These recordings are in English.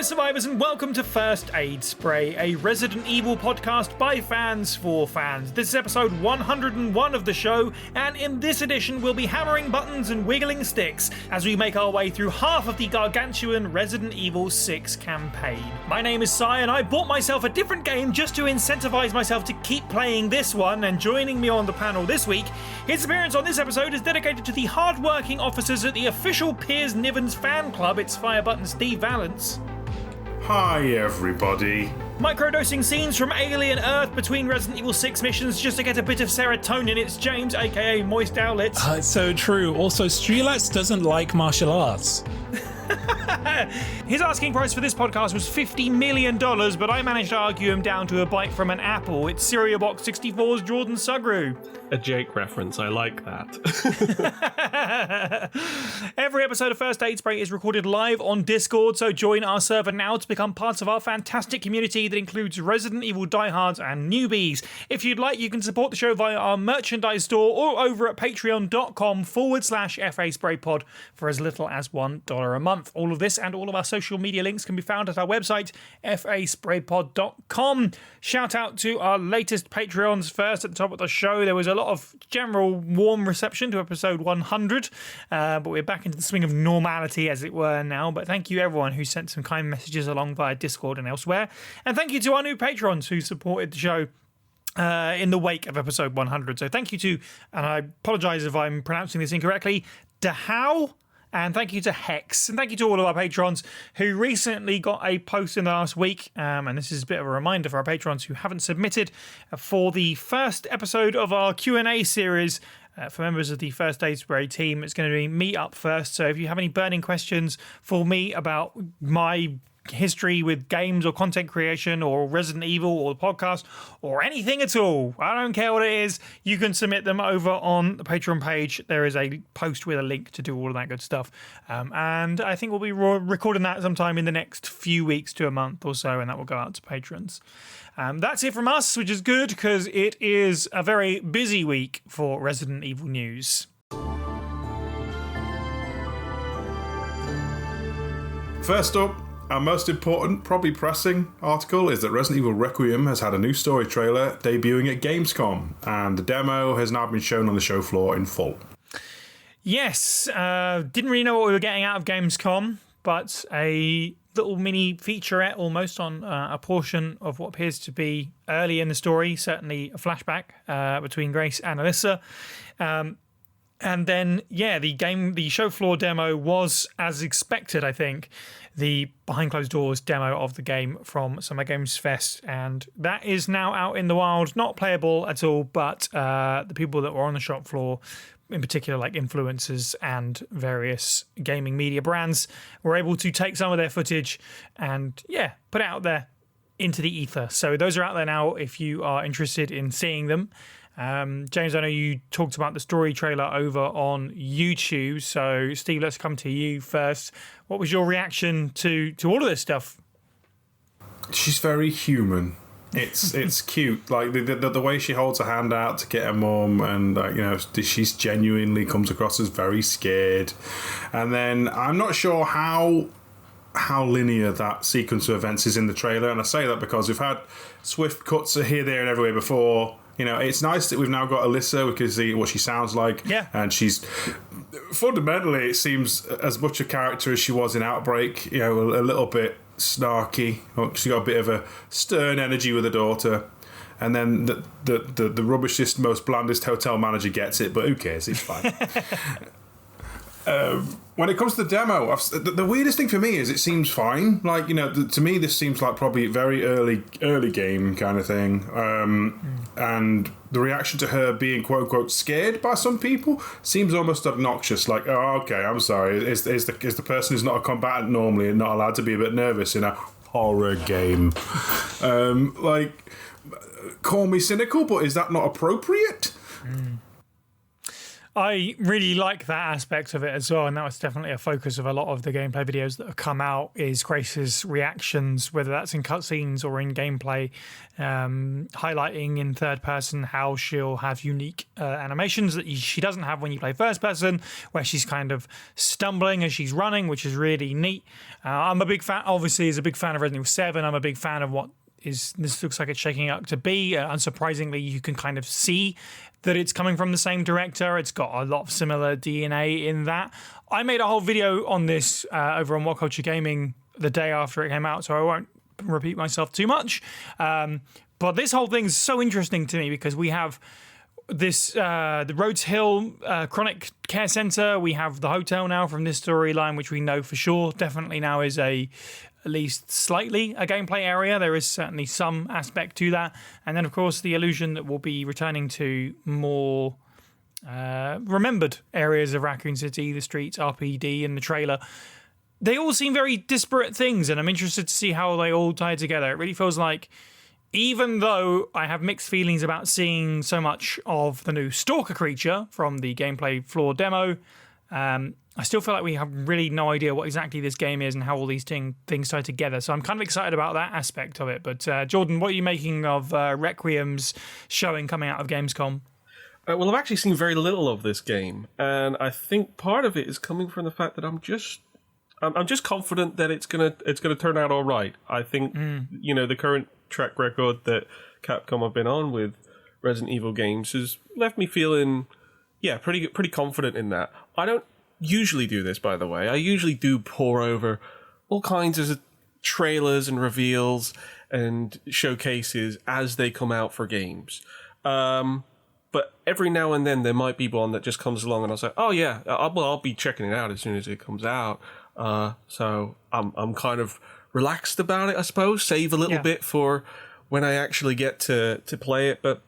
survivors, and welcome to First Aid Spray, a Resident Evil podcast by fans for fans. This is episode 101 of the show, and in this edition we'll be hammering buttons and wiggling sticks as we make our way through half of the gargantuan Resident Evil 6 campaign. My name is Sai, and I bought myself a different game just to incentivize myself to keep playing this one, and joining me on the panel this week, his appearance on this episode is dedicated to the hard-working officers at the official Piers Nivens fan club. It's Fire Button Steve Valance. Hi everybody. Microdosing scenes from alien Earth between Resident Evil 6 missions just to get a bit of serotonin. It's James, aka Moist Owlets. It's so true. Also, Streelats doesn't like martial arts. His asking price for this podcast was $50 million, but I managed to argue him down to a bite from an apple. It's Cereal Box 64's Jordan Sugru. A Jake reference, I like that. Every episode of First Aid Spray is recorded live on Discord, so join our server now to become part of our fantastic community that includes Resident Evil diehards and newbies. If you'd like, you can support the show via our merchandise store or over at patreon.com/FASprayPod for as little as $1 a month. All of this and all of our social media links can be found at our website, faspraypod.com. Shout out to our latest Patreons first at the top of the show. There was a lot of general warm reception to episode 100, but we're back into the swing of normality, as it were, now. But thank you everyone who sent some kind messages along via Discord and elsewhere, and thank you to our new patrons who supported the show in the wake of episode 100. So thank you to, and I apologise if I'm pronouncing this incorrectly, Dahao. And thank you to Hex. And thank you to all of our patrons who recently got a post in the last week. And this is a bit of a reminder for our patrons who haven't submitted for the first episode of our Q&A series for members of the First Aid Spray team. It's going to be me up first. So if you have any burning questions for me about my history with games or content creation or Resident Evil or the podcast or anything at all, I don't care what it is, you can submit them over on the Patreon page. There is a post with a link to do all of that good stuff, and I think we'll be recording that sometime in the next few weeks to a month or so, and that will go out to patrons. That's it from us, which is good because it is a very busy week for Resident Evil news. First up, our most important, probably pressing article is that Resident Evil Requiem has had a new story trailer debuting at Gamescom, and the demo has now been shown on the show floor in full. Yes, didn't really know what we were getting out of Gamescom, but a little mini featurette almost on a portion of what appears to be early in the story, certainly a flashback between Grace and Alyssa. And then, yeah, the show floor demo was, as expected, I think, the behind closed doors demo of the game from Summer Games Fest, and that is now out in the wild, not playable at all, but the people that were on the shop floor, in particular like influencers and various gaming media brands, were able to take some of their footage and, yeah, put it out there into the ether. So those are out there now if you are interested in seeing them. James, I know you talked about the story trailer over on YouTube, so Steve, let's come to you first. What was your reaction to all of this stuff? She's very human. It's cute, like the way she holds her hand out to get her mum, and she's genuinely comes across as very scared. And then I'm not sure how linear that sequence of events is in the trailer, and I say that because we've had swift cuts here, there, and everywhere before. You know, it's nice that we've now got Alyssa. We can see what she sounds like. Yeah. And she's fundamentally, it seems, as much a character as she was in Outbreak. You know, a little bit snarky. She got a bit of a stern energy with her daughter. And then the rubbishest, most blandest hotel manager gets it, but who cares? It's fine. When it comes to the demo, the weirdest thing for me is it seems fine. Like, to me, this seems like probably very early game kind of thing. And the reaction to her being quote unquote scared by some people seems almost obnoxious. Like, oh, okay, I'm sorry. Is the person who's not a combatant normally and not allowed to be a bit nervous in a horror game? Call me cynical, but is that not appropriate? I really like that aspect of it as well, and that was definitely a focus of a lot of the gameplay videos that have come out, is Grace's reactions, whether that's in cutscenes or in gameplay, highlighting in third person how she'll have unique animations that she doesn't have when you play first person, where she's kind of stumbling as she's running, which is really neat. I'm a big fan, obviously, as a big fan of Resident Evil 7, I'm a big fan of what this looks like it's shaking up to be. Unsurprisingly, you can kind of see that it's coming from the same director. It's got a lot of similar DNA in that. I made a whole video on this over on What Culture Gaming the day after it came out, so I won't repeat myself too much. But this whole thing's so interesting to me because we have this the Rhodes Hill Chronic Care Centre. We have the hotel now from this storyline, which we know for sure definitely now is at least slightly a gameplay area. There is certainly some aspect to that. And then, of course, the illusion that we'll be returning to more remembered areas of Raccoon City, the streets, RPD, and the trailer. They all seem very disparate things, and I'm interested to see how they all tie together. It really feels like, even though I have mixed feelings about seeing so much of the new Stalker creature from the gameplay floor demo, I still feel like we have really no idea what exactly this game is and how all these things tie together. So I'm kind of excited about that aspect of it. But Jordan, what are you making of Requiem's showing coming out of Gamescom? Well, I've actually seen very little of this game, and I think part of it is coming from the fact that I'm just confident that it's gonna turn out all right. I think the current track record that Capcom have been on with Resident Evil games has left me feeling pretty confident in that. I don't usually do this, by the way. I usually do pore over all kinds of trailers and reveals and showcases as they come out for games. But every now and then there might be one that just comes along and I'll say, oh yeah, I'll be checking it out as soon as it comes out. So I'm kind of relaxed about it, I suppose. Save a little bit for when I actually get to play it. But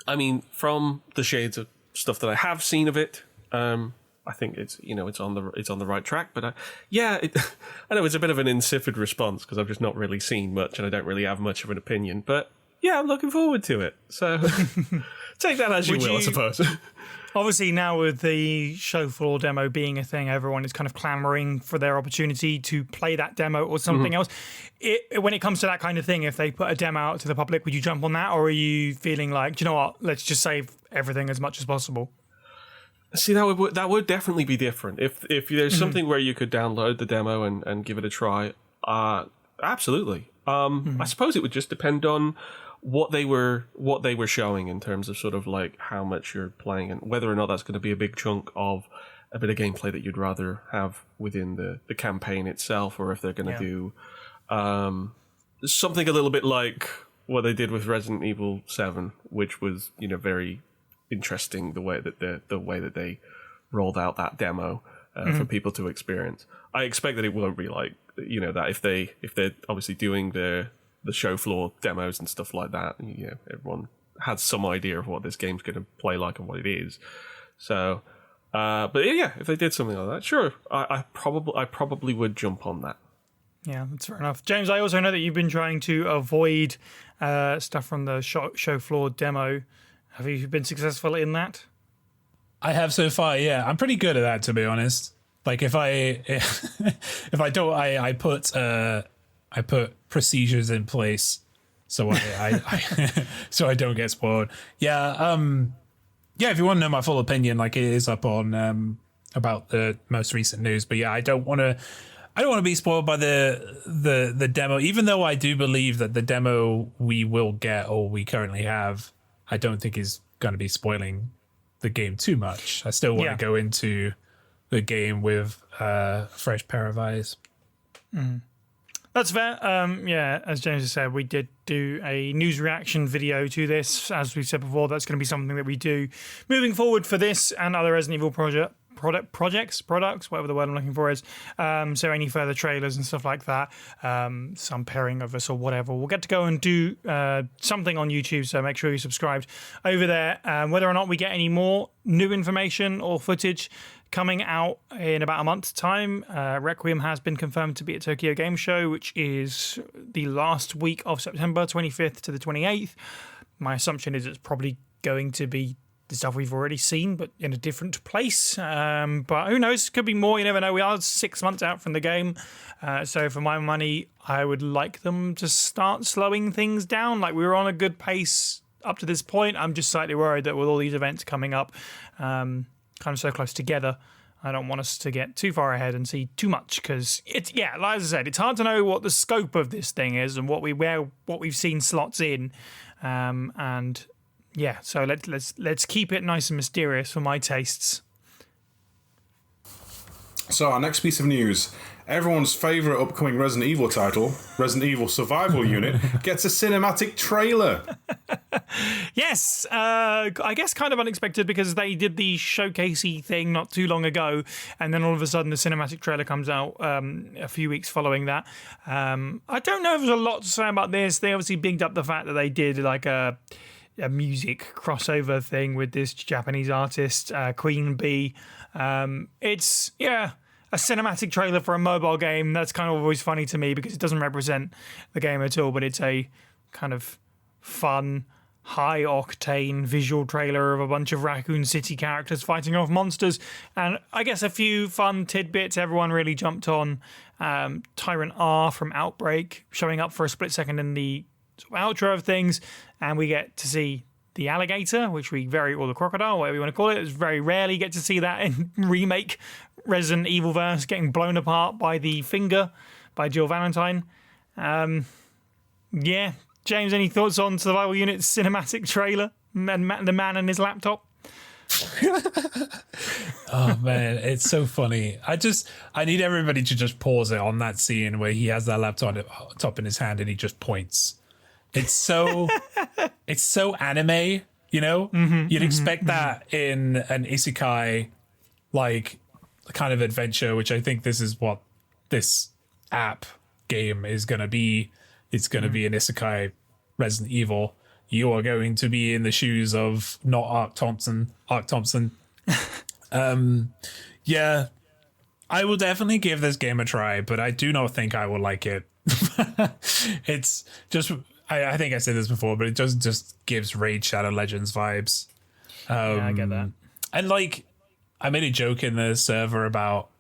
I mean, from the shades of stuff that I have seen of it, I think it's on the right track. But I know it's a bit of an insipid response because I've just not really seen much and I don't really have much of an opinion. But yeah, I'm looking forward to it. So take that as you will, I suppose. Obviously, now with the show floor demo being a thing, everyone is kind of clamoring for their opportunity to play that demo or something else. When it comes to that kind of thing, if they put a demo out to the public, would you jump on that? Or are you feeling like, do you know what, let's just save everything as much as possible? See, that would definitely be different. If there's something where you could download the demo and give it a try, absolutely. I suppose it would just depend on what they were showing in terms of sort of like how much you're playing and whether or not that's going to be a big chunk of a bit of gameplay that you'd rather have within the campaign itself, or if they're going to do something a little bit like what they did with Resident Evil 7, which was very interesting, the way that they rolled out that demo for people to experience. I expect that it won't be like that if they're obviously doing the show floor demos and stuff like that. Everyone has some idea of what this game's going to play like and what it is. So, but yeah, if they did something like that, sure, I probably would jump on that. Yeah, that's fair enough. James, I also know that you've been trying to avoid stuff from the show floor demo. Have you been successful in that? I have so far, yeah. I'm pretty good at that, to be honest. Like if I don't, I put procedures in place so I so I don't get spoiled. Yeah, if you want to know my full opinion, like it is up on about the most recent news. But yeah, I don't want to be spoiled by the demo, even though I do believe that the demo we will get or we currently have, I don't think is going to be spoiling the game too much. I still want to go into the game with a fresh pair of eyes. That's fair. As James has said, we did do a news reaction video to this. As we've said before, that's going to be something that we do moving forward for this and other Resident Evil products, whatever the word I'm looking for is. So any further trailers and stuff like that, some pairing of us or whatever, we'll get to go and do something on YouTube. So make sure you're subscribed over there. Whether or not we get any more new information or footage coming out in about a month's time, Requiem has been confirmed to be at Tokyo Game Show, which is the last week of September, 25th to the 28th. My assumption is it's probably going to be the stuff we've already seen, but in a different place. But who knows? Could be more. You never know. We are 6 months out from the game. So for my money, I would like them to start slowing things down. Like, we were on a good pace up to this point. I'm just slightly worried that with all these events coming up, kind of so close together, I don't want us to get too far ahead and see too much, because it's, yeah, like I said, it's hard to know what the scope of this thing is and what we've seen slots in, and yeah, so let's keep it nice and mysterious for my tastes. So our next piece of news. Everyone's favourite upcoming Resident Evil title, Resident Evil Survival Unit, gets a cinematic trailer. Yes, I guess kind of unexpected, because they did the showcasey thing not too long ago, and then all of a sudden the cinematic trailer comes out a few weeks following that. I don't know if there's a lot to say about this. They obviously bigged up the fact that they did like a music crossover thing with this Japanese artist, Queen Bee. It's, yeah, a cinematic trailer for a mobile game. That's kind of always funny to me, because it doesn't represent the game at all, but it's a kind of fun, high-octane visual trailer of a bunch of Raccoon City characters fighting off monsters. And I guess a few fun tidbits everyone really jumped on. Tyrant R from Outbreak showing up for a split second in the sort of outro of things, and we get to see the alligator, or the crocodile, whatever you want to call it. It's very rarely get to see that in remake Resident Evil verse, getting blown apart by the finger by Jill Valentine. Yeah, James, any thoughts on Survival Unit's cinematic trailer and the man and his laptop? Oh man, it's so funny. I need everybody to just pause it on that scene where he has that laptop in his hand and he just points. It's so anime, you know? You'd expect that in an isekai like kind of adventure, which I think this is what this app game is going to be. It's going to be an isekai Resident Evil. You are going to be in the shoes of not Ark Thompson. Yeah, I will definitely give this game a try, but I do not think I will like it. It's just, I think I said this before, but it just gives Raid Shadow Legends vibes. Yeah, I get that. And like, I made a joke in the server about,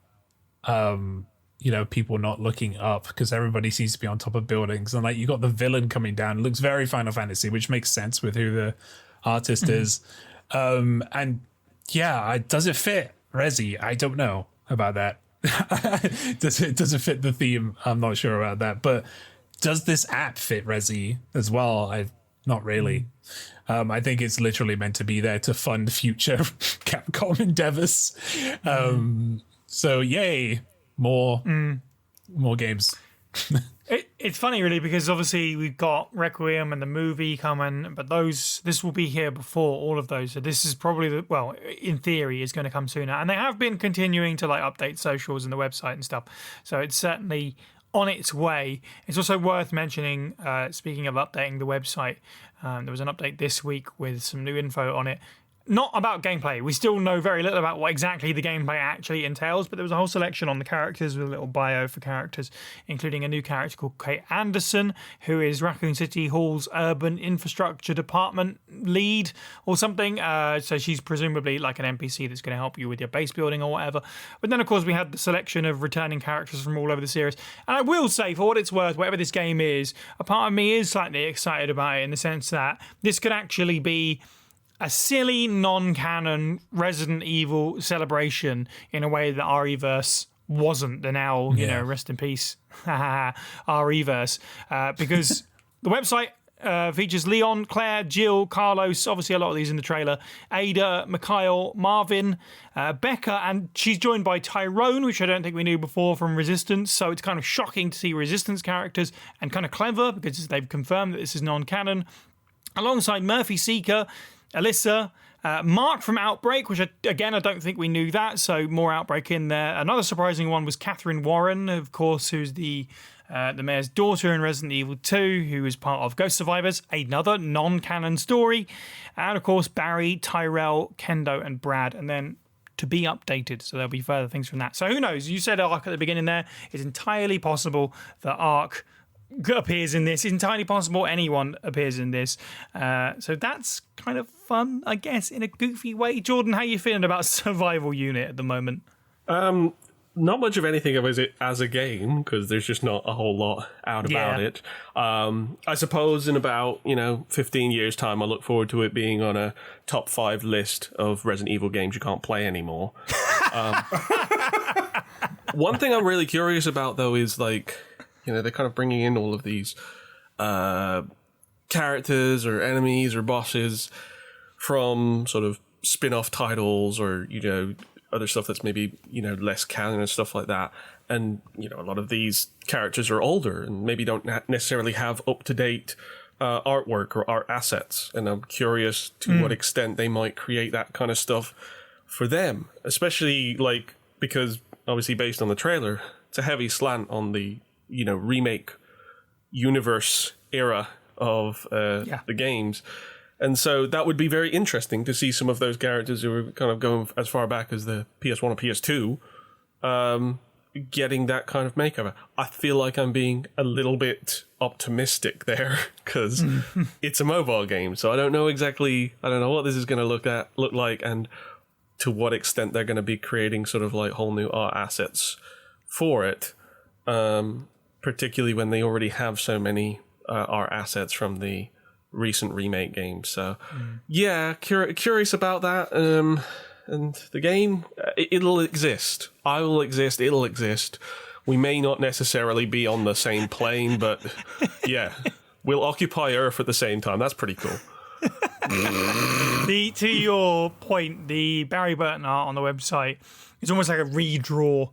people not looking up because everybody seems to be on top of buildings, and like you got the villain coming down. It looks very Final Fantasy, which makes sense with who the artist is. And yeah, does it fit Resi? I don't know about that. Does it fit the theme? I'm not sure about that. But does this app fit Resi as well? Not really. I think it's literally meant to be there to fund future Capcom endeavors. So yay, more games. It's funny, really, because obviously we've got Requiem and the movie coming, but this will be here before all of those. So this is probably in theory, is going to come sooner. And they have been continuing to like update socials and the website and stuff. So it's certainly on its way. It's also worth mentioning, speaking of updating the website, there was an update this week with some new info on it. Not about gameplay. We still know very little about what exactly the gameplay actually entails, but there was a whole selection on the characters with a little bio for characters, including a new character called Kate Anderson, who is Raccoon City Hall's urban infrastructure department lead or something. So she's presumably like an NPC that's going to help you with your base building or whatever. But then, of course, we had the selection of returning characters from all over the series. And I will say, for what it's worth, whatever this game is, a part of me is slightly excited about it in the sense that this could actually be a silly, non-canon Resident Evil celebration in a way that RE-verse wasn't. The now, rest in peace, RE-verse. Because the website features Leon, Claire, Jill, Carlos, obviously a lot of these in the trailer, Ada, Mikhail, Marvin, Becca, and she's joined by Tyrone, which I don't think we knew before from Resistance, so it's kind of shocking to see Resistance characters, and kind of clever because they've confirmed that this is non-canon. Alongside Murphy Seeker, Alyssa, Mark from Outbreak, which I don't think we knew that, so more Outbreak in there. Another surprising one was Catherine Warren, of course, who's the mayor's daughter in Resident Evil 2, who is part of Ghost Survivors, another non-canon story. And, of course, Barry, Tyrell, Kendo, and Brad. And then to be updated, so there'll be further things from that. So who knows? You said Ark at the beginning there. It's entirely possible that Ark appears in this. It's entirely possible anyone appears in this. So that's kind of fun. fun, I guess, in a goofy way. Jordan, how are you feeling about Survival Unit at the moment? Not much of anything of it as a game, because there's just not a whole lot out about it. I suppose in about 15 years time, I look forward to it being on a top 5 list of Resident Evil games you can't play anymore. One thing I'm really curious about though is they're kind of bringing in all of these characters or enemies or bosses from sort of spin-off titles or other stuff that's maybe less canon and stuff like that. And a lot of these characters are older and maybe don't necessarily have up-to-date artwork or art assets, and I'm curious to what extent they might create that kind of stuff for them, especially because obviously based on the trailer, it's a heavy slant on the remake universe era of the games. And so that would be very interesting to see some of those characters who are kind of going as far back as the PS1 or PS2 getting that kind of makeover. I feel like I'm being a little bit optimistic there because it's a mobile game. So I don't know what this is going to look like and to what extent they're going to be creating sort of whole new art assets for it, particularly when they already have so many art assets from the recent remake games. So curious about that. And the game, it'll exist. I will exist. It'll exist. We may not necessarily be on the same plane, but we'll occupy Earth at the same time. That's pretty cool. To your point, the Barry Burton art on the website is almost like a redraw.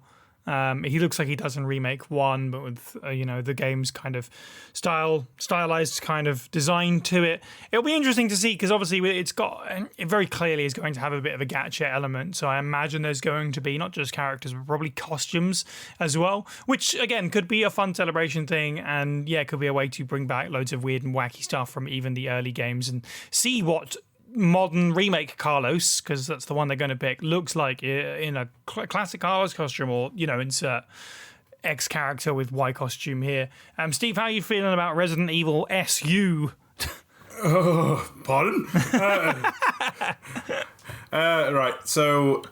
He looks like he does in Remake 1, but with, the game's kind of stylized kind of design to it. It'll be interesting to see, because obviously it very clearly is going to have a bit of a gacha element. So I imagine there's going to be not just characters, but probably costumes as well, which, again, could be a fun celebration thing. And, could be a way to bring back loads of weird and wacky stuff from even the early games and see what modern remake Carlos, because that's the one they're going to pick, looks like in a classic Carlos costume, or insert X character with Y costume here. Steve, how are you feeling about Resident Evil SU? Pardon? Right, so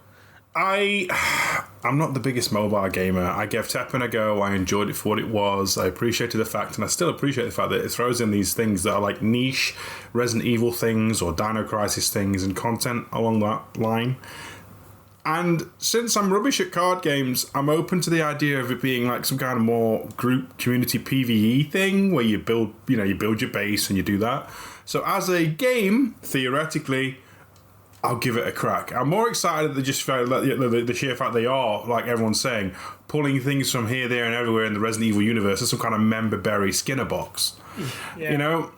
I'm not the biggest mobile gamer. I gave Tekken a go. I enjoyed it for what it was. I appreciated the fact, and I still appreciate the fact that it throws in these things that are like niche Resident Evil things or Dino Crisis things and content along that line. And since I'm rubbish at card games, I'm open to the idea of it being like some kind of more group community PvE thing where you build your base and you do that. So as a game, theoretically, I'll give it a crack. I'm more excited than just the sheer fact they are, like everyone's saying, pulling things from here, there, and everywhere in the Resident Evil universe as some kind of member berry Skinner box. Yeah.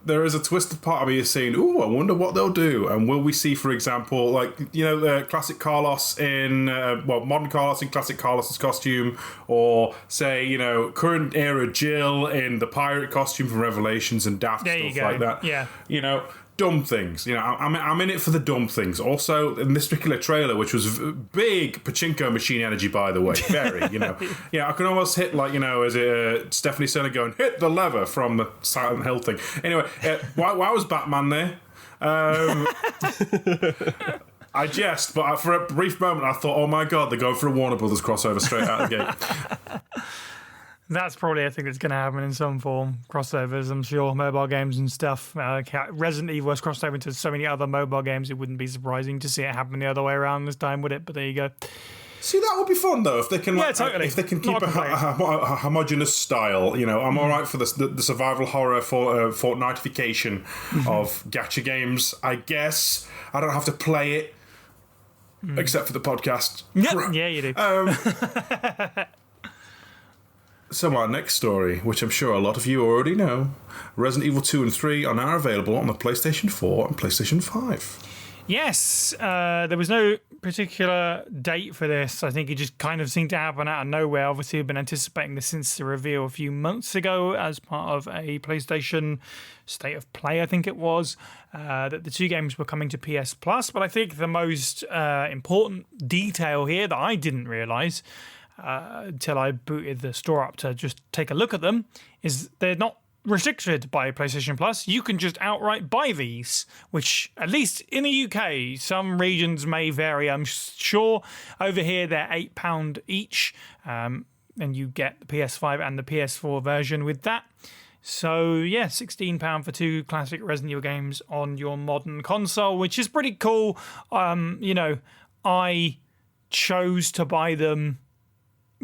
There is a twisted part of me is saying, "Ooh, I wonder what they'll do." And will we see, for example, the classic Carlos in modern Carlos in classic Carlos's costume, or say current era Jill in the pirate costume from Revelations and daft stuff like that. Yeah. Dumb things. I'm in it for the dumb things. Also, in this particular trailer, which was big pachinko machine energy, by the way, very, I can almost hit is it Stephanie Serna going, hit the lever from the Silent Hill thing. Anyway, why was Batman there? I jest, but for a brief moment I thought, oh my god, they're going for a Warner Brothers crossover straight out of the gate. That's probably a thing that's going to happen in some form. Crossovers, I'm sure, mobile games and stuff. Resident Evil has crossed over into so many other mobile games, it wouldn't be surprising to see it happen the other way around this time, would it? But there you go. See, that would be fun though if they can. Totally. If they can keep a homogenous style. I'm all right for the survival horror for Fortnitification of gacha games. I guess I don't have to play it except for the podcast. Yeah, you do. So our next story, which I'm sure a lot of you already know, Resident Evil 2 and 3 are now available on the PlayStation 4 and PlayStation 5. Yes, there was no particular date for this. I think it just kind of seemed to happen out of nowhere. Obviously, we've been anticipating this since the reveal a few months ago as part of a PlayStation State of Play, I think it was, that the two games were coming to PS Plus. But I think the most important detail here that I didn't realise until I booted the store up to just take a look at them is they're not restricted by PlayStation Plus. You can just outright buy these, which, at least in the UK, some regions may vary. I'm sure over here they're £8 each, and you get the PS5 and the PS4 version with that. So, yeah, £16 for 2 classic Resident Evil games on your modern console, which is pretty cool. I chose to buy them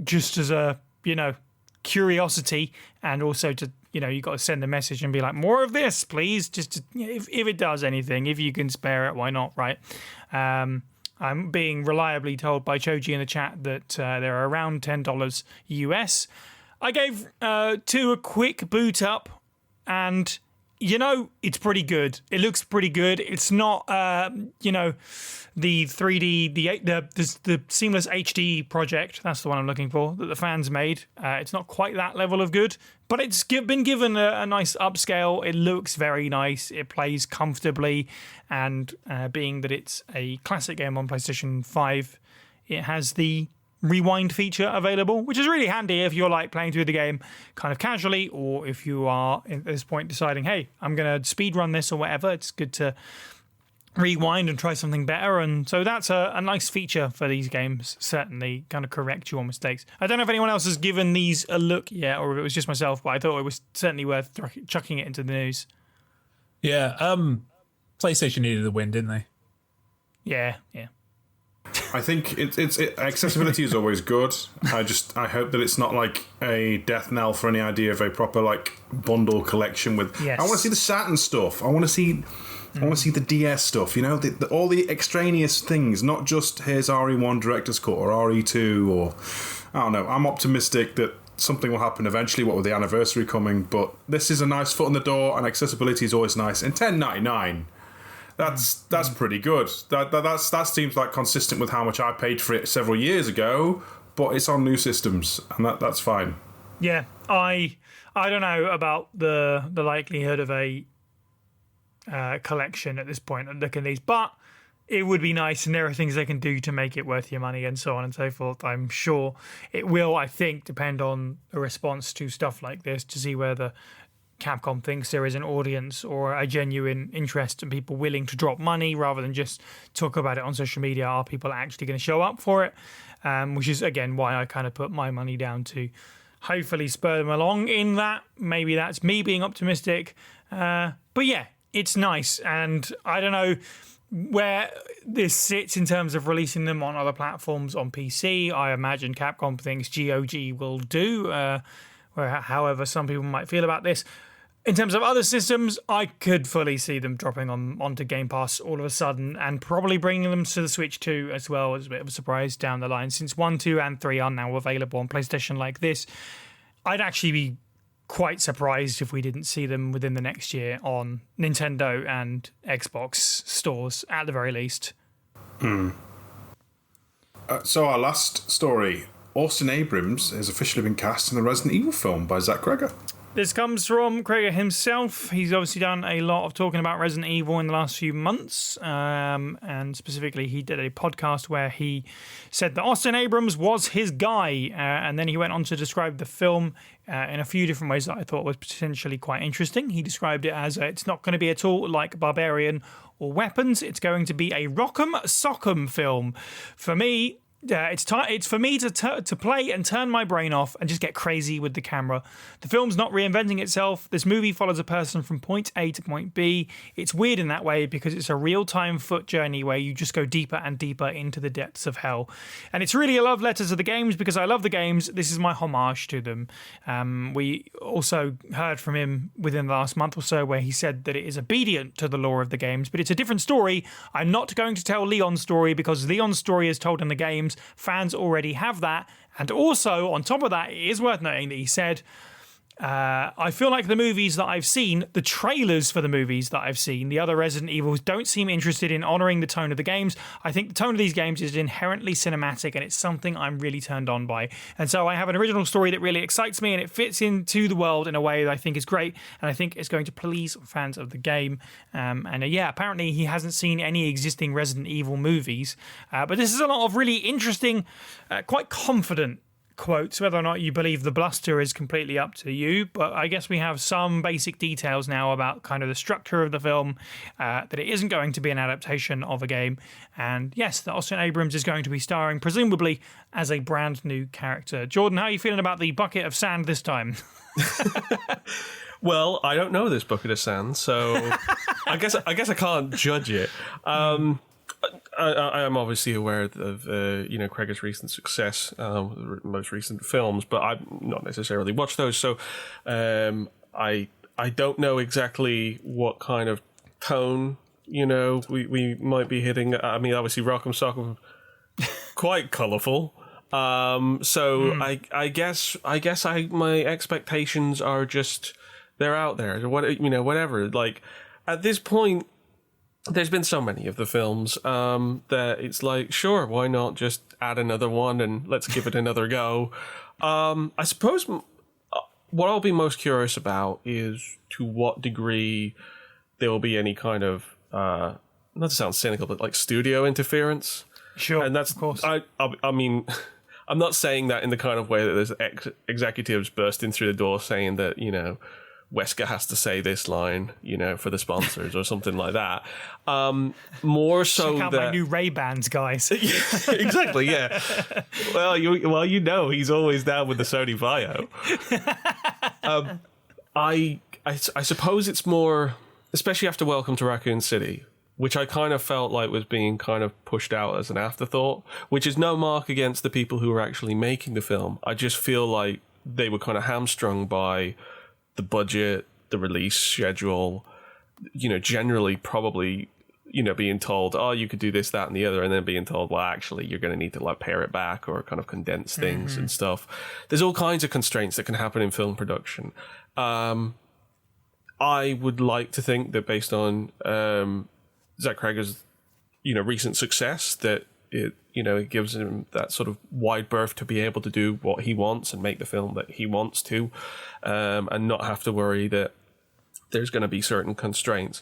just as a, curiosity, and also to, you got to send a message and be like, more of this, please. Just to, if it does anything, if you can spare it, why not, right? I'm being reliably told by Choji in the chat that they're around $10 US. I gave 2 a quick boot up, and it's pretty good. It looks pretty good. It's not the 3D, the seamless HD project. That's the one I'm looking for that the fans made. It's not quite that level of good, but it's been given a nice upscale. It looks very nice. It plays comfortably, and being that it's a classic game on PlayStation 5, it has the rewind feature available, which is really handy if you're like playing through the game kind of casually, or if you are at this point deciding, hey, I'm going to speed run this or whatever. It's good to rewind and try something better, and so that's a nice feature for these games. Certainly kind of correct your mistakes. I don't know if anyone else has given these a look yet, or if it was just myself, but I thought it was certainly worth chucking it into the news. Yeah, PlayStation needed the win, didn't they? Yeah. I think accessibility is always good. I hope that it's not like a death knell for any idea of a proper like bundle collection with. Yes. I want to see the Saturn stuff. I want to see the DS stuff. All the extraneous things, not just here's RE1 Director's Cut or RE2 or I don't know. I'm optimistic that something will happen eventually. What with the anniversary coming, but this is a nice foot in the door, and accessibility is always nice. And $10.99. That's pretty good. That seems like consistent with how much I paid for it several years ago, but it's on new systems, and that's fine. Yeah, I don't know about the likelihood of a collection at this point. Looking at these, but it would be nice, and there are things they can do to make it worth your money, and so on and so forth. I'm sure it will. I think depend on the response to stuff like this to see whether Capcom thinks there is an audience or a genuine interest and people willing to drop money rather than just talk about it on social media. Are people actually going to show up for it? Which is, again, why I kind of put my money down to hopefully spur them along in that. Maybe that's me being optimistic. But yeah, it's nice. And I don't know where this sits in terms of releasing them on other platforms on PC. I imagine Capcom thinks GOG will do, however some people might feel about this. In terms of other systems, I could fully see them dropping onto Game Pass all of a sudden, and probably bringing them to the Switch 2 as well as a bit of a surprise down the line. Since 1, 2, and 3 are now available on PlayStation like this, I'd actually be quite surprised if we didn't see them within the next year on Nintendo and Xbox stores, at the very least. So our last story, Austin Abrams has officially been cast in the Resident Evil film by Zack Cregger. This comes from Cregger himself. He's obviously done a lot of talking about Resident Evil in the last few months, and specifically he did a podcast where he said that Austin Abrams was his guy, and then he went on to describe the film in a few different ways that I thought was potentially quite interesting. He described it as it's not going to be at all like Barbarian or Weapons. It's going to be a rock'em sock'em film. For me, it's for me to play and turn my brain off and just get crazy with the camera. The film's not reinventing itself. This movie follows a person from point A to point B. It's weird in that way because it's a real-time foot journey where you just go deeper and deeper into the depths of hell. And it's really a love letter to the games because I love the games. This is my homage to them. We also heard from him within the last month or so where he said that it is obedient to the lore of the games, but it's a different story. I'm not going to tell Leon's story because Leon's story is told in the games. Fans already have that. And also, on top of that, it is worth noting that he said, I feel like the movies that I've seen, the trailers for the movies that I've seen, the other Resident Evils don't seem interested in honouring the tone of the games. I think the tone of these games is inherently cinematic and it's something I'm really turned on by. And so I have an original story that really excites me and it fits into the world in a way that I think is great and I think is going to please fans of the game. Apparently he hasn't seen any existing Resident Evil movies, but this is a lot of really interesting, quite confident quotes. Whether or not you believe the bluster is completely up to you, but I guess we have some basic details now about kind of the structure of the film, that it isn't going to be an adaptation of a game, and yes, that Austin Abrams is going to be starring, presumably, as a brand new character. Jordan, how are you feeling about the bucket of sand this time? Well, I don't know this bucket of sand, so I guess I can't judge it. I am obviously aware of Cregger's recent success, most recent films, but I've not necessarily watched those. So I don't know exactly what kind of tone we might be hitting. I mean, obviously, Rock'em Sock'em quite colourful. I guess my expectations are just they're out there. Whatever. Like at this point, there's been so many of the films that it's like, sure, why not just add another one and let's give it another go. I suppose what I'll be most curious about is to what degree there will be any kind of not to sound cynical, but like studio interference. Sure, and that's of course. I mean. I'm not saying that in the kind of way that there's executives bursting through the door saying that, Wesker has to say this line, for the sponsors or something like that. More so check out that my new Ray-Bans, guys. Yeah, exactly, yeah. Well, he's always down with the Sony Vaio. I suppose it's more, especially after Welcome to Raccoon City, which I kind of felt like was being kind of pushed out as an afterthought, which is no mark against the people who were actually making the film. I just feel like they were kind of hamstrung by the budget, the release schedule, generally probably, being told, oh, you could do this, that, and the other, and then being told, well, actually, you're going to need to like pare it back or kind of condense things and stuff. There's all kinds of constraints that can happen in film production. I would like to think that based on Zack Cregger's, recent success, that it gives him that sort of wide berth to be able to do what he wants and make the film that he wants to, and not have to worry that there's going to be certain constraints.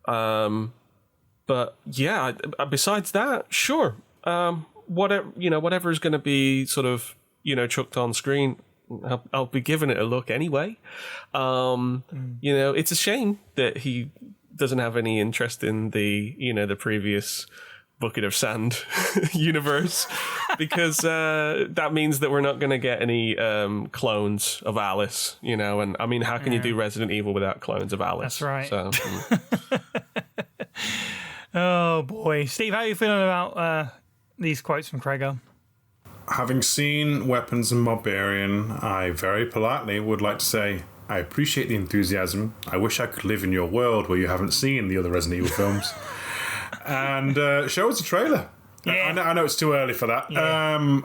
But yeah, besides that, sure, whatever is going to be sort of chucked on screen, I'll be giving it a look anyway. It's a shame that he doesn't have any interest in the the previous bucket of sand universe, because that means that we're not going to get any clones of Alice, and I mean, how can you do Resident Evil without clones of Alice? That's right. So, Oh boy, Steve, how are you feeling about these quotes from Cregger? Having seen Weapons and Barbarian, I very politely would like to say, I appreciate the enthusiasm. I wish I could live in your world where you haven't seen the other Resident Evil films. And show us a trailer. Yeah. I know it's too early for that. Yeah.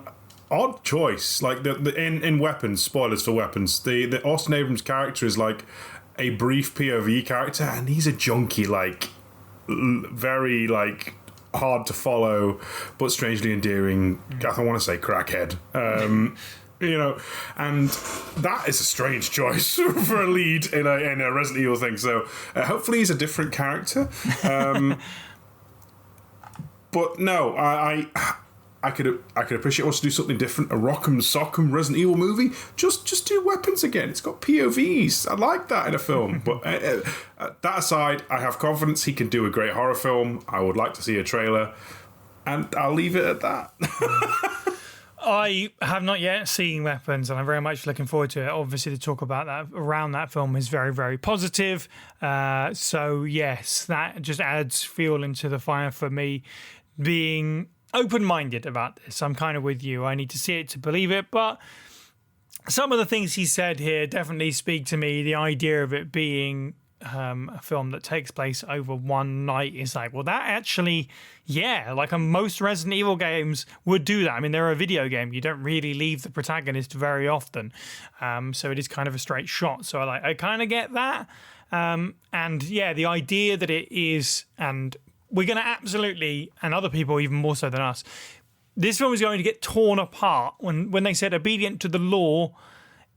Odd choice. Like in Weapons, spoilers for Weapons, the Austin Abrams character is like a brief POV character, and he's a junkie, like very like hard to follow, but strangely endearing. I want to say crackhead. And that is a strange choice for a lead in a Resident Evil thing. So hopefully he's a different character. But no, I could appreciate wants to do something different. A Rock'em Sock'em Resident Evil movie. Just do Weapons again. It's got POVs. I like that in a film. But that aside, I have confidence he can do a great horror film. I would like to see a trailer, and I'll leave it at that. I have not yet seen Weapons, and I'm very much looking forward to it. Obviously, the talk about that around that film is very, very positive. So yes, that just adds fuel into the fire for me being open-minded about this. I'm kind of with you. I need to see it to believe it, but some of the things he said here definitely speak to me. The idea of it being a film that takes place over one night is like, well, that actually, yeah, like most Resident Evil games would do that. I mean, they're a video game. You don't really leave the protagonist very often. So it is kind of a straight shot. So I kind of get that. And yeah, the idea that it is, and we're going to absolutely, and other people even more so than us, this film is going to get torn apart when they said obedient to the law.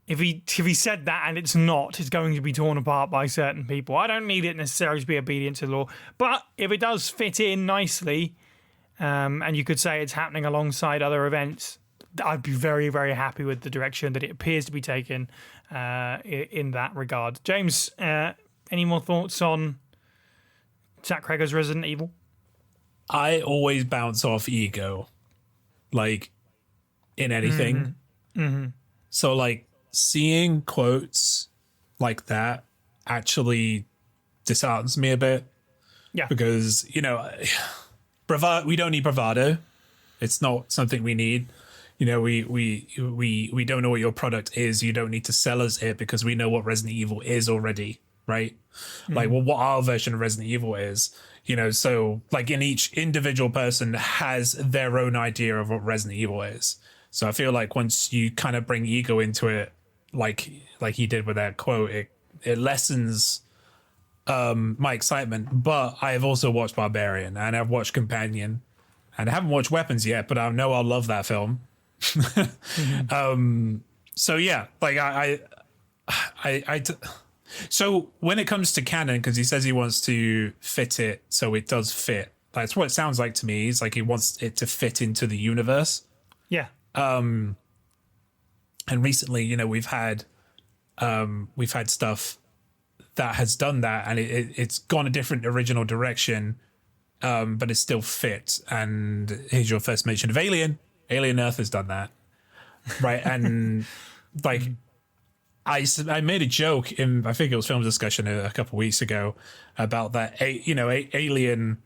If he said that and it's not, it's going to be torn apart by certain people. I don't need it necessarily to be obedient to the law, but if it does fit in nicely, and you could say it's happening alongside other events, I'd be very, very happy with the direction that it appears to be taken in that regard. James, any more thoughts on Zack Cregger's Resident Evil? I always bounce off ego, like in anything. So like seeing quotes like that actually disheartens me a bit. Yeah, because we don't need bravado. It's not something we need. We don't know what your product is. You don't need to sell us it because we know what Resident Evil is already, right? Like, well, what our version of Resident Evil is. So like in each individual person has their own idea of what Resident Evil is. So I feel like once you kind of bring ego into it, like he did with that quote, it lessens my excitement. But I have also watched Barbarian and I've watched Companion, and I haven't watched Weapons yet, but I know I'll love that film. So yeah, like so when it comes to canon, because he says he wants to fit it so it does fit. That's what it sounds like to me. It's like he wants it to fit into the universe. Yeah. And recently, we've had stuff that has done that, and it's gone a different original direction, but it's still fit. And here's your first mention of Alien Earth has done that, right? And like I made a joke in, I think it was film discussion a couple of weeks ago about that. Alien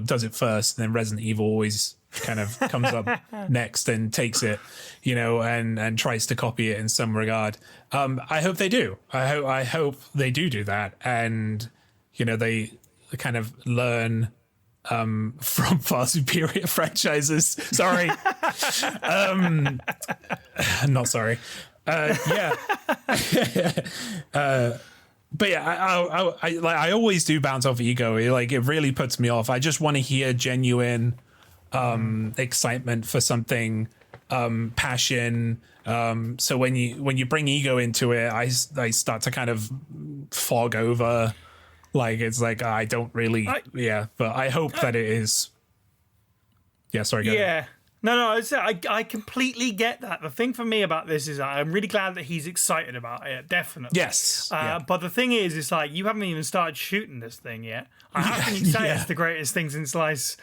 does it first, and then Resident Evil always kind of comes up next and takes it, and tries to copy it in some regard. I hope they do. I hope they do that, and they kind of learn from far superior franchises. Sorry, not sorry. Yeah. But yeah, I always do bounce off ego. Like, it really puts me off. I just want to hear genuine excitement for something, passion. So when you bring ego into it, I start to kind of fog over. Like, it's like I don't really, But I hope that it is. Yeah, sorry. Go ahead. No, I completely get that. The thing for me about this is I'm really glad that he's excited about it, definitely. Yes. But the thing is, it's like, you haven't even started shooting this thing yet. How can you say it's the greatest thing since sliced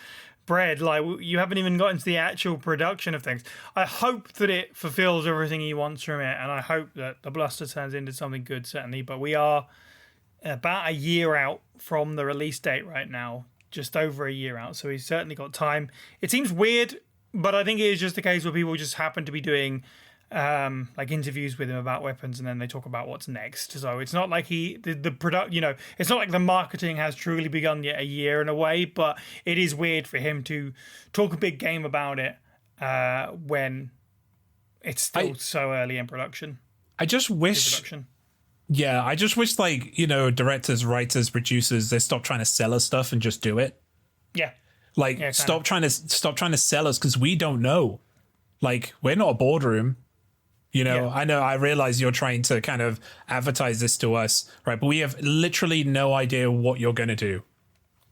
bread? Like, you haven't even got into the actual production of things. I hope that it fulfills everything he wants from it, and I hope that the Bluster turns into something good, certainly. But we are about a year out from the release date right now, just over a year out, so he's certainly got time. It seems weird, but I think it is just a case where people just happen to be doing like interviews with him about Weapons, and then they talk about what's next. So it's not like the product, it's not like the marketing has truly begun yet a year in a way, but it is weird for him to talk a big game about it when it's still so early in production. I just wish. Yeah, I just wish, like, directors, writers, producers, they stop trying to sell us stuff and just do it. Yeah. Like, stop trying to sell us, because we don't know. Like, we're not a boardroom. I realize you're trying to kind of advertise this to us, right? But we have literally no idea what you're going to do.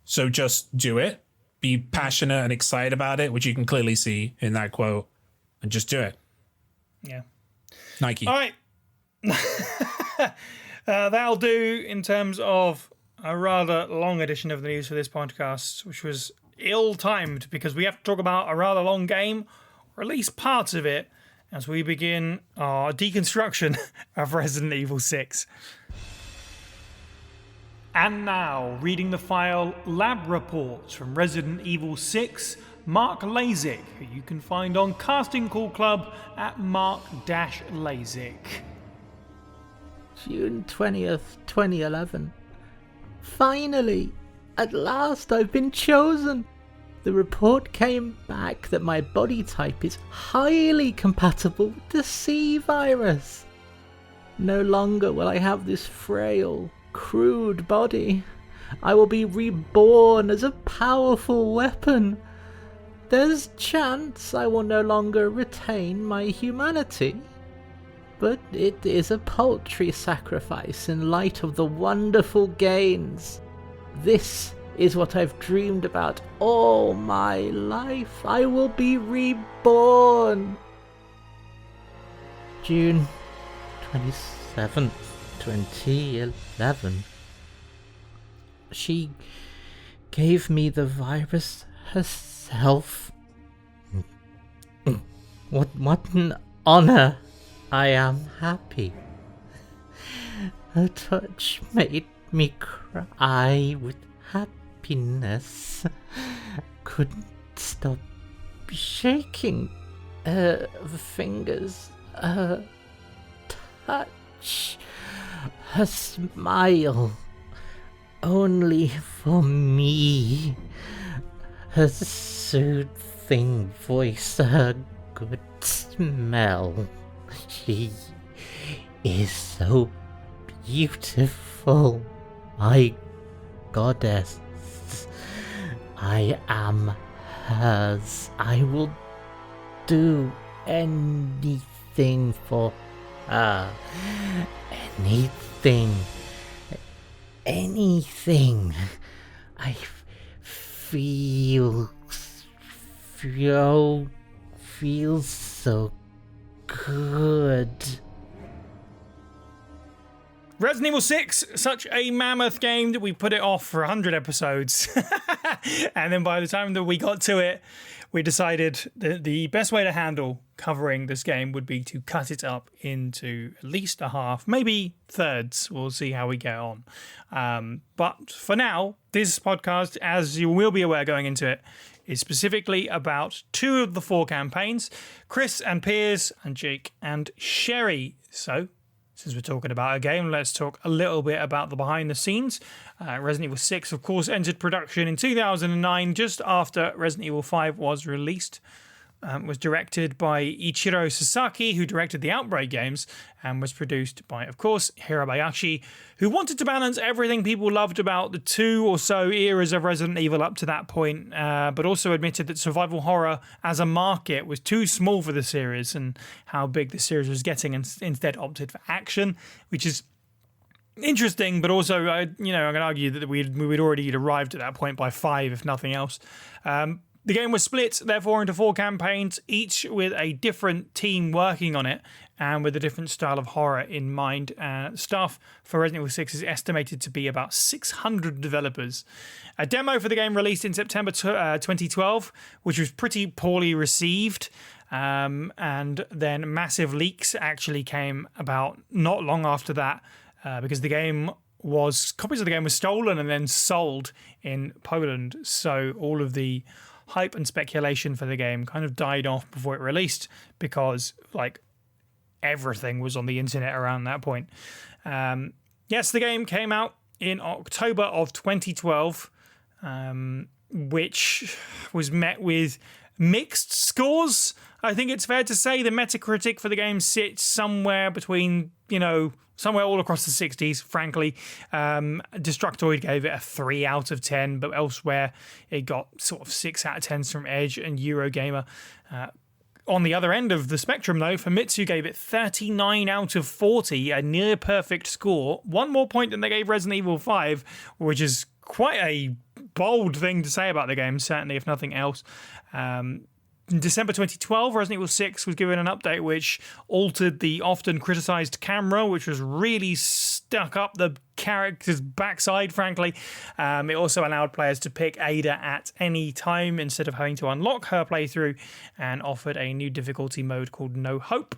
So just do it. Be passionate and excited about it, which you can clearly see in that quote, and just do it. Yeah. Nike. All right. That'll do in terms of a rather long edition of the news for this podcast, which was ill-timed because we have to talk about a rather long game, or at least parts of it, as we begin our deconstruction of Resident Evil 6. And now, reading the file Lab Reports from Resident Evil 6, Mark Lazik, who you can find on Casting Call Club at Mark-Lazik. June 20th, 2011. Finally! At last I've been chosen! The report came back that my body type is highly compatible with the C virus. No longer will I have this frail, crude body. I will be reborn as a powerful weapon. There's chance I will no longer retain my humanity. But it is a paltry sacrifice in light of the wonderful gains. This is what I've dreamed about all my life. I will be reborn. June 27th, 2011. She gave me the virus herself. What an honor. I am happy. Her touch made me cry with happiness. Couldn't stop shaking her fingers, her touch, her smile. Only for me. Her soothing voice, her good smell. She is so beautiful, my goddess. I am hers. I will do anything for her. Anything. I feel so good. Resident Evil 6, such a mammoth game that we put it off for 100 episodes. And then by the time that we got to it, we decided that the best way to handle covering this game would be to cut it up into at least a half, maybe thirds. We'll see how we get on. But for now, this podcast, as you will be aware going into it, is specifically about 2 of the 4 campaigns, Chris and Piers and Jake and Sherry. So, since we're talking about a game, let's talk a little bit about the behind the scenes. Resident Evil 6, of course, entered production in 2009, just after Resident Evil 5 was released. Was directed by Ichiro Sasaki, who directed the Outbreak games, and was produced by, of course, Hirabayashi, who wanted to balance everything people loved about the 2 or so eras of Resident Evil up to that point, but also admitted that survival horror as a market was too small for the series and how big the series was getting, and instead opted for action, which is interesting, but also, I can argue that we'd already arrived at that point by 5, if nothing else. The game was split, therefore, into 4 campaigns, each with a different team working on it and with a different style of horror in mind. Staff for Resident Evil 6 is estimated to be about 600 developers. A demo for the game released in September 2012, which was pretty poorly received. And then massive leaks actually came about not long after that, because copies of the game were stolen and then sold in Poland. So all of the hype and speculation for the game kind of died off before it released, because everything was on the internet around that point. Yes, the game came out in October of 2012, which was met with mixed scores. I think it's fair to say the Metacritic for the game sits somewhere between, somewhere all across the 60s, frankly. Destructoid gave it a 3 out of 10, but elsewhere it got sort of 6 out of 10s from Edge and Eurogamer. On the other end of the spectrum, though, Famitsu gave it 39 out of 40, a near perfect score. 1 more point than they gave Resident Evil 5, which is quite a bold thing to say about the game, certainly, if nothing else. In December 2012, Resident Evil 6 was given an update which altered the often criticised camera, which was really stuck up the character's backside, frankly. It also allowed players to pick Ada at any time instead of having to unlock her playthrough, and offered a new difficulty mode called No Hope.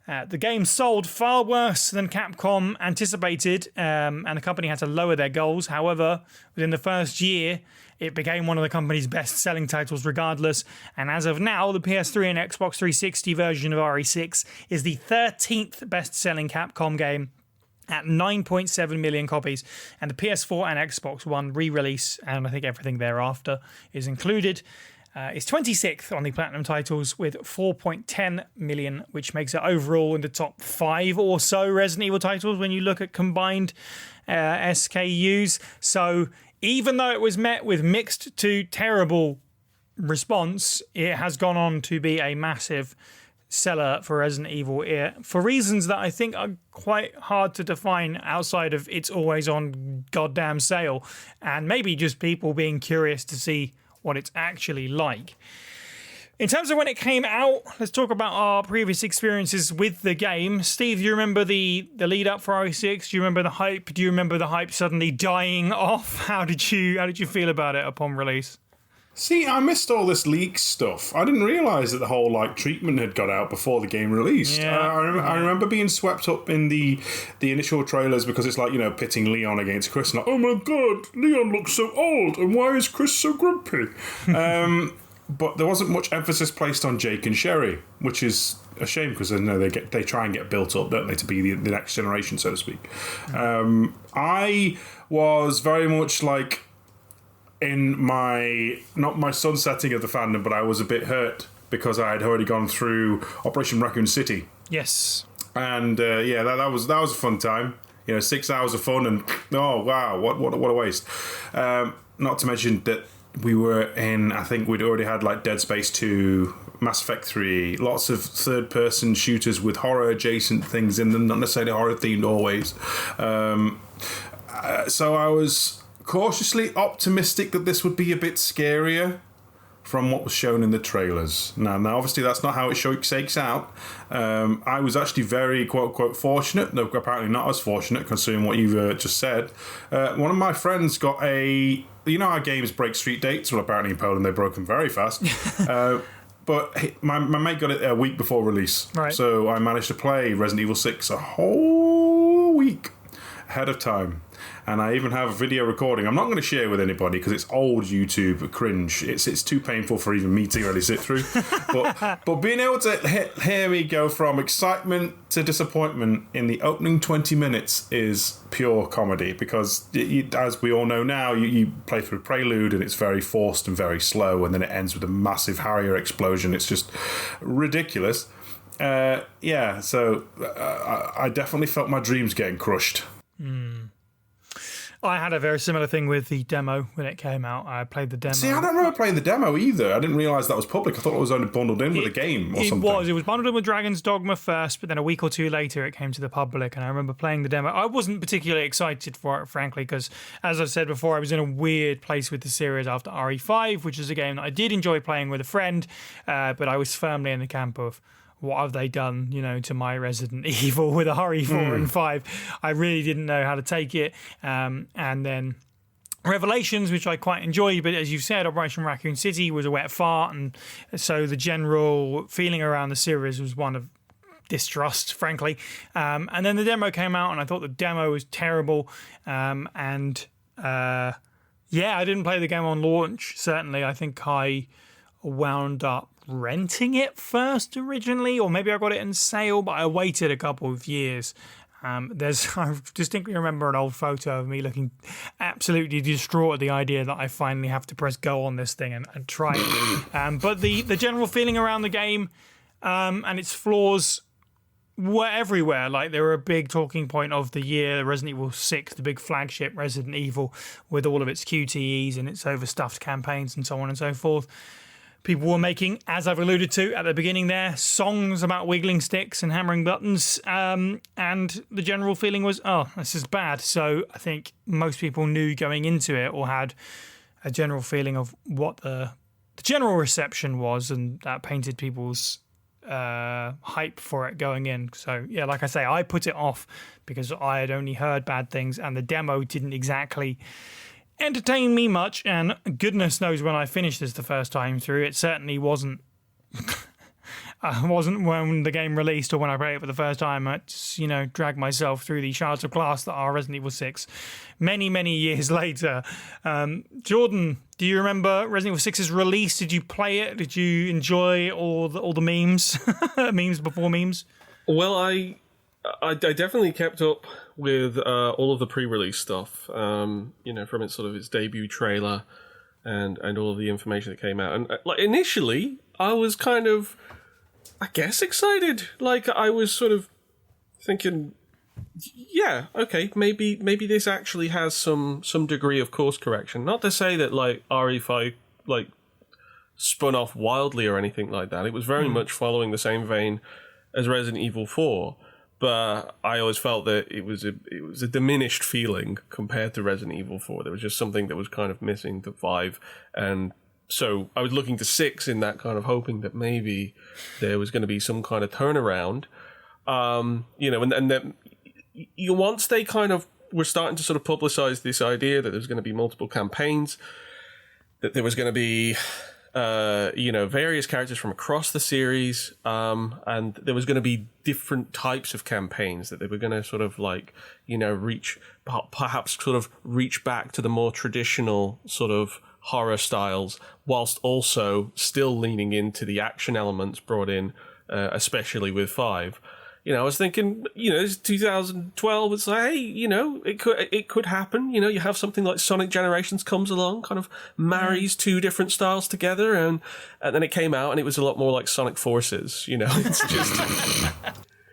The game sold far worse than Capcom anticipated, and the company had to lower their goals. However, within the first year, it became one of the company's best-selling titles regardless, and as of now, the PS3 and Xbox 360 version of RE6 is the 13th best-selling Capcom game at 9.7 million copies, and the PS4 and Xbox One re-release, and I think everything thereafter is included, is 26th on the Platinum titles with 4.10 million, which makes it overall in the top 5 or so Resident Evil titles when you look at combined SKUs. So even though it was met with mixed to terrible response, it has gone on to be a massive seller for Resident Evil for reasons that I think are quite hard to define outside of its always on goddamn sale, and maybe just people being curious to see what it's actually like. In terms of when it came out, let's talk about our previous experiences with the game. Steve, do you remember the lead up for RE6? Do you remember the hype? Do you remember the hype suddenly dying off? How did you feel about it upon release? See, I missed all this leak stuff. I didn't realise that the whole treatment had got out before the game released. Yeah. I remember being swept up in the initial trailers because it's pitting Leon against Chris. And oh my god, Leon looks so old, and why is Chris so grumpy? But there wasn't much emphasis placed on Jake and Sherry, which is a shame because they try and get built up, don't they, to be the next generation, so to speak. I was very much in not my sunsetting of the fandom, but I was a bit hurt because I had already gone through Operation Raccoon City. Yes. And that was a fun time. 6 hours of fun, and oh wow, what a waste. Not to mention that we were I think we'd already had Dead Space 2, Mass Effect 3, lots of third-person shooters with horror-adjacent things in them, not necessarily horror-themed always. So I was cautiously optimistic that this would be a bit scarier from what was shown in the trailers. Now obviously that's not how it shakes out. I was actually very quote-unquote fortunate, though apparently not as fortunate considering what you've just said. One of my friends got how games break street dates? Well, apparently in Poland they broke them very fast. But my mate got it a week before release. Right. So I managed to play Resident Evil 6 a whole week ahead of time. And I even have a video recording. I'm not going to share with anybody because it's old YouTube cringe. It's too painful for even me to really sit through. but being able to hear me go from excitement to disappointment in the opening 20 minutes is pure comedy because, as we all know now, you play through Prelude and it's very forced and very slow, and then it ends with a massive Harrier explosion. It's just ridiculous. So I definitely felt my dreams getting crushed. I had a very similar thing with the demo when it came out. I played the demo. See, I don't remember playing the demo either. I didn't realise that was public. I thought it was only bundled in with the game or something. It was bundled in with Dragon's Dogma first, but then a week or two later it came to the public, and I remember playing the demo. I wasn't particularly excited for it, frankly, because, as I said before, I was in a weird place with the series after RE5, which is a game that I did enjoy playing with a friend, but I was firmly in the camp of, what have they done, to my Resident Evil with RE4 and 5? I really didn't know how to take it. And then Revelations, which I quite enjoyed, but as you said, Operation Raccoon City was a wet fart, and so the general feeling around the series was one of distrust, frankly. And then the demo came out, and I thought the demo was terrible. I didn't play the game on launch, certainly. I think I wound up renting it first originally, or maybe I got it in sale, but I waited a couple of years. I distinctly remember an old photo of me looking absolutely distraught at the idea that I finally have to press go on this thing and try it. But the general feeling around the game and its flaws were everywhere. They were a big talking point of the year. Resident Evil 6, the big flagship Resident Evil, with all of its QTEs and its overstuffed campaigns and so on and so forth. People were making, as I've alluded to at the beginning there, songs about wiggling sticks and hammering buttons, and the general feeling was, oh, this is bad. So I think most people knew going into it, or had a general feeling of what the general reception was, and that painted people's hype for it going in. So, yeah, like I say, I put it off because I had only heard bad things, and the demo didn't exactly entertain me much, and goodness knows when I finished this the first time through, it certainly wasn't when the game released or when I played it for the first time. I just, dragged myself through the shards of glass that are Resident Evil 6 many, many years later. Jordan, do you remember Resident Evil 6's release? Did you play it? Did you enjoy all the memes? Memes before memes? Well, I definitely kept up with all of the pre-release stuff, from its debut trailer and all of the information that came out. And initially, I was kind of, I guess, excited. I was sort of thinking, yeah, okay, maybe this actually has some degree of course correction. Not to say that RE5 spun off wildly or anything like that. It was very much following the same vein as Resident Evil 4. But I always felt that it was a diminished feeling compared to Resident Evil 4. There was just something that was kind of missing to 5, and so I was looking to 6 in that kind of hoping that maybe there was going to be some kind of turnaround. And then once they kind of were starting to sort of publicize this idea that there was going to be multiple campaigns, that there was going to be various characters from across the series, and there was going to be different types of campaigns, that they were going to sort of reach back to the more traditional sort of horror styles, whilst also still leaning into the action elements brought in, especially with 5. I was thinking, it's 2012. It's like, hey, it could happen. You have something like Sonic Generations comes along, kind of marries two different styles together, and then it came out and it was a lot more like Sonic Forces. It's just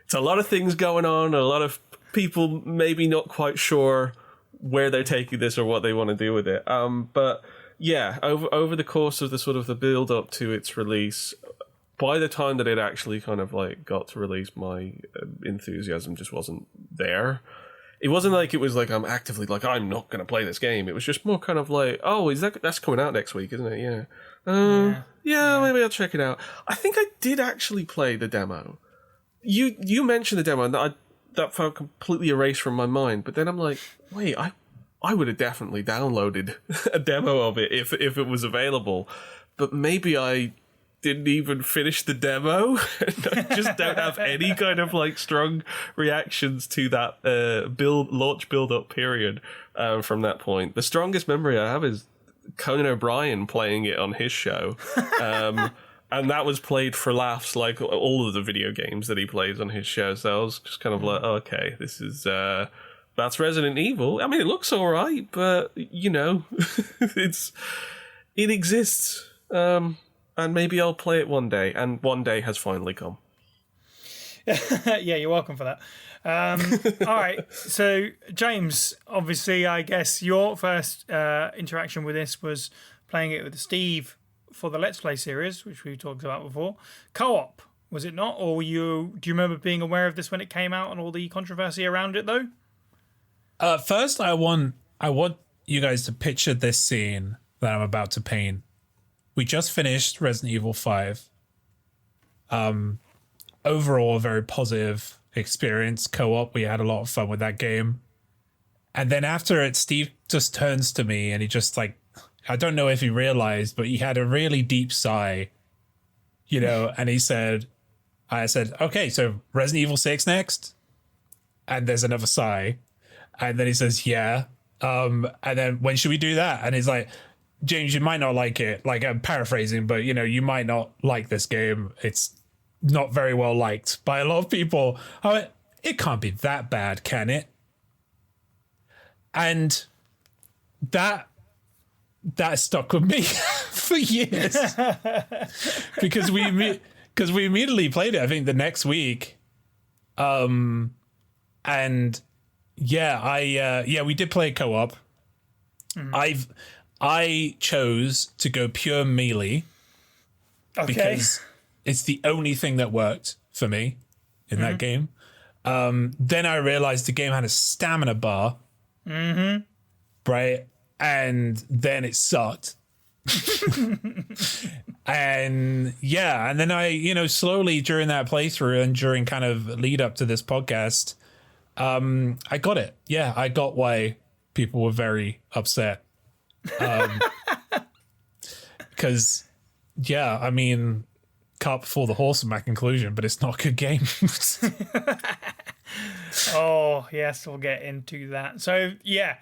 it's a lot of things going on, a lot of people maybe not quite sure where they're taking this or what they want to do with it. But yeah, over the course of the sort of the build up to its release, by the time that it actually kind of like got to release, my enthusiasm just wasn't there. It wasn't like it was like I'm actively like, I'm not going to play this game. It was just more kind of like, oh, that's coming out next week, isn't it? Yeah. Yeah, maybe I'll check it out. I think I did actually play the demo. You mentioned the demo, and that felt completely erased from my mind. But then I'm like, wait, I would have definitely downloaded a demo of it if it was available. But maybe I didn't even finish the demo, and I just don't have any kind of like strong reactions to that launch build up period from that point. The strongest memory I have is Conan O'Brien playing it on his show, and that was played for laughs, like all of the video games that he plays on his show. So I was just kind of like, oh, okay, this is that's Resident Evil. I mean, it looks all right, but it exists. And maybe I'll play it one day, and one day has finally come. Yeah, you're welcome for that. All right, so James, obviously, I guess your first interaction with this was playing it with Steve for the Let's Play series, which we've talked about before. Co-op, was it not? Or do you remember being aware of this when it came out and all the controversy around it, though? First, I want you guys to picture this scene that I'm about to paint. We just finished Resident Evil 5. Overall, a very positive experience. Co-op, we had a lot of fun with that game. And then after it, Steve just turns to me and he just like, I don't know if he realized, but he had a really deep sigh, and I said, okay, so Resident Evil 6 next? And there's another sigh. And then he says, yeah. And then when should we do that? And he's like, James, you might not like it. Like, I'm paraphrasing, but you might not like this game. It's not very well liked by a lot of people. I went, it can't be that bad, can it? And that stuck with me for years because we immediately played it, I think, the next week. And yeah, we did play co-op. I chose to go pure melee because it's the only thing that worked for me in that game. Then I realized the game had a stamina bar, right? And then it sucked. And then I, slowly during that playthrough and during kind of lead up to this podcast, I got it. Yeah, I got why people were very upset. Because I mean, cart before the horse in my conclusion, but it's not a good game. Oh yes, we'll get into that. So yeah,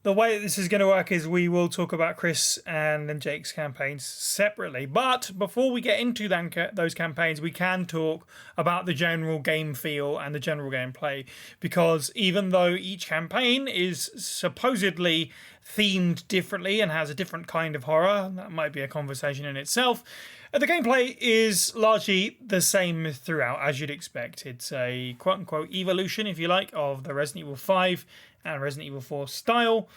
the way this is going to work is we will talk about Chris and then Jake's campaigns separately. But before we get into those campaigns, we can talk about the general game feel and the general gameplay. Because even though each campaign is supposedly themed differently and has a different kind of horror, that might be a conversation in itself, the gameplay is largely the same throughout, as you'd expect. It's a quote-unquote evolution, if you like, of the Resident Evil 5 and Resident Evil 4 style,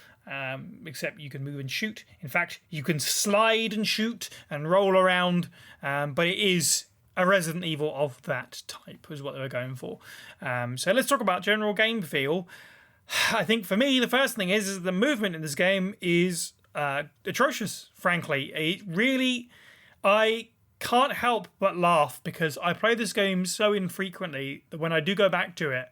except you can move and shoot. In fact, you can slide and shoot and roll around, but it is a Resident Evil of that type, is what they were going for. So let's talk about general game feel. I think for me, the first thing is the movement in this game is atrocious, frankly. It really, I can't help but laugh because I play this game so infrequently that when I do go back to it,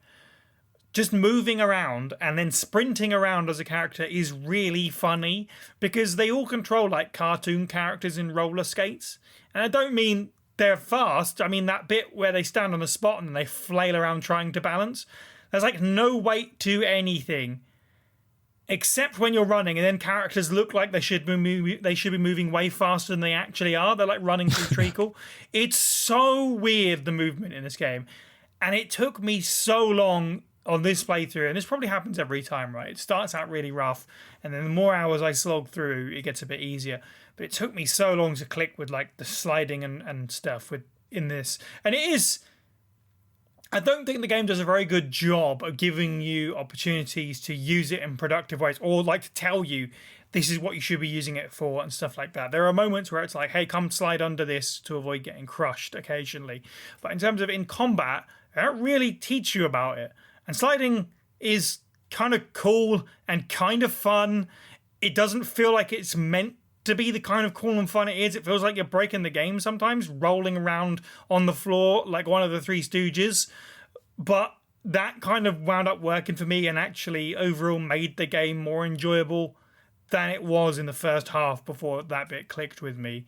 just moving around and then sprinting around as a character is really funny because they all control like cartoon characters in roller skates. And I don't mean they're fast. I mean that bit where they stand on a spot and they flail around trying to balance. There's like no weight to anything except when you're running, and then characters look like they should be moving way faster than they actually are. They're like running through treacle. It's so weird, the movement in this game. And it took me so long on this playthrough, and this probably happens every time, right? It starts out really rough, and then the more hours I slog through, it gets a bit easier. But it took me so long to click with like the sliding and stuff in this. And it is... I don't think the game does a very good job of giving you opportunities to use it in productive ways, or like to tell you this is what you should be using it for and stuff like that. There are moments where it's like, hey, come slide under this to avoid getting crushed occasionally. But in terms of in combat, they don't really teach you about it. And sliding is kind of cool and kind of fun. It doesn't feel like it's meant to be the kind of cool and fun it is. It feels like you're breaking the game sometimes, rolling around on the floor like one of the Three Stooges. But that kind of wound up working for me and actually overall made the game more enjoyable than it was in the first half before that bit clicked with me.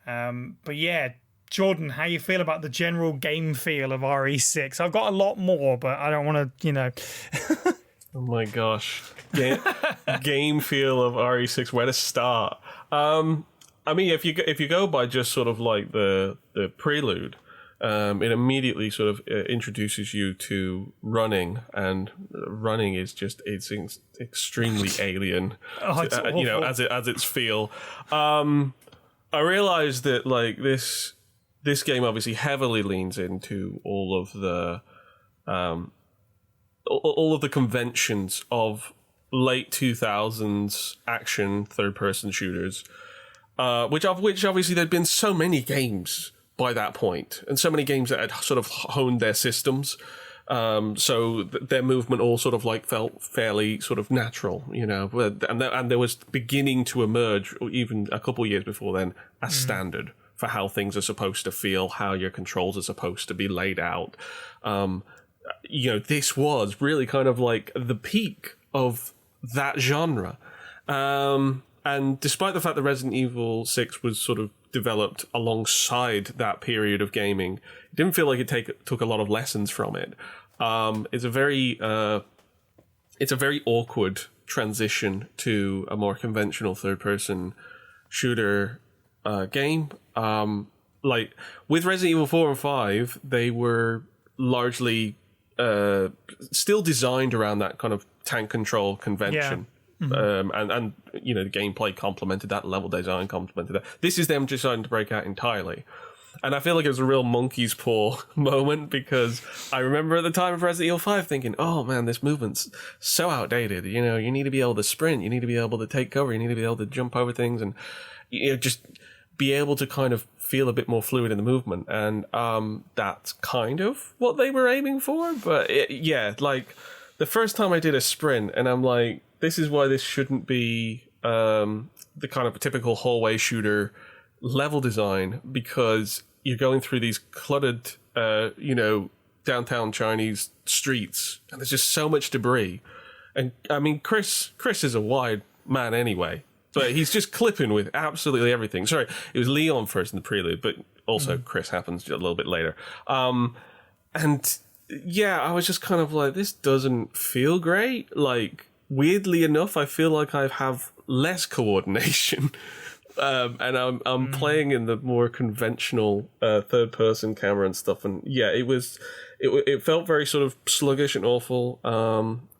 But yeah, Jordan, how you feel about the general game feel of RE6? I've got a lot more, but I don't want to, Oh my gosh. Game feel of RE6, where to start? I mean, if you go by just sort of like the prelude, it immediately sort of introduces you to running, and running is just it's extremely alien, as its feel. I realized that like this game obviously heavily leans into all of the conventions of late 2000s action third-person shooters, which obviously there'd been so many games by that point, and so many games that had sort of honed their systems, so their movement all sort of like felt fairly sort of natural, and there was beginning to emerge, even a couple of years before then, a standard for how things are supposed to feel, how your controls are supposed to be laid out. This was really kind of like the peak of that genre. And despite the fact that Resident Evil 6 was sort of developed alongside that period of gaming, it didn't feel like it took a lot of lessons from it. It's a very awkward transition to a more conventional third-person shooter game. Like with Resident Evil 4 and 5, they were largely still designed around that kind of tank control convention. Yeah. And the gameplay complemented that, level design complemented that. This is them deciding to break out entirely. And I feel like it was a real monkey's paw moment, because I remember at the time of Resident Evil 5 thinking, oh man, this movement's so outdated. You need to be able to sprint, you need to be able to take cover, you need to be able to jump over things, and just be able to kind of feel a bit more fluid in the movement. And that's kind of what they were aiming for. But like the first time I did a sprint, and I'm like, this is why this shouldn't be the kind of typical hallway shooter level design, because you're going through these cluttered, downtown Chinese streets, and there's just so much debris. And I mean, Chris is a wide man anyway, so he's just clipping with absolutely everything. Sorry, it was Leon first in the prelude, but also Chris happens a little bit later. And yeah, I was just kind of like, this doesn't feel great. Like, weirdly enough, I feel like I have less coordination, and I'm playing in the more conventional third-person camera and stuff. And yeah, it felt very sort of sluggish and awful.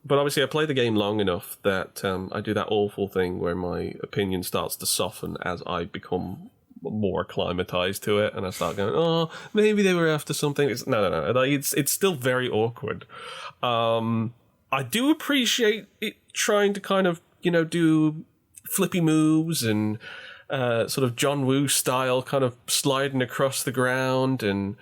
But obviously, I played the game long enough that I do that awful thing where my opinion starts to soften as I become more acclimatized to it, and I start going, oh, maybe they were after something. No. It's still very awkward. I do appreciate it trying to kind of, do flippy moves and sort of John Woo style kind of sliding across the ground and,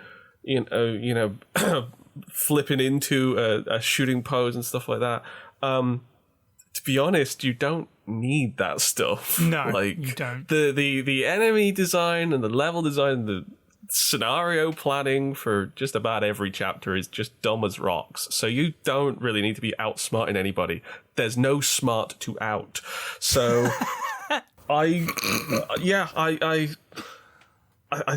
flipping into a shooting pose and stuff like that. To be honest, you don't need that stuff. No, like you don't. The enemy design and the level design, the scenario planning for just about every chapter is just dumb as rocks. So you don't really need to be outsmarting anybody. There's no smart to out. So I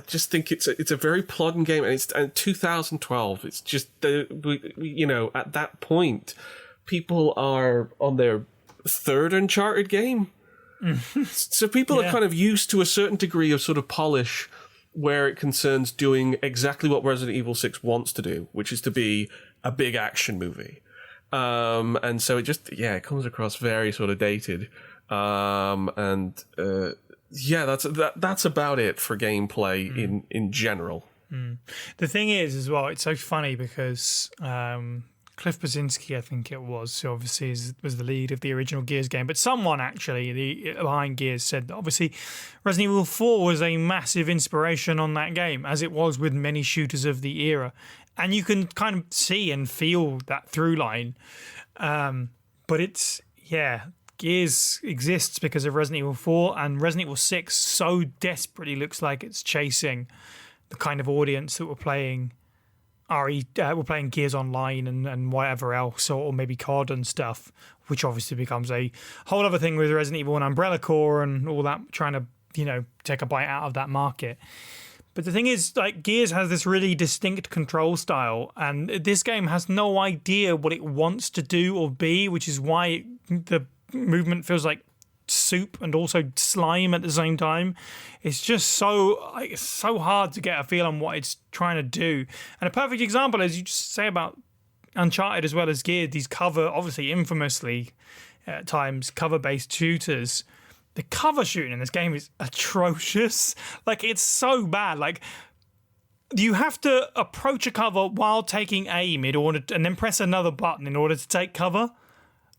just think it's a very plodding game, and 2012. It's just at that point, people are on their third Uncharted game, so people are kind of used to a certain degree of sort of polish where it concerns doing exactly what Resident Evil 6 wants to do, which is to be a big action movie. And so it comes across very sort of dated. That's about it for gameplay in general. The thing is, as well, it's so funny because Cliff Blazinski, I think it was, who obviously was the lead of the original Gears game, but someone actually behind Gears said that obviously Resident Evil 4 was a massive inspiration on that game, as it was with many shooters of the era. And you can kind of see and feel that through line. But it's, Gears exists because of Resident Evil 4, and Resident Evil 6 so desperately looks like it's chasing the kind of audience that were playing we're playing Gears Online and whatever else, or maybe COD and stuff, which obviously becomes a whole other thing with Resident Evil and Umbrella Corps and all that, trying to take a bite out of that market. But the thing is, like, Gears has this really distinct control style, and this game has no idea what it wants to do or be, which is why the movement feels like soup and also slime at the same time. It's just so hard to get a feel on what it's trying to do. And a perfect example, as you just say about Uncharted as well as Gears, these obviously infamously at times cover-based shooters. The cover shooting in this game is atrocious. Like, it's so bad. Like, you have to approach a cover while taking aim in order and then press another button in order to take cover.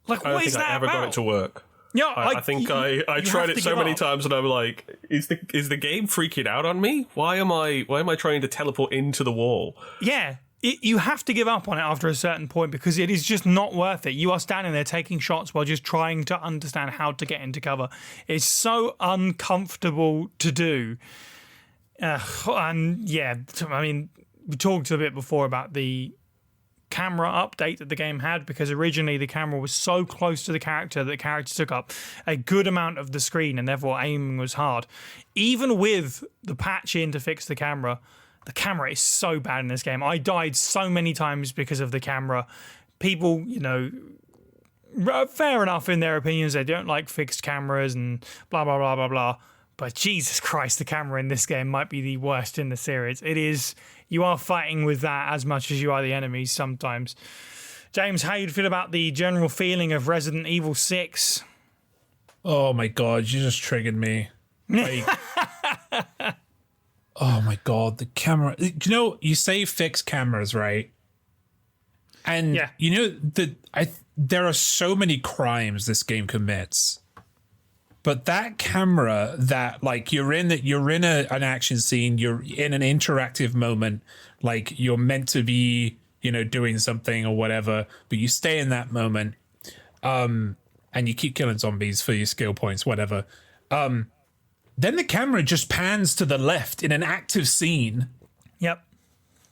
Like, what is that about? I ever got it to work. Yeah, I think I tried it so many times, and I'm like, is the game freaking out on me? Why am I trying to teleport into the wall? Yeah, you have to give up on it after a certain point because it is just not worth it. You are standing there taking shots while just trying to understand how to get into cover. It's so uncomfortable to do. And yeah, I mean, we talked a bit before about the camera update that the game had, because originally the camera was so close to the character that the character took up a good amount of the screen and therefore aiming was hard. Even with the patch in to fix the camera is so bad in this game. I died so many times because of the camera. People, fair enough in their opinions, they don't like fixed cameras and blah, blah, blah, blah, blah. But Jesus Christ, the camera in this game might be the worst in the series. It is. You are fighting with that as much as you are the enemies sometimes. James, how you feel about the general feeling of Resident Evil 6? Oh my God, you just triggered me. Like, oh my God, the camera. You say fix cameras, right? And there are so many crimes this game commits. But that camera that, like, you're in an action scene, you're in an interactive moment, like you're meant to be, doing something or whatever, but you stay in that moment, and you keep killing zombies for your skill points, whatever. Then the camera just pans to the left in an active scene. Yep.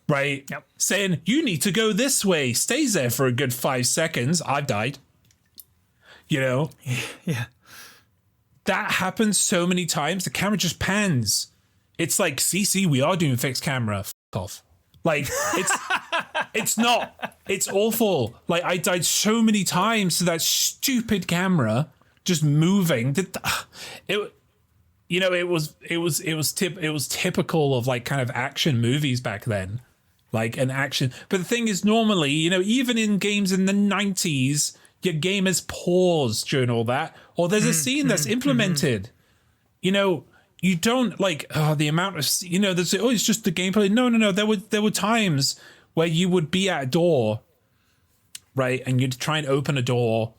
Right? Yep. Saying, you need to go this way. Stays there for a good 5 seconds. I've died. Yeah. That happens so many times. The camera just pans. It's like, CC, we are doing fixed camera. F off. Like, it's not. It's awful. Like, I died so many times to that stupid camera just moving. It was typical of, like, kind of action movies back then. Like an action. But the thing is, normally, even in games in the 90s, your game is paused during all that, or there's a scene that's implemented. You don't like the amount of there's it's just the gameplay. No. There were times where you would be at a door, right, and you'd try and open a door,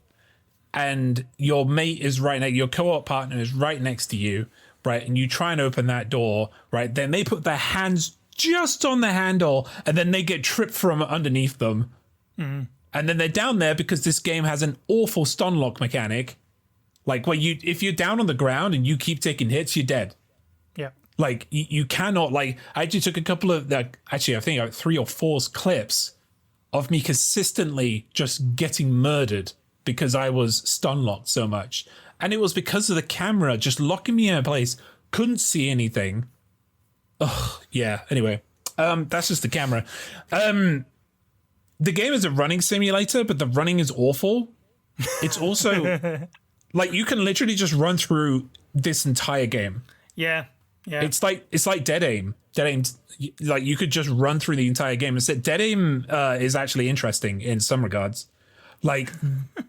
and your mate is your co-op partner is right next to you, right, and you try and open that door, right. Then they put their hands just on the handle, and then they get tripped from underneath them. And then they're down there because this game has an awful stun lock mechanic. Like, where if you're down on the ground and you keep taking hits, you're dead. Yeah. Like, you cannot, like, I actually took a couple of, actually, I think like 3 or 4 clips of me consistently just getting murdered because I was stun locked so much. And it was because of the camera just locking me in a place, couldn't see anything. Ugh, yeah, anyway. That's just the camera. The game is a running simulator, but the running is awful. It's also like you can literally just run through this entire game. Yeah. It's like Dead Aim. Dead Aim, like you could just run through the entire game. Instead, Dead Aim is actually interesting in some regards. Like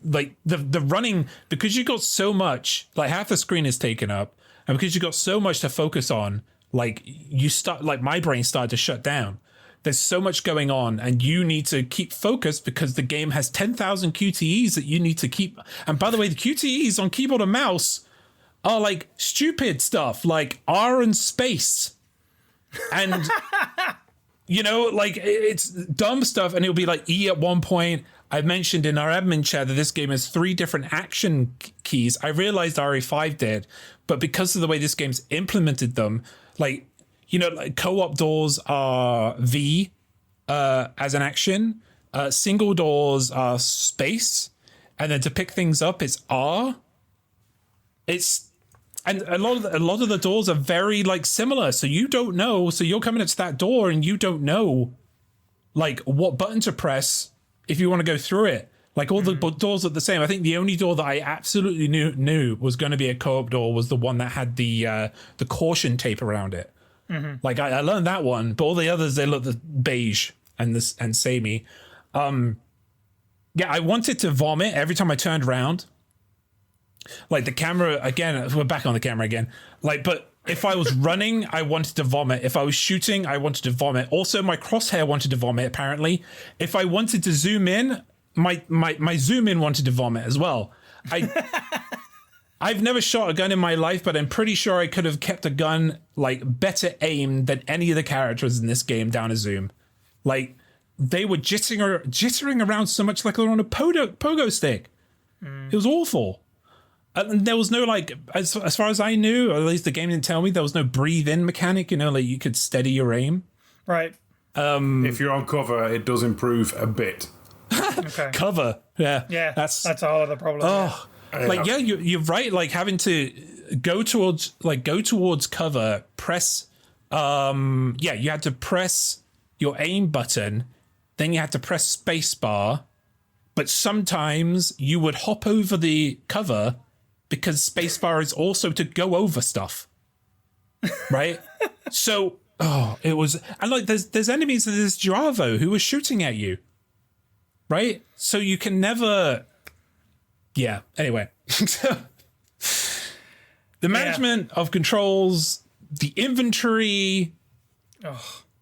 the running, because you got so much, like half the screen is taken up, and because you got so much to focus on, like my brain started to shut down. There's so much going on, and you need to keep focused because the game has 10,000 QTEs that you need to keep. And by the way, the QTEs on keyboard and mouse are like stupid stuff, like R and space. And, you know, like it's dumb stuff. And it'll be like E at one point. I mentioned in our admin chat that this game has 3 different action keys. I realized RE5 did, but because of the way this game's implemented them, like, you know, like co-op doors are V as an action, single doors are space, and then to pick things up, it's R. And a lot of the doors are very like similar, so you don't know. So you're coming up to that door and you don't know, like, what button to press if you want to go through it. Like all the doors are the same. I think the only door that I absolutely knew was going to be a co-op door was the one that had the caution tape around it. Like I learned that one, but all the others, they look beige and samey. Yeah, I wanted to vomit every time I turned around. Like the camera again, we're back on the camera again. Like, but if I was running, I wanted to vomit. If I was shooting, I wanted to vomit. Also, my crosshair wanted to vomit. Apparently, if I wanted to zoom in, my zoom in wanted to vomit as well. I've never shot a gun in my life, but I'm pretty sure I could have kept a gun like better aimed than any of the characters in this game down a zoom. Like they were jittering around so much like they were on a pogo stick. It was awful. And there was no like, as far as I knew, or at least the game didn't tell me, there was no breathe in mechanic. You know, like you could steady your aim. Right. If you're on cover, it does improve a bit. Okay. Cover. Yeah. Yeah. That's a whole other problem. Oh. Like, yeah, you're right. Like having to go towards cover, press, you had to press your aim button, then you had to press space bar, but sometimes you would hop over the cover because space bar is also to go over stuff, right? So, it was, and like there's enemies in this Javo who were shooting at you, right? So you can never. Yeah, anyway. The management of controls, the inventory,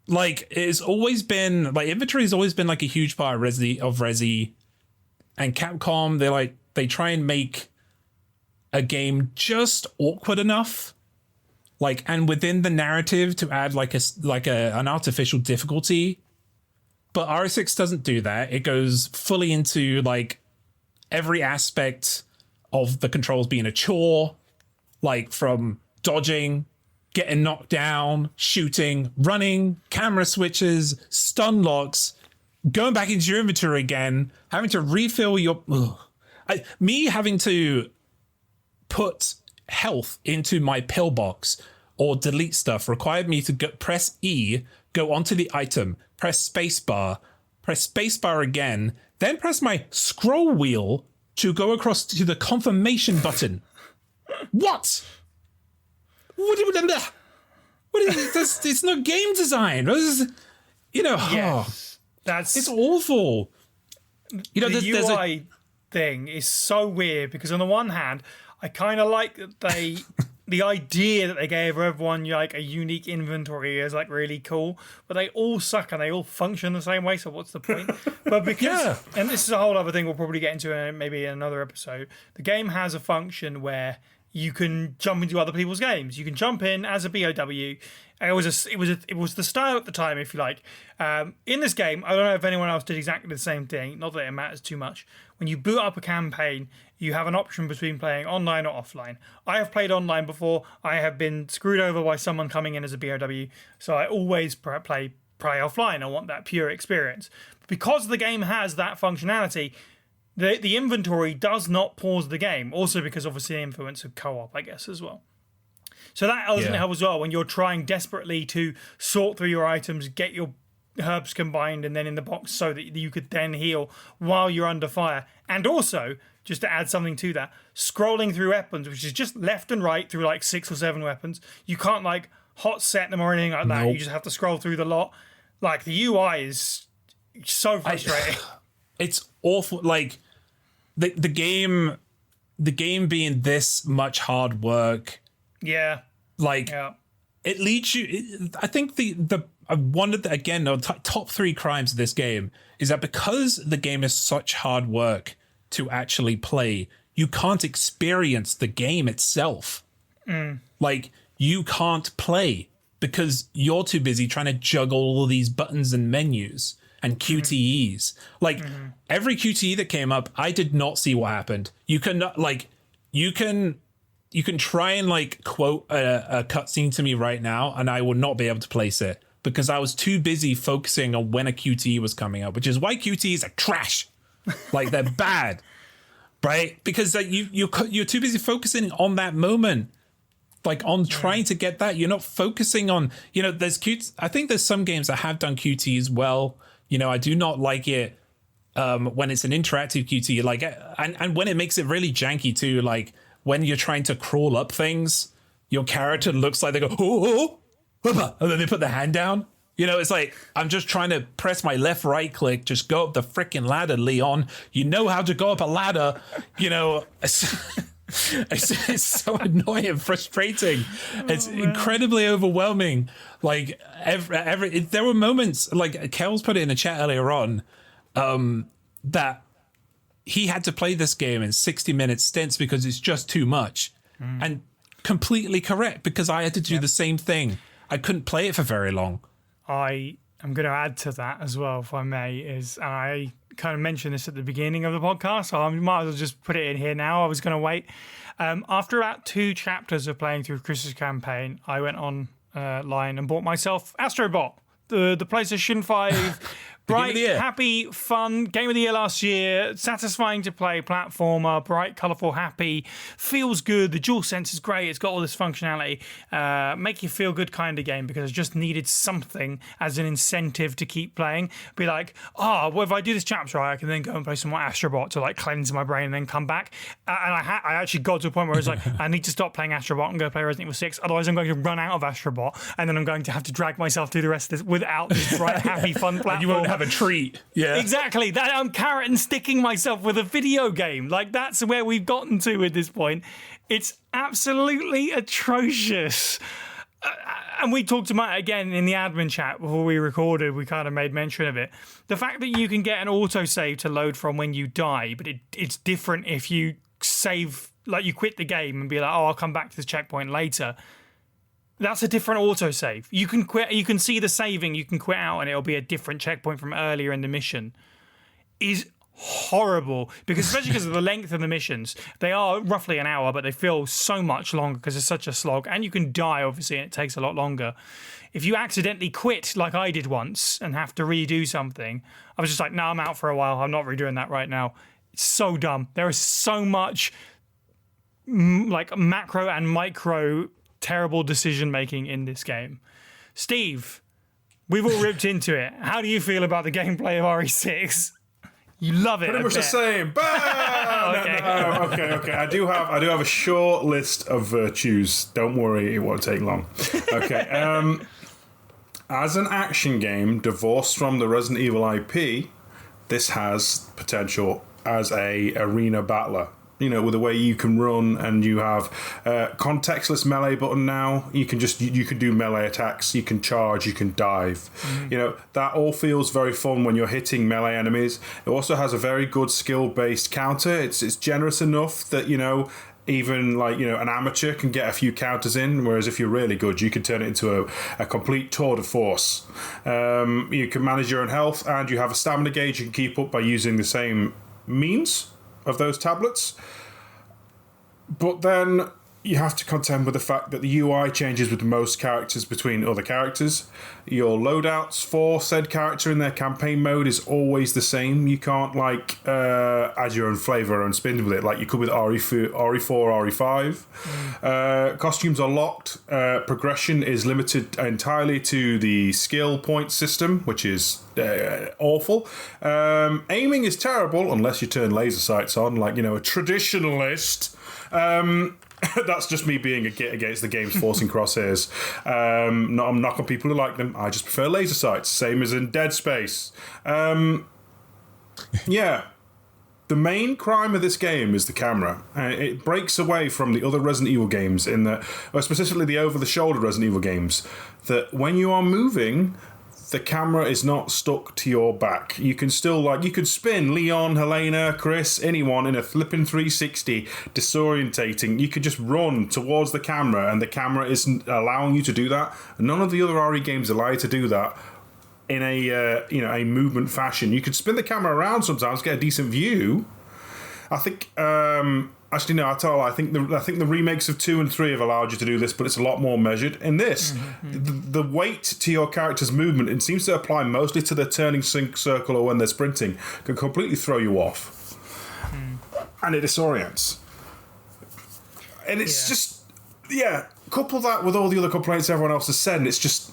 like it's always been like inventory has always been like a huge part of Resi, and Capcom, they try and make a game just awkward enough, like, and within the narrative to add an artificial difficulty. But RE6 doesn't do that. It goes fully into like every aspect of the controls being a chore, like from dodging, getting knocked down, shooting, running, camera switches, stun locks, going back into your inventory again, having to refill your... me having to put health into my pillbox or delete stuff required me to press E, go onto the item, press spacebar again, then press my scroll wheel to go across to the confirmation button. What is this? It's not game design. You know, Yes. it's awful. You know, the there's UI thing is so weird because on the one hand, I kind of like that the idea that they gave everyone like a unique inventory is like really cool, but they all suck and they all function the same way. So what's the point? But because, and this is a whole other thing we'll probably get into maybe in another episode. The game has a function where you can jump into other people's games. You can jump in as a BOW. It was the style at the time, if you like. In this game, I don't know if anyone else did exactly the same thing. Not that it matters too much. When you boot up a campaign, you have an option between playing online or offline. I have played online before. I have been screwed over by someone coming in as a BOW, so I always play offline. I want that pure experience. Because the game has that functionality, the inventory does not pause the game. Also because obviously the influence of co-op, I guess, as well. So that doesn't help as well when you're trying desperately to sort through your items, get your herbs combined and then in the box so that you could then heal while you're under fire. And also, just to add something to that, scrolling through weapons, which is just left and right through like 6 or 7 weapons. You can't like hot set them or anything like that. You just have to scroll through the lot. Like the UI is so frustrating. It's awful. Like the game being this much hard work. Yeah. Like it leads you. I think I wondered that again. The top 3 crimes of this game is that because the game is such hard work to actually play, you can't experience the game itself. Like you can't play because you're too busy trying to juggle all these buttons and menus and QTEs. Like every QTE that came up, I did not see what happened. You can try and like quote a cutscene to me right now, and I will not be able to place it because I was too busy focusing on when a QTE was coming up, which is why QTEs are trash. Like they're bad, right? Because like, you're too busy focusing on that moment, like on trying to get that. You're not focusing on, there's I think there's some games that have done QTEs well. I do not like it when it's an interactive QTE, like, and when it makes it really janky too, like when you're trying to crawl up things, your character looks like they go, oh, and then they put the hand down. It's like, I'm just trying to press my left, right click, just go up the freaking ladder, Leon. You know how to go up a ladder, It's so annoying and frustrating. It's incredibly overwhelming. Like there were moments, like Kel's put it in the chat earlier on, that he had to play this game in 60-minute stints because it's just too much. And completely correct, because I had to do the same thing. I couldn't play it for very long. I am going to add to that as well, if I may, is I kind of mentioned this at the beginning of the podcast, so I might as well just put it in here now. I was going to wait. After about 2 chapters of playing through Chris's campaign, I went online and bought myself Astrobot, the PlayStation 5 bright, happy, fun game of the year last year, satisfying to play platformer, bright, colourful, happy, feels good. The DualSense is great. It's got all this functionality, make you feel good kind of game, because I just needed something as an incentive to keep playing. Be like, well, if I do this chapter, I can then go and play some more Astrobot to like cleanse my brain and then come back. And I actually got to a point where I was like, I need to stop playing Astrobot and go play Resident Evil 6. Otherwise, I'm going to run out of Astrobot, and then I'm going to have to drag myself through the rest of this without this bright, happy, fun platform. You won't have a treat. Yeah, exactly. That I'm carrot and sticking myself with a video game. Like, that's where we've gotten to at this point. It's absolutely atrocious. And we talked about it again in the admin chat before we recorded. We kind of made mention of it. The fact that you can get an autosave to load from when you die, but it's different if you save, like you quit the game and be like, I'll come back to this checkpoint later. That's a different autosave. You can quit. You can see the saving. You can quit out, and it'll be a different checkpoint from earlier in the mission. Is horrible, because especially because of the length of the missions. They are roughly an hour, but they feel so much longer because it's such a slog. And you can die, obviously, and it takes a lot longer. If you accidentally quit, like I did once, and have to redo something, I was just like, no, I'm out for a while. I'm not redoing that right now. It's so dumb. There is so much like macro and micro terrible decision making in this game. Steve, we've all ripped into it. How do you feel about the gameplay of RE6? You love it. Pretty much the same. Okay. I do have a short list of virtues. Don't worry, it won't take long. Okay. As an action game divorced from the Resident Evil IP, this has potential as a arena battler. With the way you can run, and you have contextless melee button now. You can do melee attacks. You can charge. You can dive. That all feels very fun when you're hitting melee enemies. It also has a very good skill-based counter. It's generous enough that even like, an amateur can get a few counters in, whereas if you're really good, you can turn it into a complete tour de force. You can manage your own health, and you have a stamina gauge you can keep up by using the same means of those tablets. But then you have to contend with the fact that the UI changes with most characters between other characters. Your loadouts for said character in their campaign mode is always the same. You can't add your own flavour and spin with it like you could with RE4, RE5. Costumes are locked. Progression is limited entirely to the skill point system, which is awful. Aiming is terrible unless you turn laser sights on, like, a traditionalist. That's just me being a git against the game's forcing crosshairs. I'm knocking people who like them. I just prefer laser sights, same as in Dead Space. Yeah. The main crime of this game is the camera. It breaks away from the other Resident Evil games in that, or specifically the over-the-shoulder Resident Evil games, that when you are moving, the camera is not stuck to your back. You can still, you could spin Leon, Helena, Chris, anyone in a flipping 360, disorientating. You could just run towards the camera, and the camera isn't allowing you to do that. None of the other RE games allow you to do that in a movement fashion. You could spin the camera around sometimes, get a decent view. I think. Actually, no, I think the remakes of 2 and 3 have allowed you to do this, but it's a lot more measured. In this, the weight to your character's movement, it seems to apply mostly to the turning circle or when they're sprinting, can completely throw you off. And it disorients. And it's just, couple that with all the other complaints everyone else has said, and it's just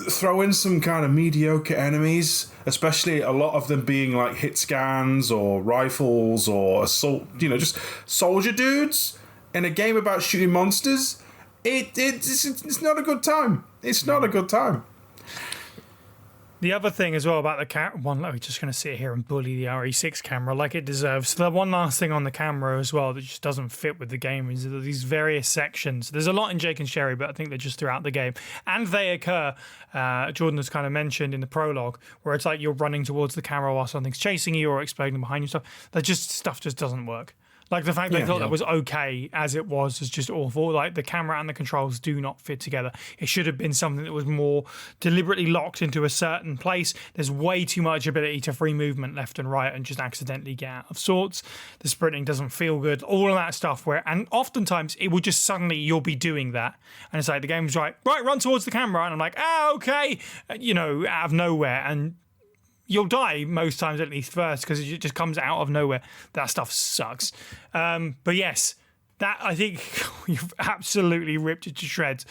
throw in some kind of mediocre enemies, especially a lot of them being like hit scans or rifles or assault, just soldier dudes in a game about shooting monsters. It's not a good time. It's not a good time. The other thing as well about the one, we're just going to sit here and bully the RE6 camera like it deserves. So the one last thing on the camera as well that just doesn't fit with the game is that these various sections. There's a lot in Jake and Sherry, but I think they're just throughout the game. And they occur, Jordan has kind of mentioned in the prologue, where it's like you're running towards the camera while something's chasing you or exploding behind you. Stuff just doesn't work. Like the fact they thought that was okay as it was is just awful. Like the camera and the controls do not fit together. It should have been something that was more deliberately locked into a certain place. There's way too much ability to free movement left and right and just accidentally get out of sorts. The sprinting doesn't feel good. All of that stuff and oftentimes it will just suddenly you'll be doing that. And it's like the game's right, run towards the camera. And I'm like, okay, out of nowhere. And you'll die most times at least first because it just comes out of nowhere. That stuff sucks. But yes, that I think you've absolutely ripped it to shreds.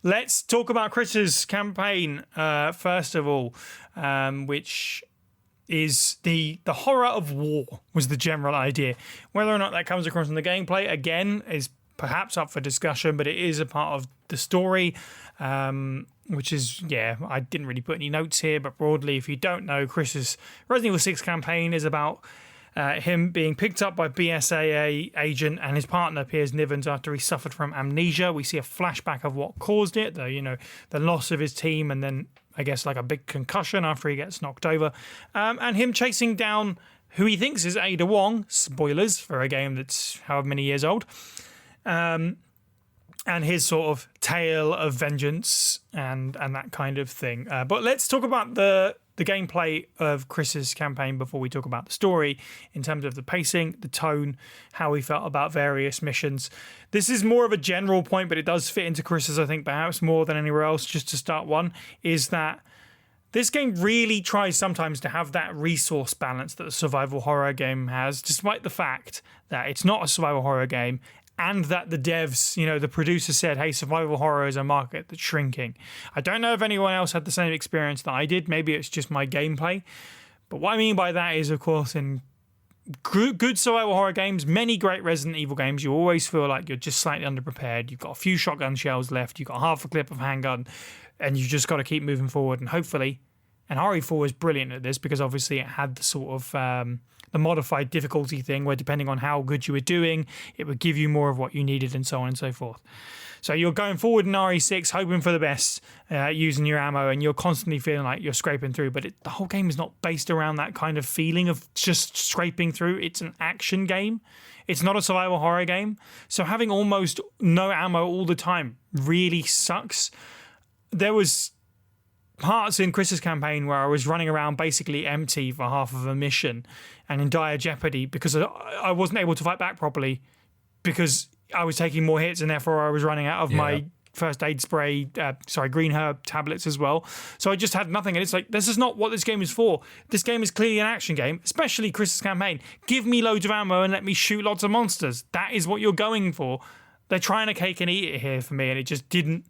Let's talk about Chris's campaign first of all, which is the horror of war was the general idea. Whether or not that comes across in the gameplay, again, is perhaps up for discussion, but it is a part of the story. Which is, I didn't really put any notes here, but broadly, if you don't know, Chris's Resident Evil 6 campaign is about him being picked up by BSAA agent and his partner, Piers Nivens, after he suffered from amnesia. We see a flashback of what caused it, the loss of his team, and then, I guess, like a big concussion after he gets knocked over, and him chasing down who he thinks is Ada Wong, spoilers for a game that's however many years old, and his sort of tale of vengeance and that kind of thing. But let's talk about the gameplay of Chris's campaign before we talk about the story in terms of the pacing, the tone, how he felt about various missions. This is more of a general point, but it does fit into Chris's, I think, perhaps more than anywhere else, just to start one, is that this game really tries sometimes to have that resource balance that a survival horror game has, despite the fact that it's not a survival horror game, and that the devs, the producer said, hey, survival horror is a market that's shrinking. I don't know if anyone else had the same experience that I did. Maybe it's just my gameplay. But what I mean by that is, of course, in good survival horror games, many great Resident Evil games, you always feel like you're just slightly underprepared. You've got a few shotgun shells left. You've got half a clip of handgun. And you just got to keep moving forward. And hopefully, and RE4 is brilliant at this because obviously it had the sort of the the modified difficulty thing, where depending on how good you were doing, it would give you more of what you needed and so on and so forth. So you're going forward in RE6, hoping for the best, using your ammo, and you're constantly feeling like you're scraping through. But the whole game is not based around that kind of feeling of just scraping through. It's an action game. It's not a survival horror game. So having almost no ammo all the time really sucks. There was parts in Chris's campaign where I was running around basically empty for half of a mission and in dire jeopardy because I wasn't able to fight back properly because I was taking more hits and therefore I was running out of my first aid spray, green herb tablets as well. So I just had nothing. And it's like, this is not what this game is for. This game is clearly an action game, especially Chris's campaign. Give me loads of ammo and let me shoot lots of monsters. That is what you're going for. They're trying to cake and eat it here for me, and it just didn't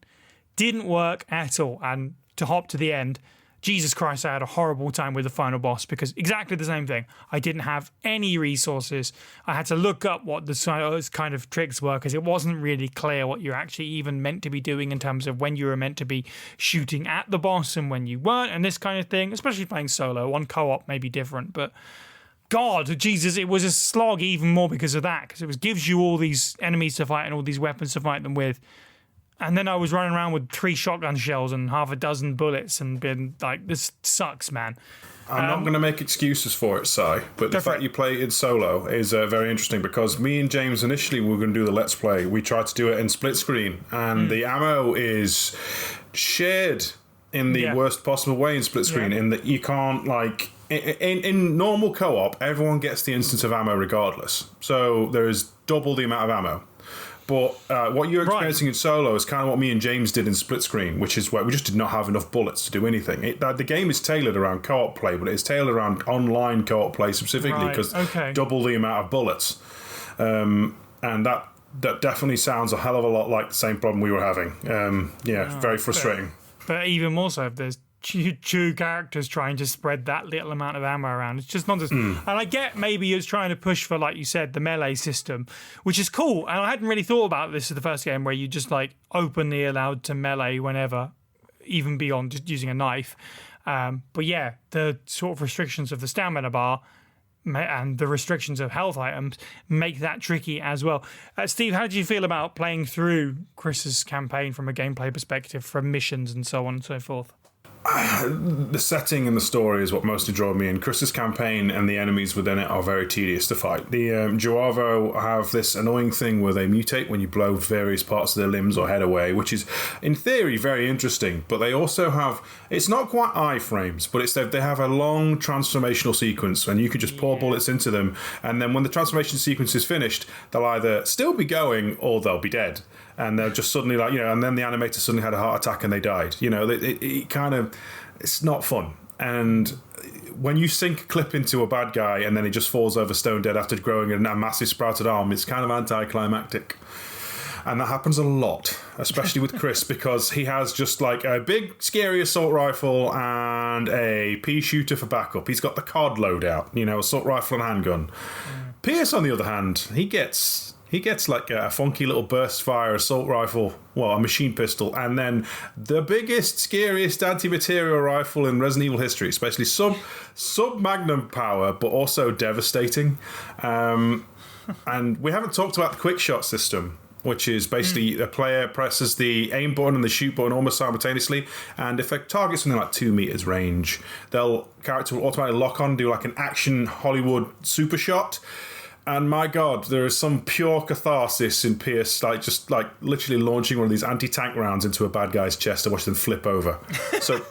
work at all. And to hop to the end, Jesus Christ, I had a horrible time with the final boss because exactly the same thing. I didn't have any resources. I had to look up what the kind of tricks were because it wasn't really clear what you're actually even meant to be doing in terms of when you were meant to be shooting at the boss and when you weren't, and this kind of thing, especially playing solo. On co-op may be different, but God, Jesus, it was a slog even more because of that, because it gives you all these enemies to fight and all these weapons to fight them with. And then I was running around with 3 shotgun shells and half a dozen bullets and been like, this sucks, man. I'm not going to make excuses for it, Si, but the fact you play it solo is very interesting because me and James initially we were going to do the Let's Play. We tried to do it in split screen, and the ammo is shared in the worst possible way in split screen, in that you can't, like... In normal co-op, everyone gets the instance of ammo regardless. So there is double the amount of ammo. But what you're experiencing in solo is kind of what me and James did in split screen, which is where we just did not have enough bullets to do anything. The game is tailored around co-op play, but it's tailored around online co-op play specifically because double the amount of bullets. And that definitely sounds a hell of a lot like the same problem we were having. Very frustrating. But even more so if there's two characters trying to spread that little amount of ammo around. It's just not as... And I get maybe it's trying to push for, like you said, the melee system, which is cool. And I hadn't really thought about this in the first game where you just like openly allowed to melee whenever, even beyond just using a knife. But yeah, the sort of restrictions of the stamina bar and the restrictions of health items make that tricky as well. Steve, how did you feel about playing through Chris's campaign from a gameplay perspective, from missions and so on and so forth? The setting and the story is what mostly drew me in. Chris's campaign and the enemies within it are very tedious to fight. The Juavo have this annoying thing where they mutate when you blow various parts of their limbs or head away, which is, in theory, very interesting. But they also have... It's not quite iframes, but they have a long transformational sequence, and you can just pour bullets into them, and then when the transformation sequence is finished, they'll either still be going or they'll be dead. And they'll just suddenly, and then the animator suddenly had a heart attack and they died. It kind of, it's not fun. And when you sink a clip into a bad guy and then he just falls over stone dead after growing a massive sprouted arm, it's kind of anticlimactic. And that happens a lot, especially with Chris, because he has just like a big, scary assault rifle and a pea shooter for backup. He's got the COD loadout, assault rifle and handgun. Pierce, on the other hand, he gets like a funky little burst fire assault rifle, a machine pistol, and then the biggest, scariest anti-material rifle in Resident Evil history, especially sub-magnum power, but also devastating. And we haven't talked about the quick shot system, which is basically a player presses the aim button and the shoot button almost simultaneously, and if a target's something like 2 meters range, character will automatically lock on, do like an action Hollywood super shot. And my God, there is some pure catharsis in Pierce, just literally launching one of these anti-tank rounds into a bad guy's chest and watch them flip over. So,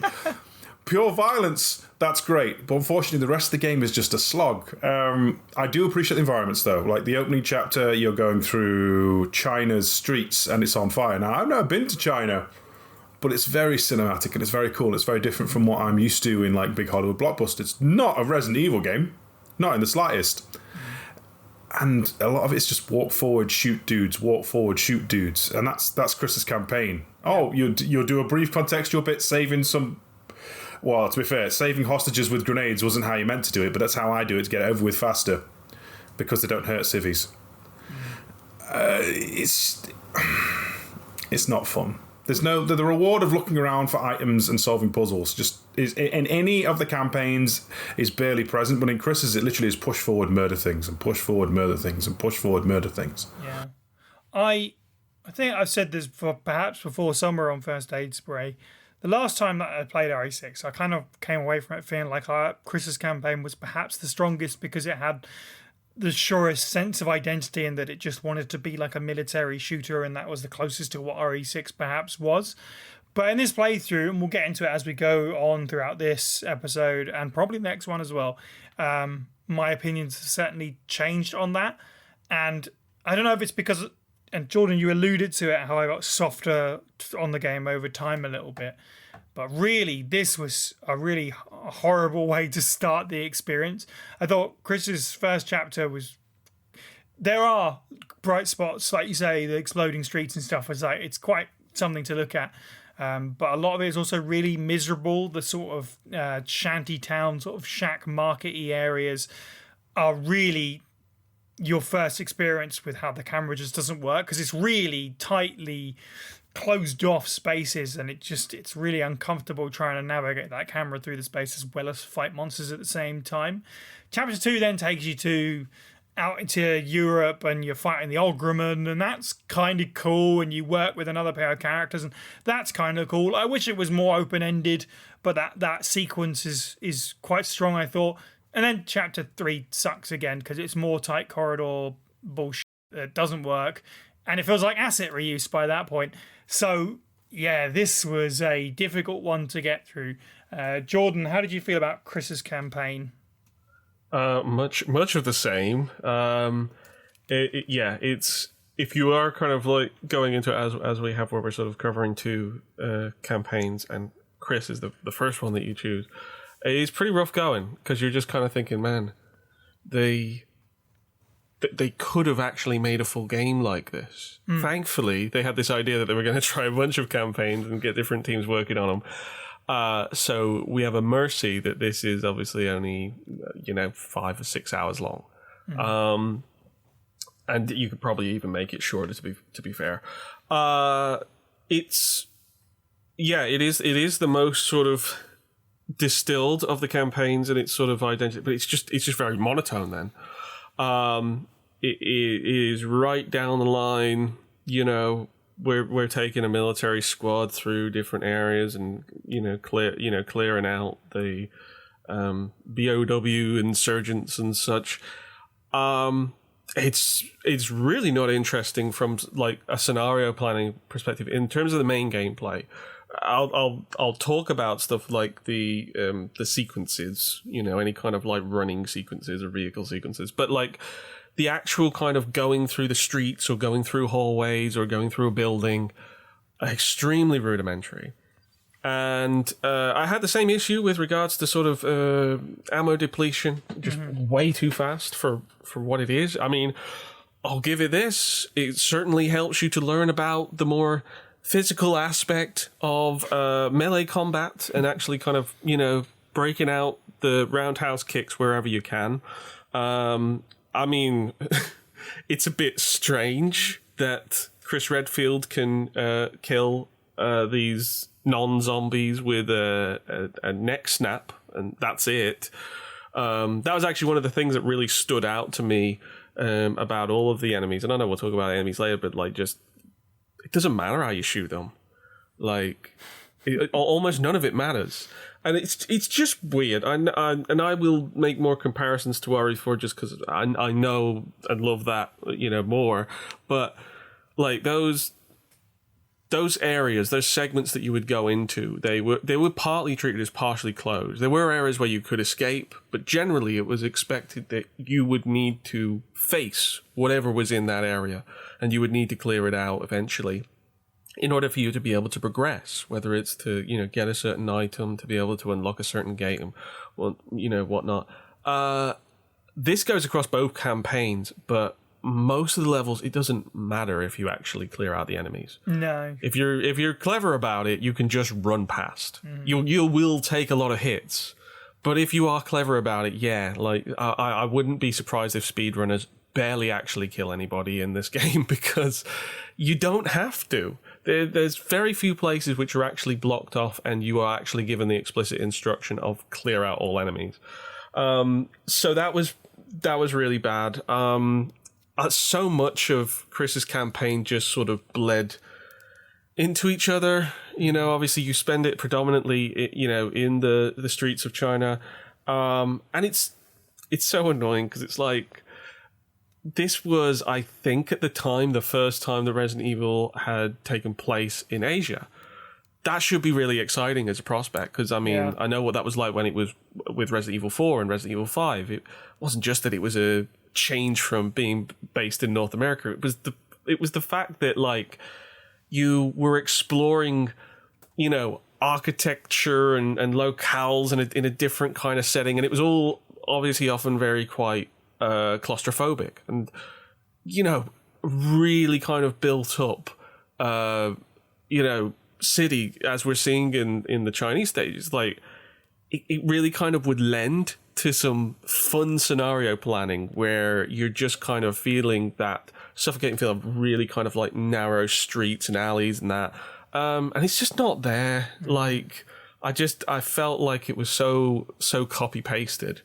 pure violence, that's great. But unfortunately, the rest of the game is just a slog. I do appreciate the environments, though. Like the opening chapter, you're going through China's streets and it's on fire. Now, I've never been to China, but it's very cinematic and it's very cool. It's very different from what I'm used to in like big Hollywood blockbusters. It's not a Resident Evil game, not in the slightest. And a lot of it's just walk forward, shoot dudes, walk forward, shoot dudes. And that's Chris's campaign. Oh, you'll do a brief contextual bit, saving some... Well, to be fair, saving hostages with grenades wasn't how you meant to do it, but that's how I do it to get it over with faster. Because they don't hurt civvies. It's not fun. There's no the reward of looking around for items and solving puzzles. Just is in any of the campaigns is barely present, but in Chris's it literally is push forward, murder things, and push forward, murder things, and push forward, murder things. Yeah, I think I've said this perhaps before summer on First Aid Spray. The last time that I played RE6, I kind of came away from it feeling like Chris's campaign was perhaps the strongest because it had the surest sense of identity and that it just wanted to be like a military shooter, and that was the closest to what RE6 perhaps was. But in this playthrough, and we'll get into it as we go on throughout this episode and probably the next one as well, my opinions have certainly changed on that. And I don't know if it's because, and Jordan, you alluded to it, how I got softer on the game over time a little bit. But really, this was a really horrible way to start the experience. I thought Chris's first chapter was... There are bright spots, like you say, the exploding streets and stuff. It's quite something to look at. But a lot of it is also really miserable. The sort of shanty town, sort of shack market-y areas are really your first experience with how the camera just doesn't work, because it's really tightly closed off spaces, and it's really uncomfortable trying to navigate that camera through the space as well as fight monsters at the same time. Chapter 2 then takes you out into Europe, and you're fighting the Ogrumman, and that's kind of cool, and you work with another pair of characters, and that's kind of cool. I wish it was more open-ended, but that sequence is quite strong, I thought. And then chapter 3 sucks again because it's more tight corridor bullshit that doesn't work, and it feels like asset reuse by that point. So yeah, this was a difficult one to get through. Jordan, how did you feel about Chris's campaign? Much of the same. It's if you are kind of like going into it as we have, where we're sort of covering two campaigns, and Chris is the first one that you choose. It's pretty rough going because you're just kind of thinking, man, they could have actually made a full game like this. Thankfully, they had this idea that they were going to try a bunch of campaigns and get different teams working on them. So we have a mercy that this is obviously only 5 or 6 hours long, and you could probably even make it shorter to be fair. It is the most sort of distilled of the campaigns, and it's sort of identity, but it's just very monotone. Then it is right down the line. We're taking a military squad through different areas, and clearing out the BOW insurgents and such. It's really not interesting from like a scenario planning perspective in terms of the main gameplay. I'll talk about stuff like the sequences, any kind of like running sequences or vehicle sequences, but like the actual kind of going through the streets or going through hallways or going through a building, extremely rudimentary. And I had the same issue with regards to sort of ammo depletion, just way too fast for what it is. I mean, I'll give it this. It certainly helps you to learn about the more physical aspect of melee combat and actually kind of, breaking out the roundhouse kicks wherever you can. I mean, it's a bit strange that Chris Redfield can kill these non-zombies with a neck snap, and that's it. That was actually one of the things that really stood out to me about all of the enemies. And I know we'll talk about enemies later, but like, just it doesn't matter how you shoot them. Like, almost none of it matters. And it's just weird. And I will make more comparisons to RE4 just because I know and love that, more. But like those areas, those segments that you would go into, they were partly treated as partially closed. There were areas where you could escape, but generally it was expected that you would need to face whatever was in that area, and you would need to clear it out eventually in order for you to be able to progress, whether it's to, get a certain item, to be able to unlock a certain gate, and whatnot. This goes across both campaigns, but most of the levels, it doesn't matter if you actually clear out the enemies. No. If you're clever about it, you can just run past. You will take a lot of hits, but if you are clever about it, I wouldn't be surprised if speedrunners barely actually kill anybody in this game because you don't have to. there's very few places which are actually blocked off, and you are actually given the explicit instruction of clear out all enemies. So that was really bad. So much of Chris's campaign just sort of bled into each other. Obviously you spend it predominantly, in the streets of China, and it's so annoying because it's like, this was, I think, at the time, the first time that Resident Evil had taken place in Asia. That should be really exciting as a prospect, because, I know what that was like when it was with Resident Evil 4 and Resident Evil 5. It wasn't just that it was a change from being based in North America. It was the fact that, like, you were exploring, architecture and locales in a different kind of setting, and it was all obviously often very quite claustrophobic, and really kind of built up city, as we're seeing in the Chinese stages. Like it really kind of would lend to some fun scenario planning where you're just kind of feeling that suffocating feel of really kind of like narrow streets and alleys and that, and it's just not there. Like I felt like it was so copy pasted.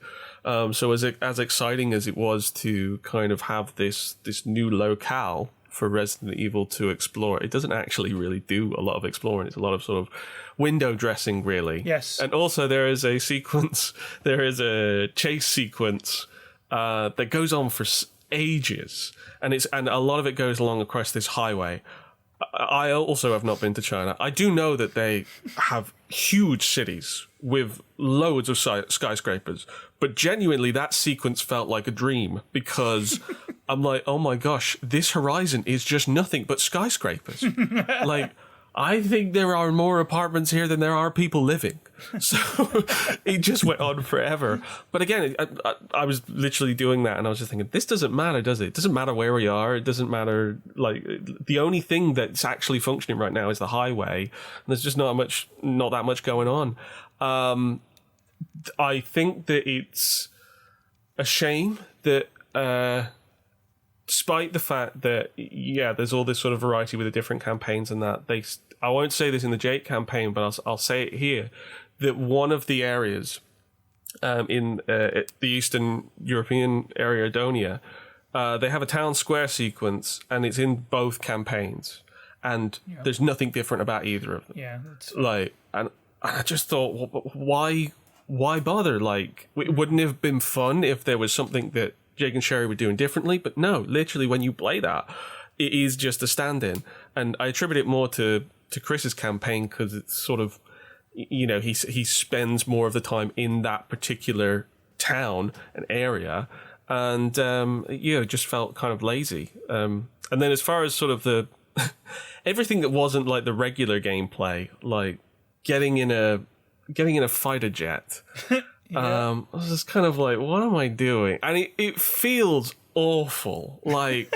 So as exciting as it was to kind of have this new locale for Resident Evil to explore, it doesn't actually really do a lot of exploring. It's a lot of sort of window dressing, really. Yes. And also there is a chase sequence that goes on for ages, and a lot of it goes along across this highway. I also have not been to China. I do know that they have huge cities with loads of skyscrapers, but genuinely that sequence felt like a dream, because I'm like, oh my gosh, this horizon is just nothing but skyscrapers. Like, I think there are more apartments here than there are people living. So it just went on forever. But again, I was literally doing that, and I was just thinking, this doesn't matter, does it? It doesn't matter where we are. It doesn't matter. Like, the only thing that's actually functioning right now is the highway. And there's just not that much going on. I think that it's a shame that, despite the fact that, there's all this sort of variety with the different campaigns and that, I won't say this in the Jake campaign, but I'll say it here, that one of the areas in the Eastern European area, Edonia, they have a town square sequence, and it's in both campaigns, and there's nothing different about either of them. Yeah, and I just thought, why bother? Like, it wouldn't have been fun if there was something that Jake and Sherry were doing differently, but no, literally when you play that, it is just a stand-in. And I attribute it more to Chris's campaign, because it's sort of, he spends more of the time in that particular town and area, and just felt kind of lazy. And then as far as sort of the everything that wasn't like the regular gameplay, like getting in a fighter jet, I was just kind of like, what am I doing? And it feels awful. Like,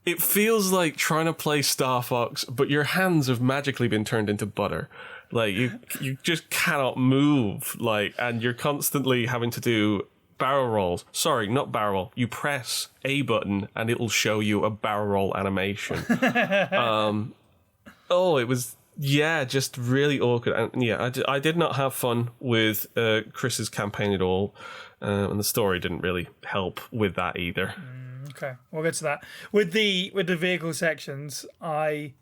it feels like trying to play Star Fox, but your hands have magically been turned into butter. Like, you just cannot move. Like, and you're constantly having to do barrel rolls. Sorry, not barrel roll. You press a button and it'll show you a barrel roll animation. It was, just really awkward. And I did not have fun with Chris's campaign at all. And the story didn't really help with that either. Okay, we'll get to that. With the vehicle sections, I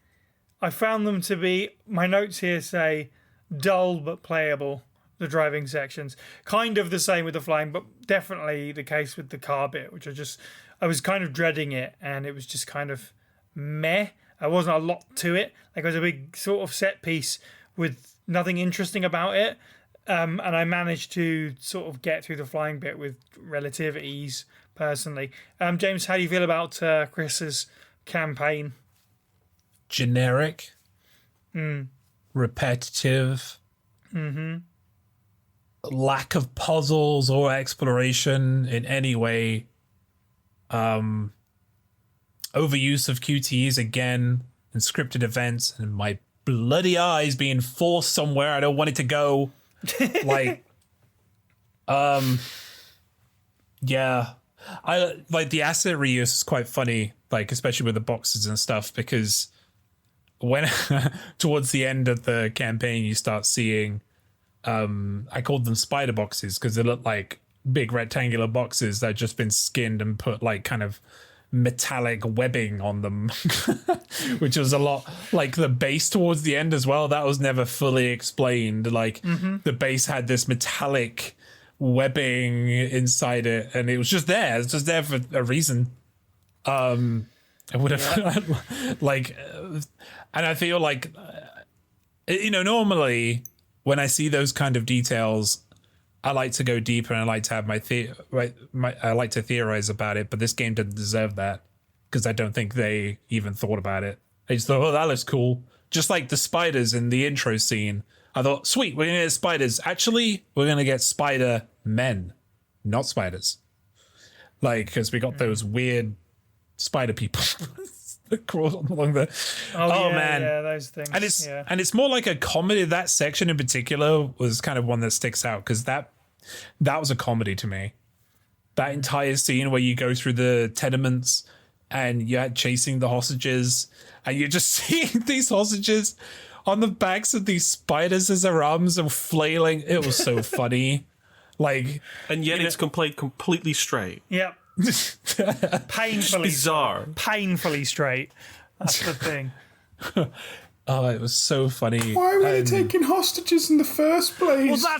found them to be, my notes here say, dull but playable, the driving sections. Kind of the same with the flying, but definitely the case with the car bit, which I was kind of dreading it, and it was just kind of meh. There wasn't a lot to it. Like, it was a big sort of set piece with nothing interesting about it. And I managed to sort of get through the flying bit with relative ease, personally. James, how do you feel about Chris's campaign? Generic, repetitive, lack of puzzles or exploration in any way, overuse of QTEs again, and scripted events, and my bloody eyes being forced somewhere I don't want it to go. Like, I like the asset reuse is quite funny, like especially with the boxes and stuff, because when towards the end of the campaign, you start seeing, I called them spider boxes because they look like big rectangular boxes that had just been skinned and put like kind of metallic webbing on them, which was a lot like the base towards the end as well. That was never fully explained. Like the base had this metallic webbing inside it, and it was just there. It's just there for a reason. I would have like, and I feel like, normally when I see those kind of details, I like to go deeper and I like to have I like to theorize about it. But this game didn't deserve that because I don't think they even thought about it. They just thought, oh, that looks cool. Just like the spiders in the intro scene. I thought, sweet, we're gonna get spiders. Actually, we're gonna get spider men, not spiders. Like, because we got those weird spider people that crawl along the. Oh man, yeah, those things. And it's more like a comedy. That section in particular was kind of one that sticks out because that was a comedy to me. That entire scene where you go through the tenements and you're chasing the hostages and you're just seeing these hostages on the backs of these spiders as their arms are flailing. It was so funny. Like, and yet it's completely straight. Yep. Painfully bizarre. Painfully straight. That's the thing. Oh, it was so funny. Why were they taking hostages in the first place? Well,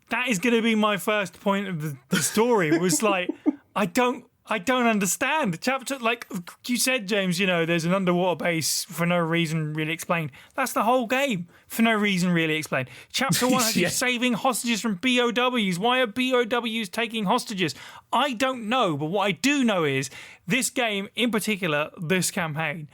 that is going to be my first point of the story. Was like, I don't understand. Chapter, like you said, James, there's an underwater base for no reason really explained. That's the whole game for no reason really explained. Chapter 1 has you saving hostages from BOWs. Why are BOWs taking hostages? I don't know, but what I do know is this game, in particular, this campaign,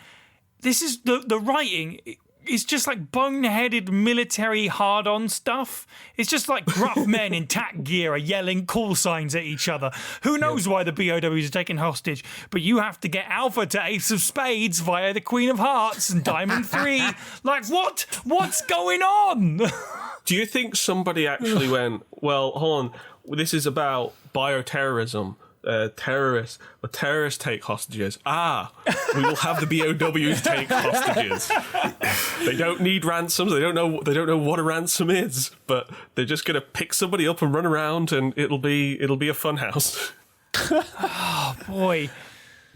this is the writing. It's just like boneheaded military hard-on stuff. It's just like gruff men in tack gear are yelling call signs at each other. Who knows why the BOWs are taken hostage, but you have to get Alpha to Ace of Spades via the Queen of Hearts and Diamond 3. Like, what? What's going on? Do you think somebody actually went, well, hold on, this is about bioterrorism. Terrorists take hostages. We will have the BOWs take hostages. They don't need ransoms. They don't know what a ransom is, but they're just gonna pick somebody up and run around, and it'll be a fun house. Oh boy,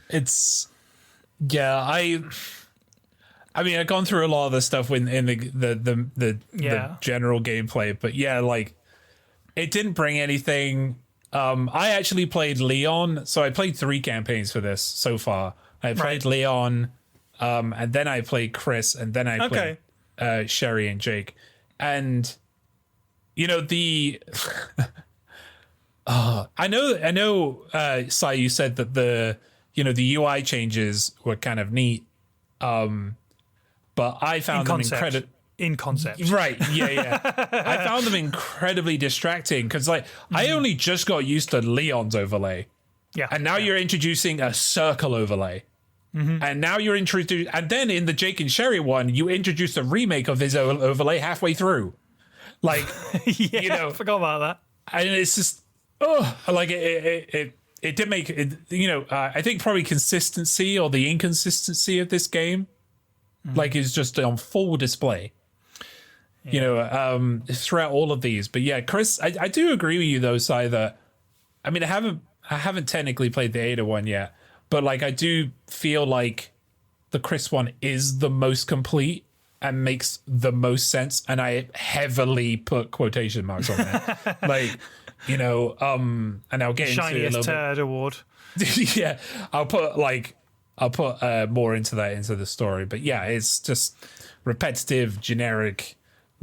it's I mean, I've gone through a lot of the stuff in the general gameplay, but like it didn't bring anything. I actually played Leon, so I played 3 campaigns for this so far. I played Leon, and then I played Chris, and then I played Sherry and Jake. And the I know, Sai, you said that the UI changes were kind of neat, but I found them incredible. In concept. Right, yeah. I found them incredibly distracting because, like, I only just got used to Leon's overlay. Yeah. And now you're introducing a circle overlay. And now you're introducing... And then in the Jake and Sherry one, you introduced a remake of his overlay halfway through. Like, I forgot about that. And it's just... like, it did make... it. I think probably consistency or the inconsistency of this game, like, is just on full display. Throughout all of these. But yeah, Chris, I do agree with you though, Sai, that I mean, I haven't technically played the Ada one yet, but like I do feel like the Chris one is the most complete and makes the most sense, and I heavily put quotation marks on that. Like, and I'll get Shiniest into turd award. Yeah, I'll put more into the story, but yeah, it's just repetitive, generic.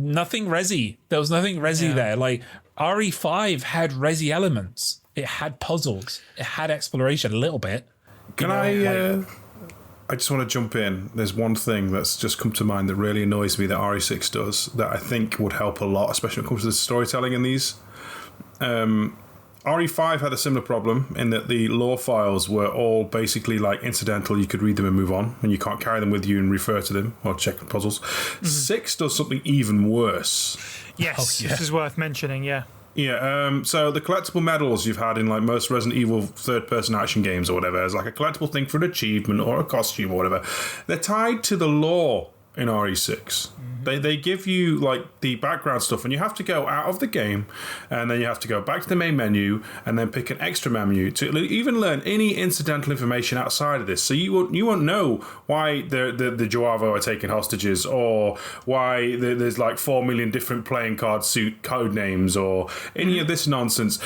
Nothing resi. There was nothing resi there. Like RE5 had resi elements. It had puzzles. It had exploration a little bit. I just want to jump in. There's one thing that's just come to mind that really annoys me that RE6 does that I think would help a lot, especially when it comes to the storytelling in these. RE5 had a similar problem in that the lore files were all basically like incidental. You could read them and move on, and you can't carry them with you and refer to them or check puzzles. 6 does something even worse. Yes, this is worth mentioning, yeah. Yeah, so the collectible medals you've had in like most Resident Evil third-person action games or whatever, as like a collectible thing for an achievement or a costume or whatever, they're tied to the lore in RE6. They give you like the background stuff, and you have to go out of the game, and then you have to go back to the main menu, and then pick an extra menu to even learn any incidental information outside of this. So you won't know why the Joavo are taking hostages, or why there's like 4 million different playing card suit code names, or any of this nonsense,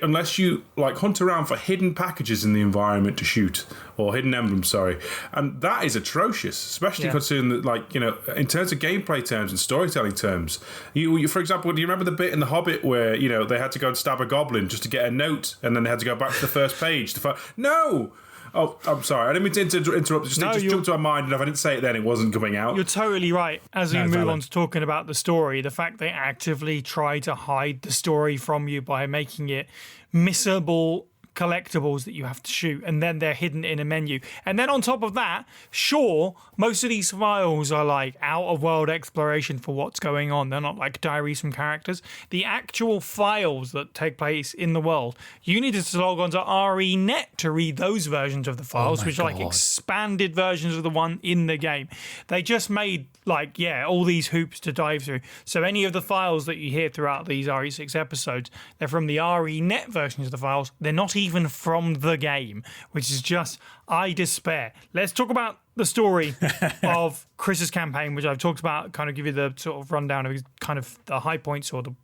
unless you like hunt around for hidden packages in the environment to shoot, or hidden emblems. Sorry, and that is atrocious, especially considering that, like, you know, in terms of gameplay terms and storytelling terms. You, for example, do you remember the bit in The Hobbit where, you know, they had to go and stab a goblin just to get a note, and then they had to go back to the first page to find... No! Oh, I'm sorry. I didn't mean to interrupt. It just jumped to my mind, and if I didn't say it then, it wasn't coming out. You're totally right. As we move on to talking about the story, the fact they actively try to hide the story from you by making it missable collectibles that you have to shoot, and then they're hidden in a menu. And then on top of that, sure, most of these files are like out of world exploration for what's going on. They're not like diaries from characters. The actual files that take place in the world, you needed to log on to RENet to read those versions of the files, which are like expanded versions of the one in the game. They just made like, all these hoops to dive through. So any of the files that you hear throughout these RE6 episodes, they're from the RENet versions of the files. They're not even from the game, which is just, I despair. Let's talk about the story of Chris's campaign, which I've talked about, kind of give you the sort of rundown of kind of the high points, or the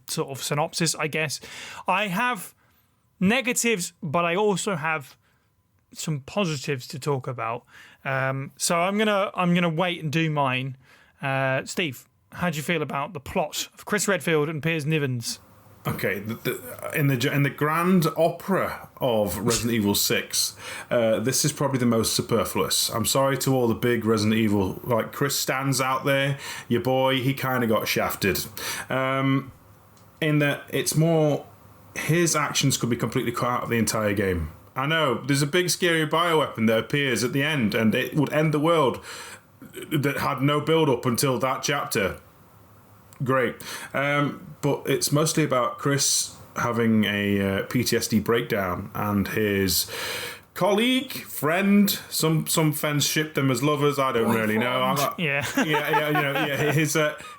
sort of synopsis, I guess. I have negatives, but I also have some positives to talk about. So I'm gonna wait and do mine. Steve, how do you feel about the plot of Chris Redfield and Piers Nivens? Okay, in the grand opera of Resident Evil 6, this is probably the most superfluous. I'm sorry to all the big Resident Evil, like Chris stands out there, your boy, he kind of got shafted. In that it's more, his actions could be completely cut out of the entire game. I know, there's a big scary bioweapon that appears at the end, and it would end the world that had no build-up until that chapter. Great. But it's mostly about Chris having a PTSD breakdown, and his colleague, friend, some fans ship them as lovers, I don't really know.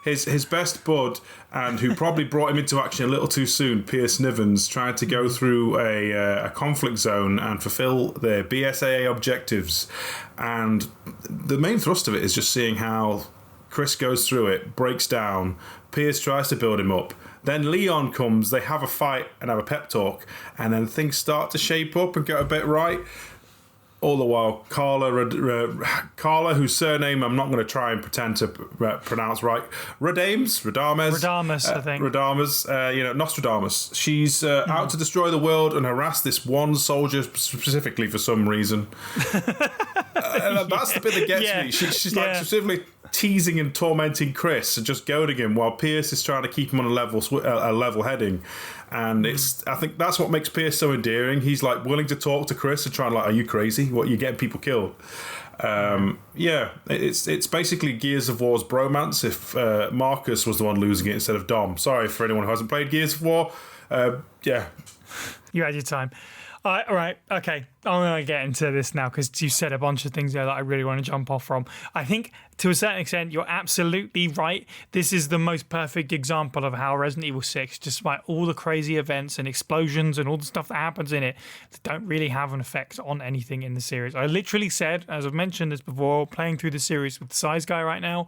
His best bud, and who probably brought him into action a little too soon, Piers Nivens, trying to go through a conflict zone and fulfill their BSAA objectives. And the main thrust of it is just seeing how Chris goes through it, breaks down, Piers tries to build him up, then Leon comes, they have a fight and have a pep talk, and then things start to shape up and get a bit right. All the while, Carla, whose surname I'm not going to try and pretend to pronounce right, Radames, I think. Nostradamus. She's out to destroy the world and harass this one soldier specifically for some reason. That's the bit that gets me. She's like specifically teasing and tormenting Chris and just goading him, while Piers is trying to keep him on a level heading. And I think that's what makes Piers so endearing. He's like willing to talk to Chris and trying like, are you crazy? What, you're getting people killed? It's basically Gears of War's bromance if Marcus was the one losing it instead of Dom. Sorry for anyone who hasn't played Gears of War. You had your time. All right, okay. I'm going to get into this now because you said a bunch of things there that I really want to jump off from. I think, to a certain extent, you're absolutely right. This is the most perfect example of how Resident Evil 6, despite all the crazy events and explosions and all the stuff that happens in it, don't really have an effect on anything in the series. I literally said, as I've mentioned this before, playing through the series with the Size Guy right now,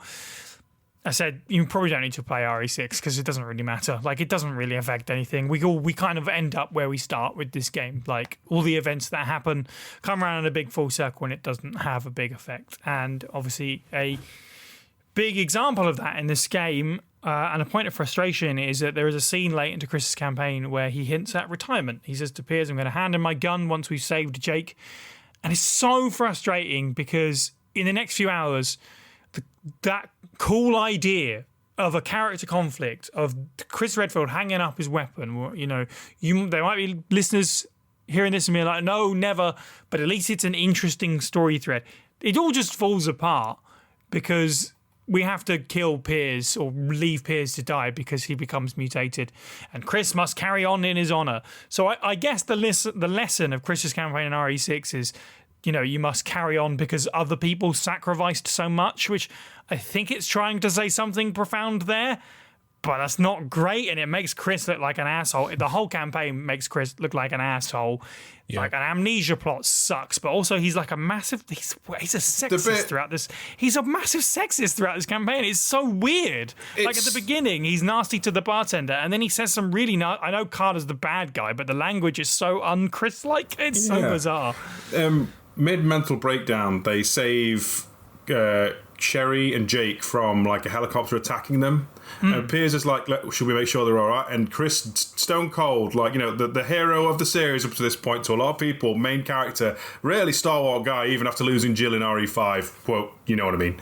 I said, you probably don't need to play RE6 because it doesn't really matter. Like, it doesn't really affect anything. We kind of end up where we start with this game. Like, all the events that happen come around in a big full circle and it doesn't have a big effect. And obviously, a big example of that in this game, and a point of frustration, is that there is a scene late into Chris's campaign where he hints at retirement. He says to Piers, I'm going to hand him my gun once we've saved Jake. And it's so frustrating because in the next few hours, that cool idea of a character conflict of Chris Redfield hanging up his weapon, you know, there might be listeners hearing this and being like, no, never, but at least it's an interesting story thread. It all just falls apart because we have to kill Piers or leave Piers to die because he becomes mutated, and Chris must carry on in his honor. So I guess the lesson of Chris's campaign in RE6 is, you must carry on because other people sacrificed so much, which I think it's trying to say something profound there. But that's not great, and it makes Chris look like an asshole. The whole campaign makes Chris look like an asshole. Yeah. Like, an amnesia plot sucks, but also he's like a massive... He's a sexist throughout this. He's a massive sexist throughout this campaign. It's so weird. Like, at the beginning, he's nasty to the bartender, and then he says some really... I know Carter's the bad guy, but the language is so un-Chris-like. It's so bizarre. Mid-mental breakdown, they save Sherry and Jake from, like, a helicopter attacking them. And Piers is like, should we make sure they're all right? And Chris, stone cold, like, the hero of the series up to this point to a lot of people, main character, really stalwart guy, even after losing Jill in RE5, quote, you know what I mean?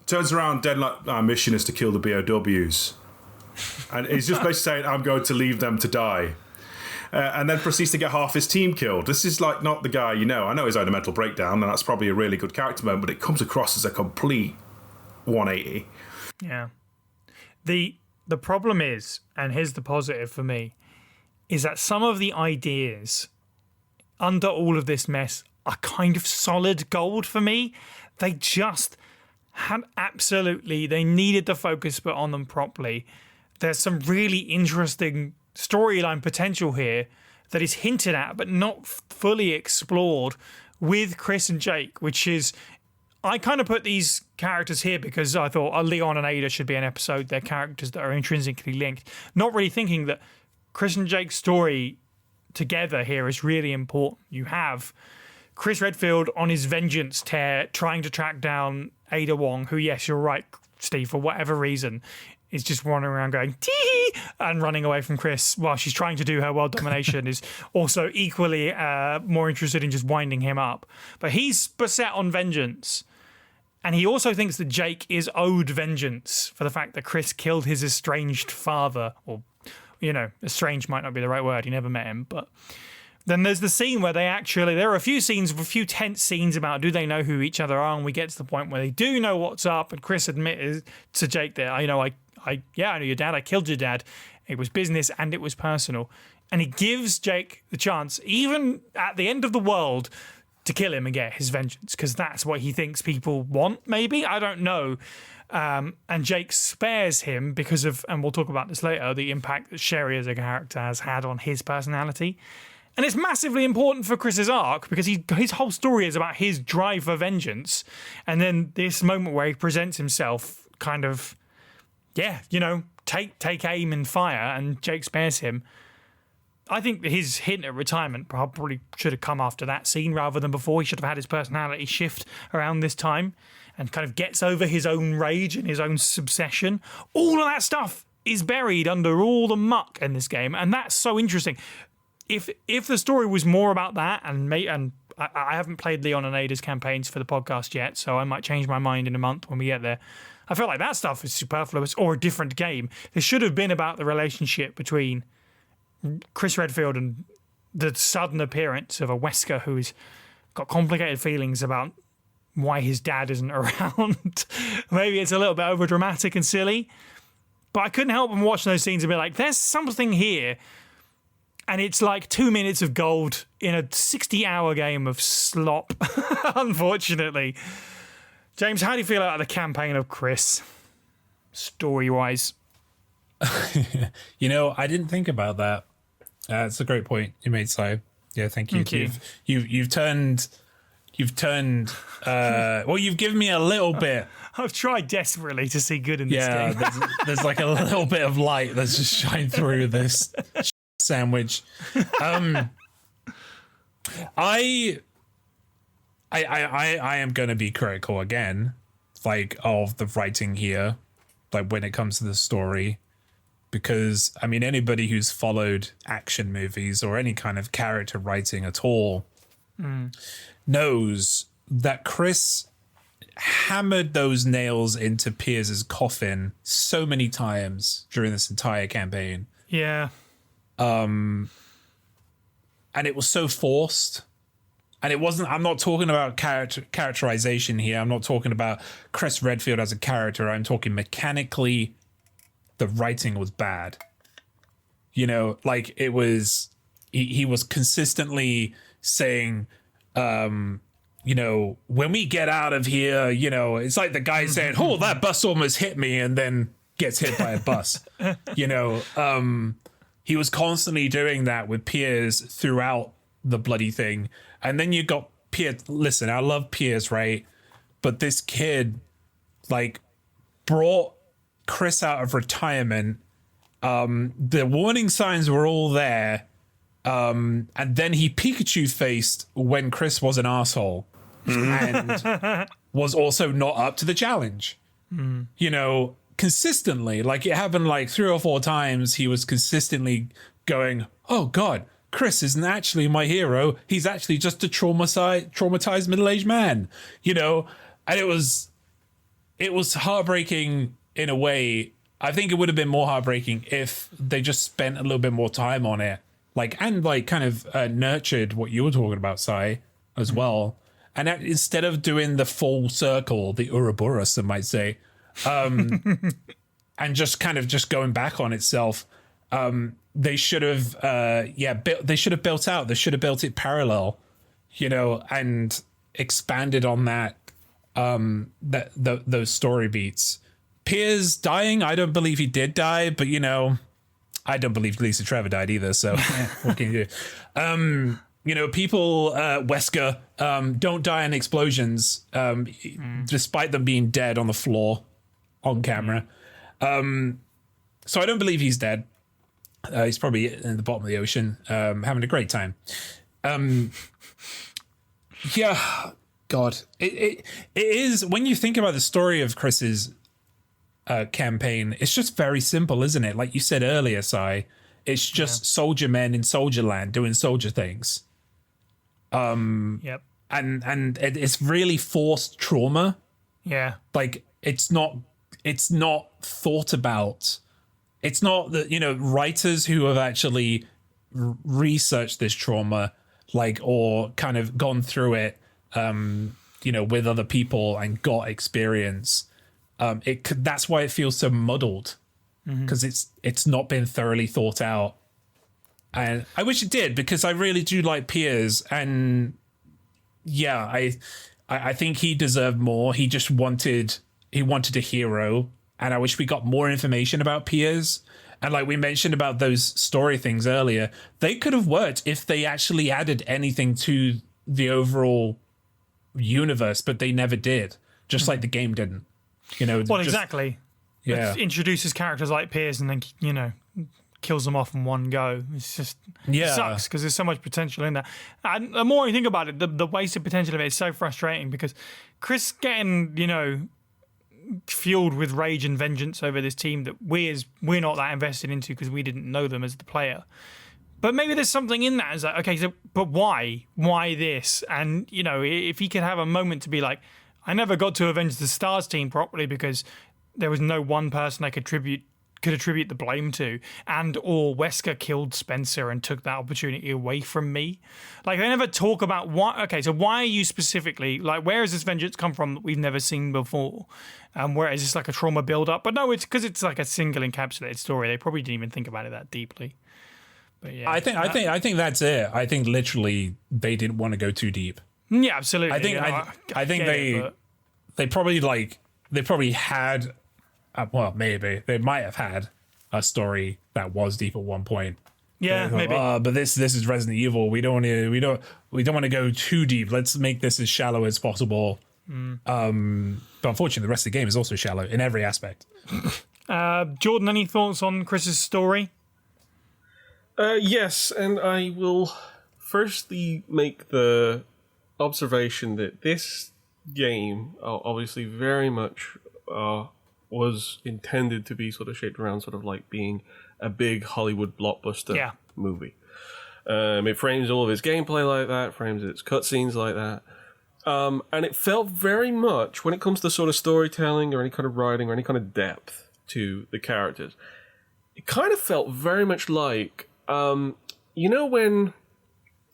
Turns around dead like, our mission is to kill the BOWs. And he's just basically saying, I'm going to leave them to die. And then proceeds to get half his team killed. This is like not the guy, I know he's had a mental breakdown, and that's probably a really good character moment, but it comes across as a complete 180. Yeah. The problem is, and here's the positive for me, is that some of the ideas under all of this mess are kind of solid gold for me. They just had they needed the focus put on them properly. There's some really interesting storyline potential here that is hinted at but not fully explored with Chris and Jake, which is... I kind of put these characters here because I thought Leon and Ada should be an episode. They're characters that are intrinsically linked. Not really thinking that Chris and Jake's story together here is really important. You have Chris Redfield on his vengeance tear trying to track down Ada Wong, who, yes, you're right, Steve, for whatever reason, is just running around going, tee, and running away from Chris while she's trying to do her world domination, is also equally more interested in just winding him up. But he's beset on vengeance. And he also thinks that Jake is owed vengeance for the fact that Chris killed his estranged father. Or, estranged might not be the right word. He never met him. But then there's the scene where there are a few tense scenes about do they know who each other are. And we get to the point where they do know what's up. And Chris admitted to Jake that, I know your dad. I killed your dad. It was business and it was personal. And he gives Jake the chance, even at the end of the world, to kill him and get his vengeance, because that's what he thinks people want, maybe? I don't know. And Jake spares him because of, and we'll talk about this later, the impact that Sherry as a character has had on his personality. And it's massively important for Chris's arc because his whole story is about his drive for vengeance. And then this moment where he presents himself kind of, take aim and fire, and Jake spares him. I think his hint at retirement probably should have come after that scene rather than before. He should have had his personality shift around this time and kind of gets over his own rage and his own obsession. All of that stuff is buried under all the muck in this game, and that's so interesting. If the story was more about that, and I haven't played Leon and Ada's campaigns for the podcast yet, so I might change my mind in a month when we get there. I feel like that stuff is superfluous or a different game. This should have been about the relationship between Chris Redfield and the sudden appearance of a Wesker who's got complicated feelings about why his dad isn't around. Maybe it's a little bit overdramatic and silly, but I couldn't help but watching those scenes and be like, there's something here. And it's like 2 minutes of gold in a 60-hour game of slop, unfortunately. James, how do you feel about the campaign of Chris, story-wise? I didn't think about that. It's a great point you made, Si. Yeah, thank you. You've turned. You've given me a little bit. I've tried desperately to see good in this game. Yeah, there's like a little bit of light that's just shined through this sandwich. I am going to be critical again, like, of the writing here, like when it comes to the story. Because, I mean, anybody who's followed action movies or any kind of character writing at all knows that Chris hammered those nails into Piers's coffin so many times during this entire campaign. Yeah. And it was so forced. And it wasn't, I'm not talking about characterization here. I'm not talking about Chris Redfield as a character. I'm talking mechanically, the writing was bad. You know, like it was, he was consistently saying, you know, when we get out of here, you know, it's like the guy saying, oh, that bus almost hit me, and then gets hit by a bus. You know, he was constantly doing that with Piers throughout the bloody thing. And then you got Piers. Listen, I love Piers, right? But this kid, like, brought Chris out of retirement. The warning signs were all there. And then he Pikachu faced when Chris was an asshole and was also not up to the challenge. You know, consistently, like it happened like 3 or 4 times. He was consistently going, oh God, Chris isn't actually my hero. He's actually just a traumatized middle-aged man, you know? And it was heartbreaking in a way. I think it would have been more heartbreaking if they just spent a little bit more time on it. Like, and like kind of nurtured what you were talking about, Sai, as well. And that, instead of doing the full circle, the Ouroboros, some might say, and just kind of just going back on itself, they should have, they should have built out. They should have built it parallel, you know, and expanded on that, those story beats. Piers dying, I don't believe he did die, but you know, I don't believe Lisa Trevor died either. So what can you do? You know, people, Wesker, don't die in explosions, despite them being dead on the floor on camera. So I don't believe he's dead. He's probably in the bottom of the ocean, having a great time. Yeah, God, it is, when you think about the story of Chris's campaign, it's just very simple, isn't it? Like you said earlier, Sai, it's just soldier men in soldier land doing soldier things. Yep. And it's really forced trauma. Yeah. Like it's not thought about. It's not that, you know, writers who have actually researched this trauma, like, or kind of gone through it, you know, with other people and got experience. That's why it feels so muddled, because it's not been thoroughly thought out. And I wish it did, because I really do like Piers, and yeah, I think he deserved more. He just wanted a hero, and I wish we got more information about Piers. And like we mentioned about those story things earlier, they could have worked if they actually added anything to the overall universe, but they never did. Just like the game didn't. You know. Well, exactly. Yeah. It introduces characters like Piers and then, you know, kills them off in one go. It's just, it sucks because there's so much potential in that. And the more you think about it, the wasted potential of it is so frustrating, because Chris getting, you know, fueled with rage and vengeance over this team that we're not that invested into because we didn't know them as the player. But maybe there's something in that. It's like, okay, so, but why? Why this? And, you know, if he could have a moment to be like, I never got to avenge the Stars team properly because there was no one person I could attribute the blame to, and or Wesker killed Spencer and took that opportunity away from me. Like, they never talk about why. Okay, so why are you specifically, like, where has this vengeance come from that we've never seen before? Where is this like a trauma build up? But no, it's because it's like a single encapsulated story. They probably didn't even think about it that deeply. But yeah, I think that's it. I think literally they didn't want to go too deep. Yeah, absolutely. I think they probably had. Well, maybe they might have had a story that was deep at one point. Yeah, maybe. But this is Resident Evil. We don't want to go too deep. Let's make this as shallow as possible. But unfortunately, the rest of the game is also shallow in every aspect. Jordan, any thoughts on Chris's story? Yes, and I will firstly make the observation that this game obviously very much was intended to be sort of shaped around sort of like being a big Hollywood blockbuster movie. It frames all of its gameplay like that, frames its cutscenes like that. And it felt very much, when it comes to sort of storytelling or any kind of writing or any kind of depth to the characters, it kind of felt very much like, you know, when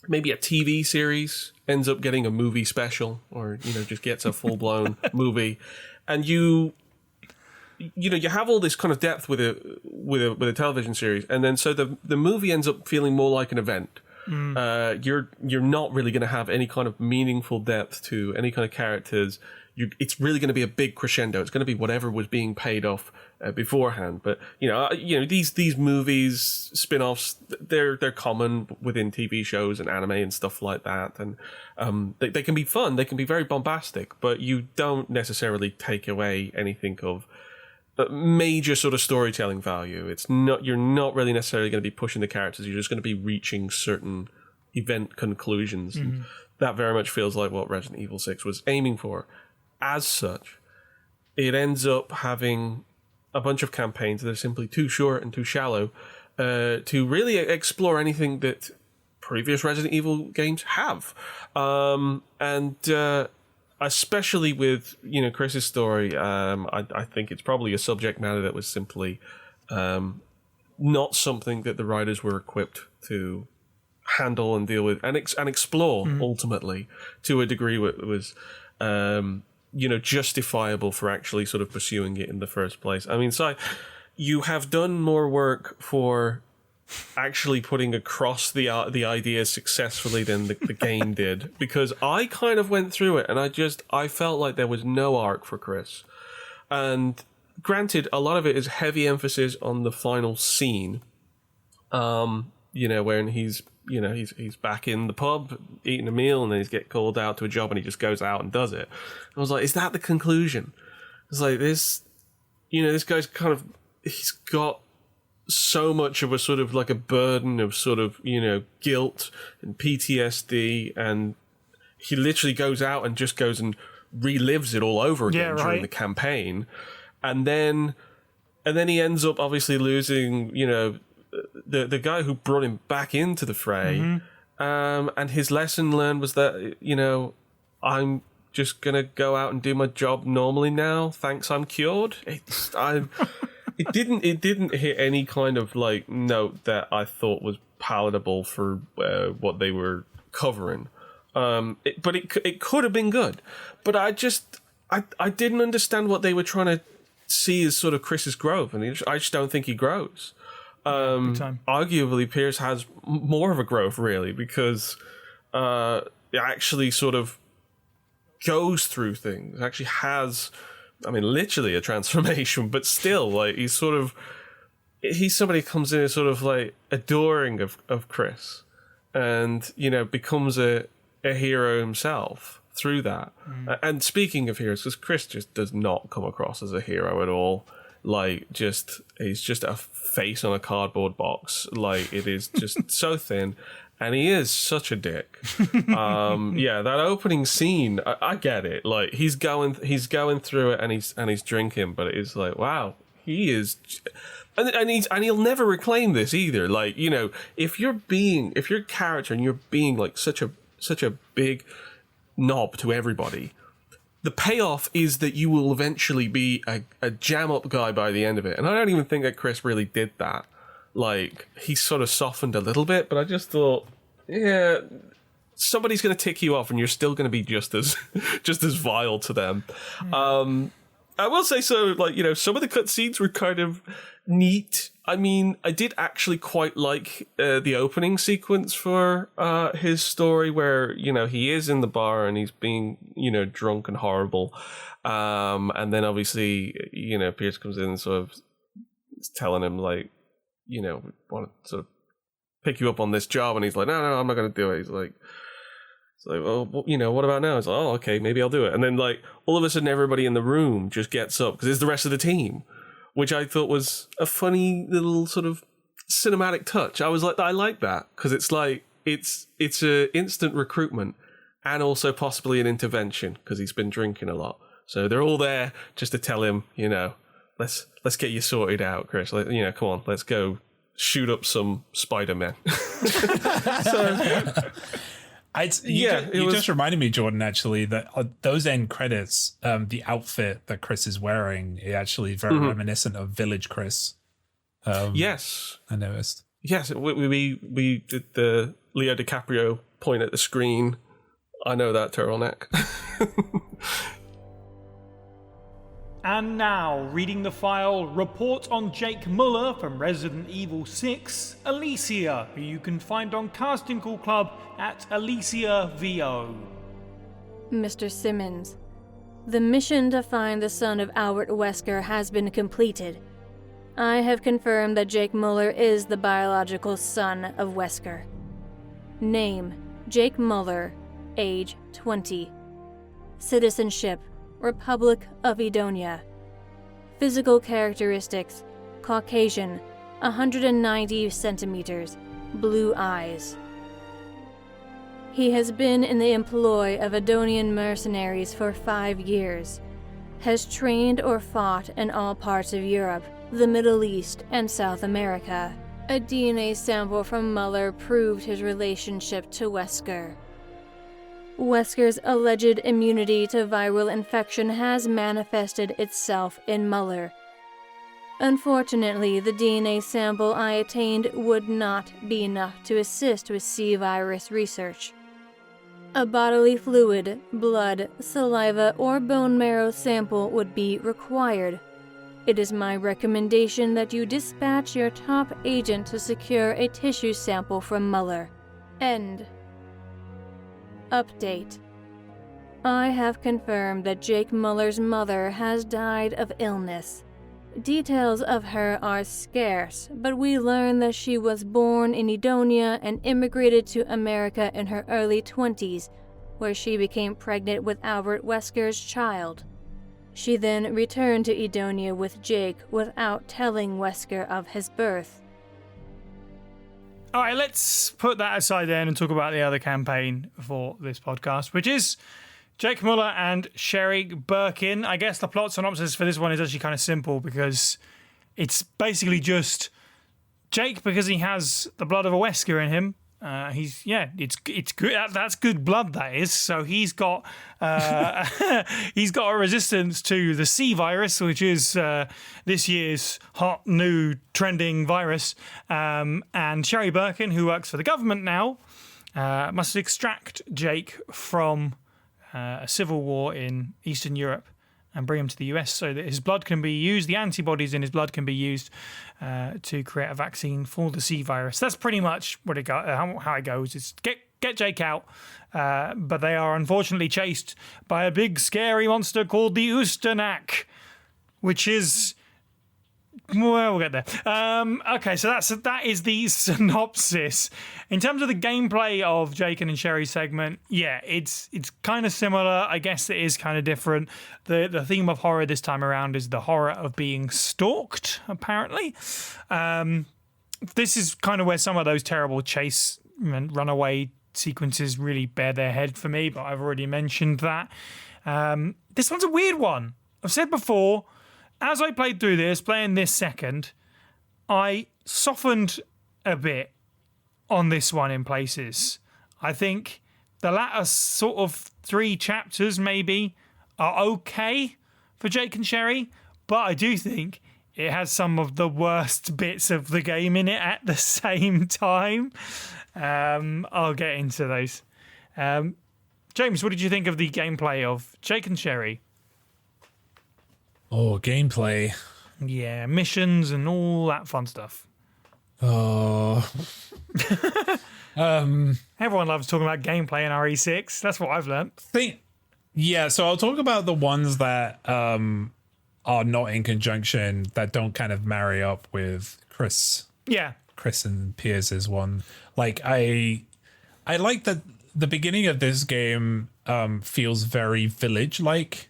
maybe a TV series ends up getting a movie special, or just gets a full blown movie, and you have all this kind of depth with a television series, and then so the movie ends up feeling more like an event. You're not really going to have any kind of meaningful depth to any kind of characters. It's really going to be a big crescendo. It's going to be whatever was being paid off beforehand. But these movies, spin-offs, they're common within TV shows and anime and stuff like that. And they can be fun. They can be very bombastic, but you don't necessarily take away anything of major sort of storytelling value. You're not really necessarily going to be pushing the characters. You're just going to be reaching certain event conclusions. And that very much feels like what Resident Evil 6 was aiming for. As such, it ends up having a bunch of campaigns that are simply too short and too shallow to really explore anything that previous Resident Evil games have. Especially with Chris's story, I think it's probably a subject matter that was simply not something that the writers were equipped to handle and deal with and explore ultimately to a degree that was justifiable for actually sort of pursuing it in the first place. I mean, so you have done more work for actually putting across the idea successfully than the game did, because I kind of went through it and I felt like there was no arc for Chris. And granted, a lot of it is heavy emphasis on the final scene, when he's back in the pub eating a meal and then he's get called out to a job and he just goes out and does it. I was like, is that the conclusion? It's like this guy's kind of, he's got so much of a sort of like a burden of sort of, guilt and PTSD, and he literally goes out and just goes and relives it all over again during the campaign. And then he ends up obviously losing, the guy who brought him back into the fray. And his lesson learned was that, I'm just going to go out and do my job normally now. Thanks, I'm cured. It didn't hit any kind of like note that I thought was palatable for what they were covering. But it could have been good. But I didn't understand what they were trying to see as sort of Chris's growth, and I just don't think he grows. Arguably, Piers has more of a growth, really, because it actually sort of goes through things. It actually has, literally a transformation, but still, like, he's somebody who comes in as sort of like adoring of Chris, and becomes a hero himself through that. And speaking of heroes, because Chris just does not come across as a hero at all. Like, he's just a face on a cardboard box. Like, it is just so thin, and he is such a dick. That opening scene, I get it. Like, he's going through it, and he's drinking, but it is like, wow, he is, and he'll never reclaim this either. Like, if you're a character and you're being like such a big knob to everybody, the payoff is that you will eventually be a jam-up guy by the end of it. And I don't even think that Chris really did that. Like, he sort of softened a little bit, but I just thought, yeah, somebody's going to tick you off and you're still going to be just as vile to them. I will say, so, like, some of the cutscenes were kind of neat. I mean, I did actually quite like the opening sequence for his story, where he is in the bar and he's being drunk and horrible, and then obviously Piers comes in and sort of telling him, like, we want to sort of pick you up on this job, and he's like, no, I'm not going to do it. He's like, well, what about now? It's like, oh, okay, maybe I'll do it. And then, like, all of a sudden everybody in the room just gets up because it's the rest of the team, which I thought was a funny little sort of cinematic touch. I was like, I like that, because it's like, it's a instant recruitment and also possibly an intervention, because he's been drinking a lot. So they're all there just to tell him, let's get you sorted out, Chris. Like, come on, let's go shoot up some Spider-Men. You just reminded me, Jordan, actually, that those end credits, the outfit that Chris is wearing is actually very reminiscent of Village Chris. Yes, I noticed. Yes, we did the Leo DiCaprio point at the screen. I know that turtleneck. And now, reading the file, report on Jake Muller from Resident Evil 6, Alicia, who you can find on Casting Call Club at AliciaVO. Mr. Simmons, the mission to find the son of Albert Wesker has been completed. I have confirmed that Jake Muller is the biological son of Wesker. Name, Jake Muller, age 20. Citizenship, Republic of Edonia. Physical characteristics, Caucasian, 190 centimeters, blue eyes. He has been in the employ of Edonian mercenaries for 5 years, has trained or fought in all parts of Europe, the Middle East, and South America. A DNA sample from Muller proved his relationship to Wesker. Wesker's alleged immunity to viral infection has manifested itself in Muller. Unfortunately, the DNA sample I attained would not be enough to assist with C-virus research. A bodily fluid, blood, saliva, or bone marrow sample would be required. It is my recommendation that you dispatch your top agent to secure a tissue sample from Muller. End. Update. I have confirmed that Jake Muller's mother has died of illness. Details of her are scarce, but we learn that she was born in Edonia and immigrated to America in her early 20s, where she became pregnant with Albert Wesker's child. She then returned to Edonia with Jake without telling Wesker of his birth. All right, let's put that aside then and talk about the other campaign for this podcast, which is Jake Muller and Sherry Birkin. I guess the plot synopsis for this one is actually kind of simple because it's basically just Jake, because he has the blood of a Wesker in him. It's good. That's good blood, that is. So he's got he's got a resistance to the C virus, which is this year's hot new trending virus. And Sherry Birkin, who works for the government now, must extract Jake from a civil war in Eastern Europe and bring him to the US so that his blood can be used, the antibodies in his blood can be used to create a vaccine for the C virus. That's pretty much what how it goes. It's get Jake out, but they are unfortunately chased by a big scary monster called the Ustanak, which is... Well, we'll get there. Okay, so that is the synopsis. In terms of the gameplay of Jake and Sherry's segment, yeah, it's kind of similar. I guess it is kind of different. The theme of horror this time around is the horror of being stalked, apparently. This is kind of where some of those terrible chase and runaway sequences really bear their head for me, but I've already mentioned that. This one's a weird one. I've said before, as I played through this, playing this second, I softened a bit on this one in places. I think the latter sort of 3 chapters maybe are okay for Jake and Sherry, but I do think it has some of the worst bits of the game in it at the same time. I'll get into those. James, what did you think of the gameplay of Jake and Sherry? Oh, gameplay. Yeah, missions and all that fun stuff. Oh. Everyone loves talking about gameplay in RE6. That's what I've learned. Yeah, so I'll talk about the ones that are not in conjunction, that don't kind of marry up with Chris. Yeah. Chris and Piers' one. Like, I like that the beginning of this game feels very village-like.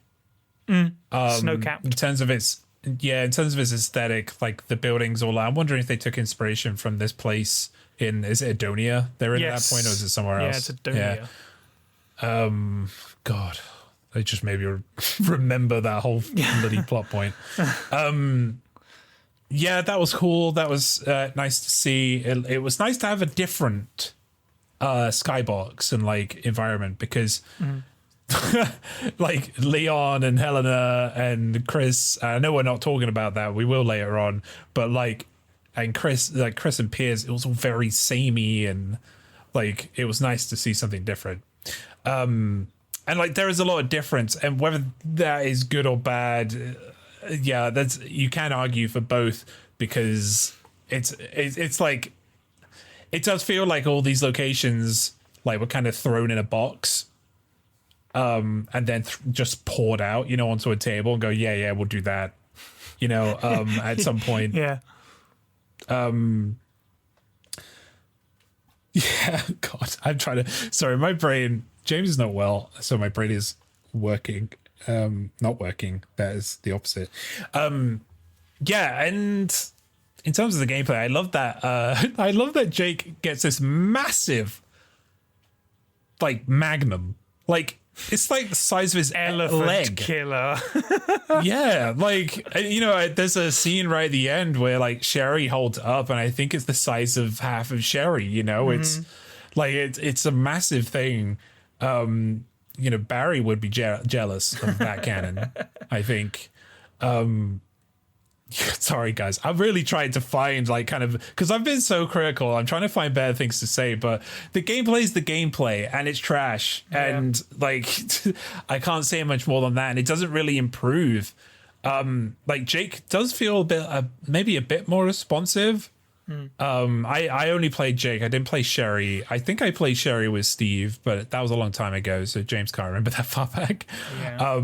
Snow-capped. In terms of its aesthetic, like the buildings all out. I'm wondering if they took inspiration from this place is it Edonia? They're in that point, or is it somewhere else? Yeah, it's Edonia. Yeah. God, they just made me remember that whole bloody plot point. Yeah, that was cool. That was nice to see. It was nice to have a different skybox and like environment because. Like Leon and Helena and Chris, I know we're not talking about that, we will later on, but Chris and Piers, it was all very samey and Like, it was nice to see something different. And like, there is a lot of difference, and whether that is good or bad, yeah, that's, you can argue for both, because it's like, it does feel like all these locations like were kind of thrown in a box, and then just poured out, you know, onto a table and go, yeah, we'll do that, you know, at some point. Yeah. Yeah, God, I'm trying to. Sorry, my brain. James is not well, so my brain is working. Not working. That is the opposite. Yeah, and in terms of the gameplay, I love that. I love that Jake gets this massive, like, magnum. Like, it's like the size of his Elephant leg. killer. Yeah, like, you know, there's a scene right at the end where like Sherry holds up, and I think it's the size of half of Sherry. You know, it's like it's a massive thing. You know, Barry would be jealous of that cannon, I think. Sorry, guys. I'm really trying to find, like, kind of, because I've been so critical. I'm trying to find better things to say, but the gameplay is the gameplay, and it's trash. Yeah. And, like, I can't say much more than that, and it doesn't really improve. Like, Jake does feel a bit, maybe a bit more responsive. I only played Jake. I didn't play Sherry. I think I played Sherry with Steve, but that was a long time ago, so James can't remember that far back. Yeah.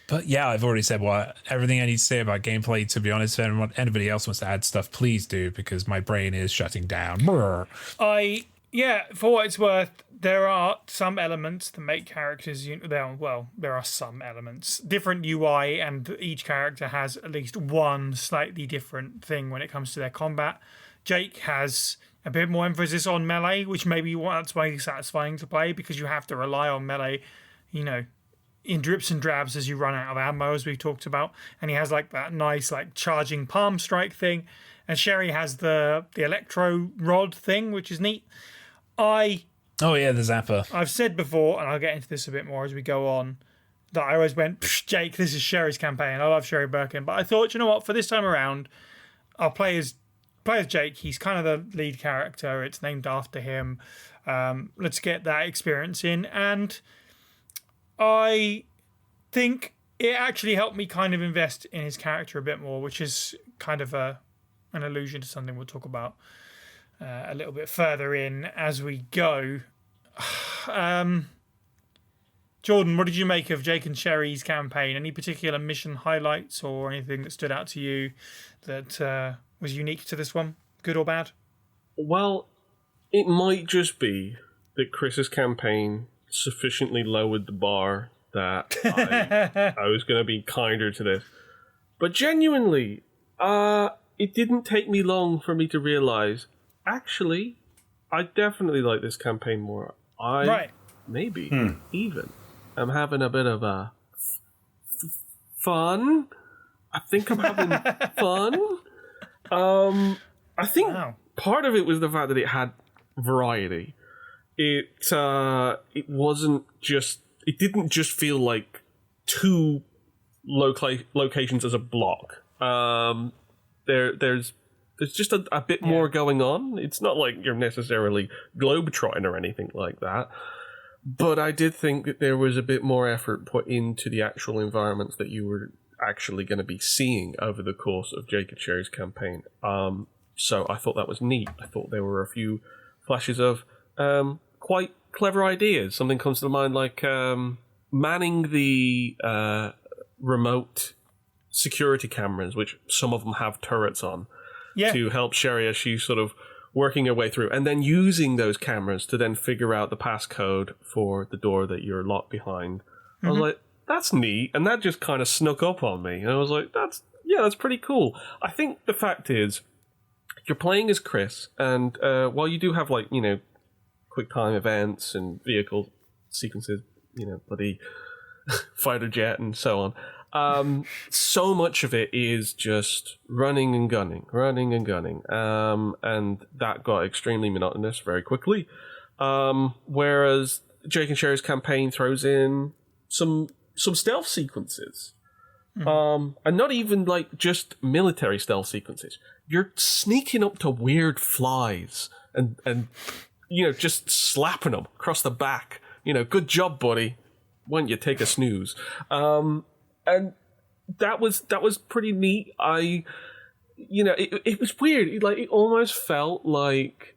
But yeah, I've already said everything I need to say about gameplay. To be honest, if anybody else wants to add stuff, please do, because my brain is shutting down. For what it's worth, there are some elements that make characters. There are some elements, different UI, and each character has at least one slightly different thing when it comes to their combat. Jake has a bit more emphasis on melee, which maybe that's why it's satisfying to play, because you have to rely on melee, you know, in drips and drabs as you run out of ammo, as we've talked about. And he has like that nice like charging palm strike thing, and Sherry has the electro rod thing, which is neat. The zapper. I've said before, and I'll get into this a bit more as we go on, that I always went, Jake, this is Sherry's campaign. I love Sherry Birkin, but I thought, you know what, for this time around, I'll play as Jake. He's kind of the lead character. It's named after him. Let's get that experience in. And I think it actually helped me kind of invest in his character a bit more, which is kind of an allusion to something we'll talk about a little bit further in as we go. Jordan, what did you make of Jake and Sherry's campaign? Any particular mission highlights or anything that stood out to you that was unique to this one, good or bad? Well, it might just be that Chris's campaign sufficiently lowered the bar that I was going to be kinder to this. But genuinely, it didn't take me long for me to realize, actually, I definitely like this campaign more. Maybe even I'm having a bit of a fun. I think I'm having fun. I think part of it was the fact that it had variety. It didn't just feel like two locations as a block. There's just a bit more going on. It's not like you're necessarily globetrotting or anything like that. But I did think that there was a bit more effort put into the actual environments that you were actually going to be seeing over the course of Jake and Sherry's campaign. So I thought that was neat. I thought there were a few flashes of quite clever ideas. Something comes to mind like manning the remote security cameras, which some of them have turrets on, to help Sherry as she's sort of working her way through, and then using those cameras to then figure out the passcode for the door that you're locked behind. I was like, that's neat, and that just kind of snuck up on me. And I was like, that's pretty cool. I think the fact is, you're playing as Chris, and while you do have, like, you know, quick time events and vehicle sequences, you know, bloody fighter jet and so on, so much of it is just running and gunning, and that got extremely monotonous very quickly. Whereas Jake and Sherry's campaign throws in some stealth sequences, and not even like just military stealth sequences. You're sneaking up to weird flies and just slapping him across the back. Good job, buddy. Why don't you take a snooze? And that was pretty neat. It was weird. It almost felt like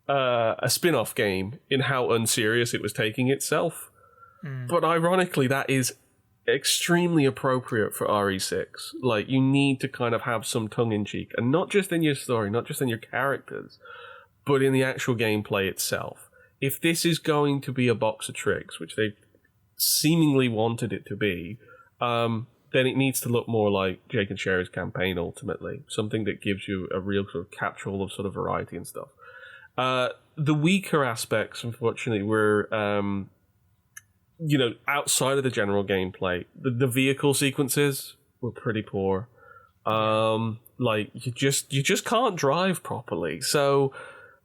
a spin-off game in how unserious it was taking itself. But ironically, that is extremely appropriate for RE6. You need to kind of have some tongue-in-cheek, and not just in your story, not just in your characters, but in the actual gameplay itself. If this is going to be a box of tricks, which they seemingly wanted it to be, then it needs to look more like Jake and Sherry's campaign, ultimately. Something that gives you a real sort of capsule of sort of variety and stuff. The weaker aspects, unfortunately, were, outside of the general gameplay. The vehicle sequences were pretty poor. You just can't drive properly. So,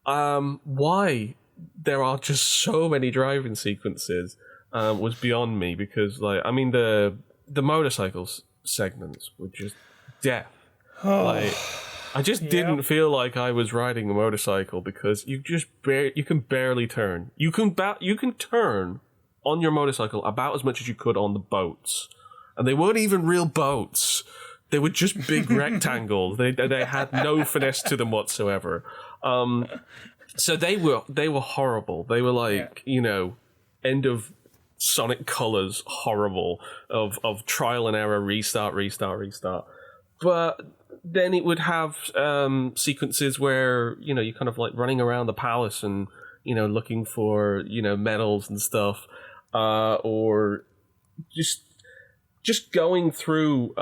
why there are just so many driving sequences was beyond me, because the motorcycles segments were just death. I just didn't feel like I was riding a motorcycle, because you can barely turn. You can turn on your motorcycle about as much as you could on the boats, and they weren't even real boats. They were just big rectangles. They had no finesse to them whatsoever. So they were horrible. They were end of Sonic Colors horrible of trial and error, restart. But then it would have sequences where you kind of running around the palace and looking for medals and stuff, or just going through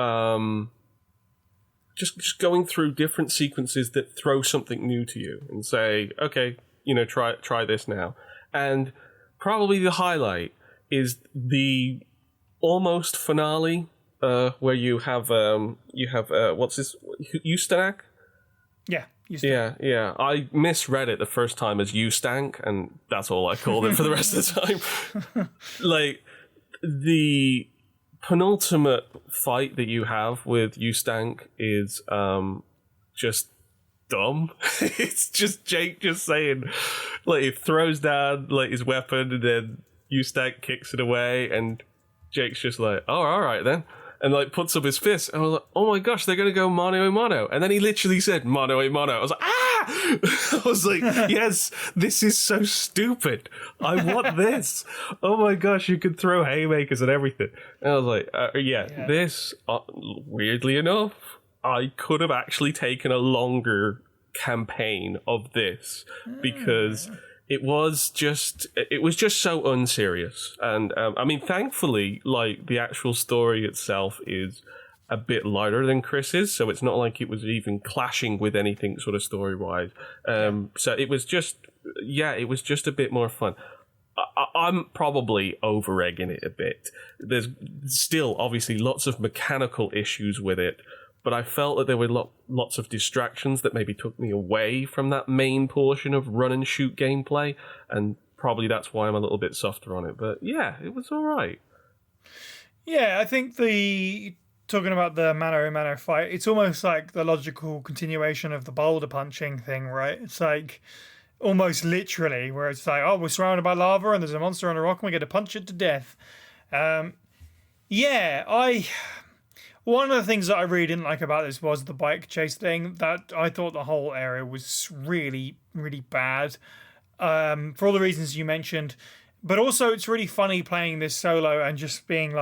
just going through different sequences that throw something new to you and say, okay, try this now. And probably the highlight is the almost finale, where you have what's this, Ustanak? Yeah. Yeah. I misread it the first time as Ustank, and that's all I called it for the rest of the time. The penultimate fight that you have with Ustank is just dumb. It's just Jake just saying, he throws down his weapon, and then Ustank kicks it away, and Jake's just oh, all right then, and puts up his fist, and I was like, oh my gosh, they're gonna go mano a mano, and then he literally said mano a mano. I was like, ah! I was like, yes, this is so stupid. I want this. Oh my gosh, you could throw haymakers and everything. And I was like, this, weirdly enough, I could have actually taken a longer campaign of this, because it was just so unserious. And thankfully, the actual story itself is a bit lighter than Chris's, so it's not like it was even clashing with anything sort of story-wise. So it was just a bit more fun. I'm probably over-egging it a bit. There's still, obviously, lots of mechanical issues with it, but I felt that there were lots of distractions that maybe took me away from that main portion of run-and-shoot gameplay, and probably that's why I'm a little bit softer on it. But yeah, it was all right. Yeah, I think talking about the mano a mano fight, it's almost like the logical continuation of the boulder punching thing, right? It's almost literally, where it's we're surrounded by lava and there's a monster on a rock and we get to punch it to death. One of the things that I really didn't like about this was the bike chase thing. That I thought the whole area was really, really bad, for all the reasons you mentioned. But also, it's really funny playing this solo and just being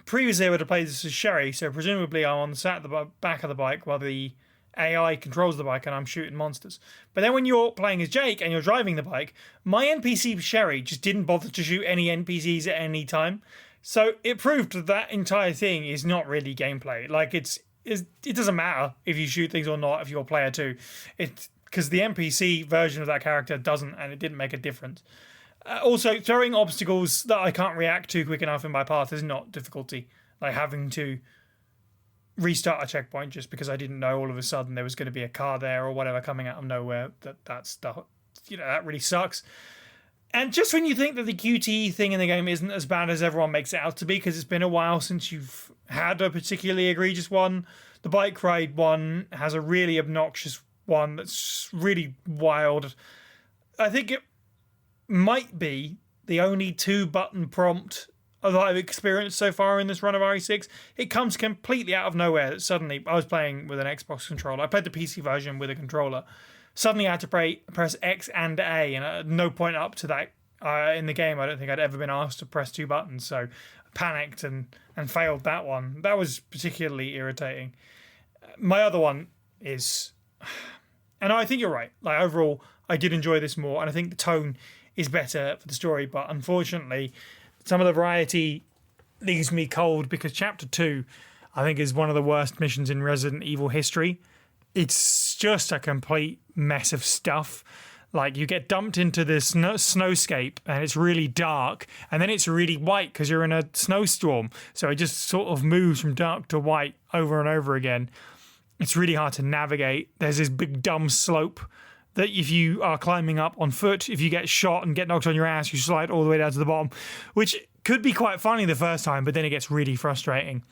previously I would have played this as Sherry, so presumably I'm sat at the back of the bike while the AI controls the bike and I'm shooting monsters. But then when you're playing as Jake and you're driving the bike, my NPC Sherry just didn't bother to shoot any NPCs at any time. So it proved that entire thing is not really gameplay. It doesn't matter if you shoot things or not if you're player 2. Because the NPC version of that character doesn't, and it didn't make a difference. Also, throwing obstacles that I can't react to quick enough in my path is not difficulty. Having to restart a checkpoint just because I didn't know all of a sudden there was going to be a car there or whatever coming out of nowhere. That stuff, that really sucks. And just when you think that the QTE thing in the game isn't as bad as everyone makes it out to be, because it's been a while since you've had a particularly egregious one, the bike ride one has a really obnoxious one that's really wild. I think it might be the only 2-button prompt that I've experienced so far in this run of RE6. It comes completely out of nowhere. Suddenly, I was playing with an Xbox controller. I played the PC version with a controller. Suddenly, I had to press X and A, and at no point up to that in the game, I don't think I'd ever been asked to press 2 buttons. So I panicked and failed that one. That was particularly irritating. My other one is, and I think you're right. Like overall, I did enjoy this more, and I think the tone is better for the story. But unfortunately, some of the variety leaves me cold because Chapter 2, I think, is one of the worst missions in Resident Evil history. It's just a complete mess of stuff. Like, you get dumped into this snowscape and it's really dark, and then it's really white because you're in a snowstorm. So it just sort of moves from dark to white over and over again. It's really hard to navigate. There's this big dumb slope that if you are climbing up on foot, if you get shot and get knocked on your ass, you slide all the way down to the bottom, which could be quite funny the first time, but then it gets really frustrating.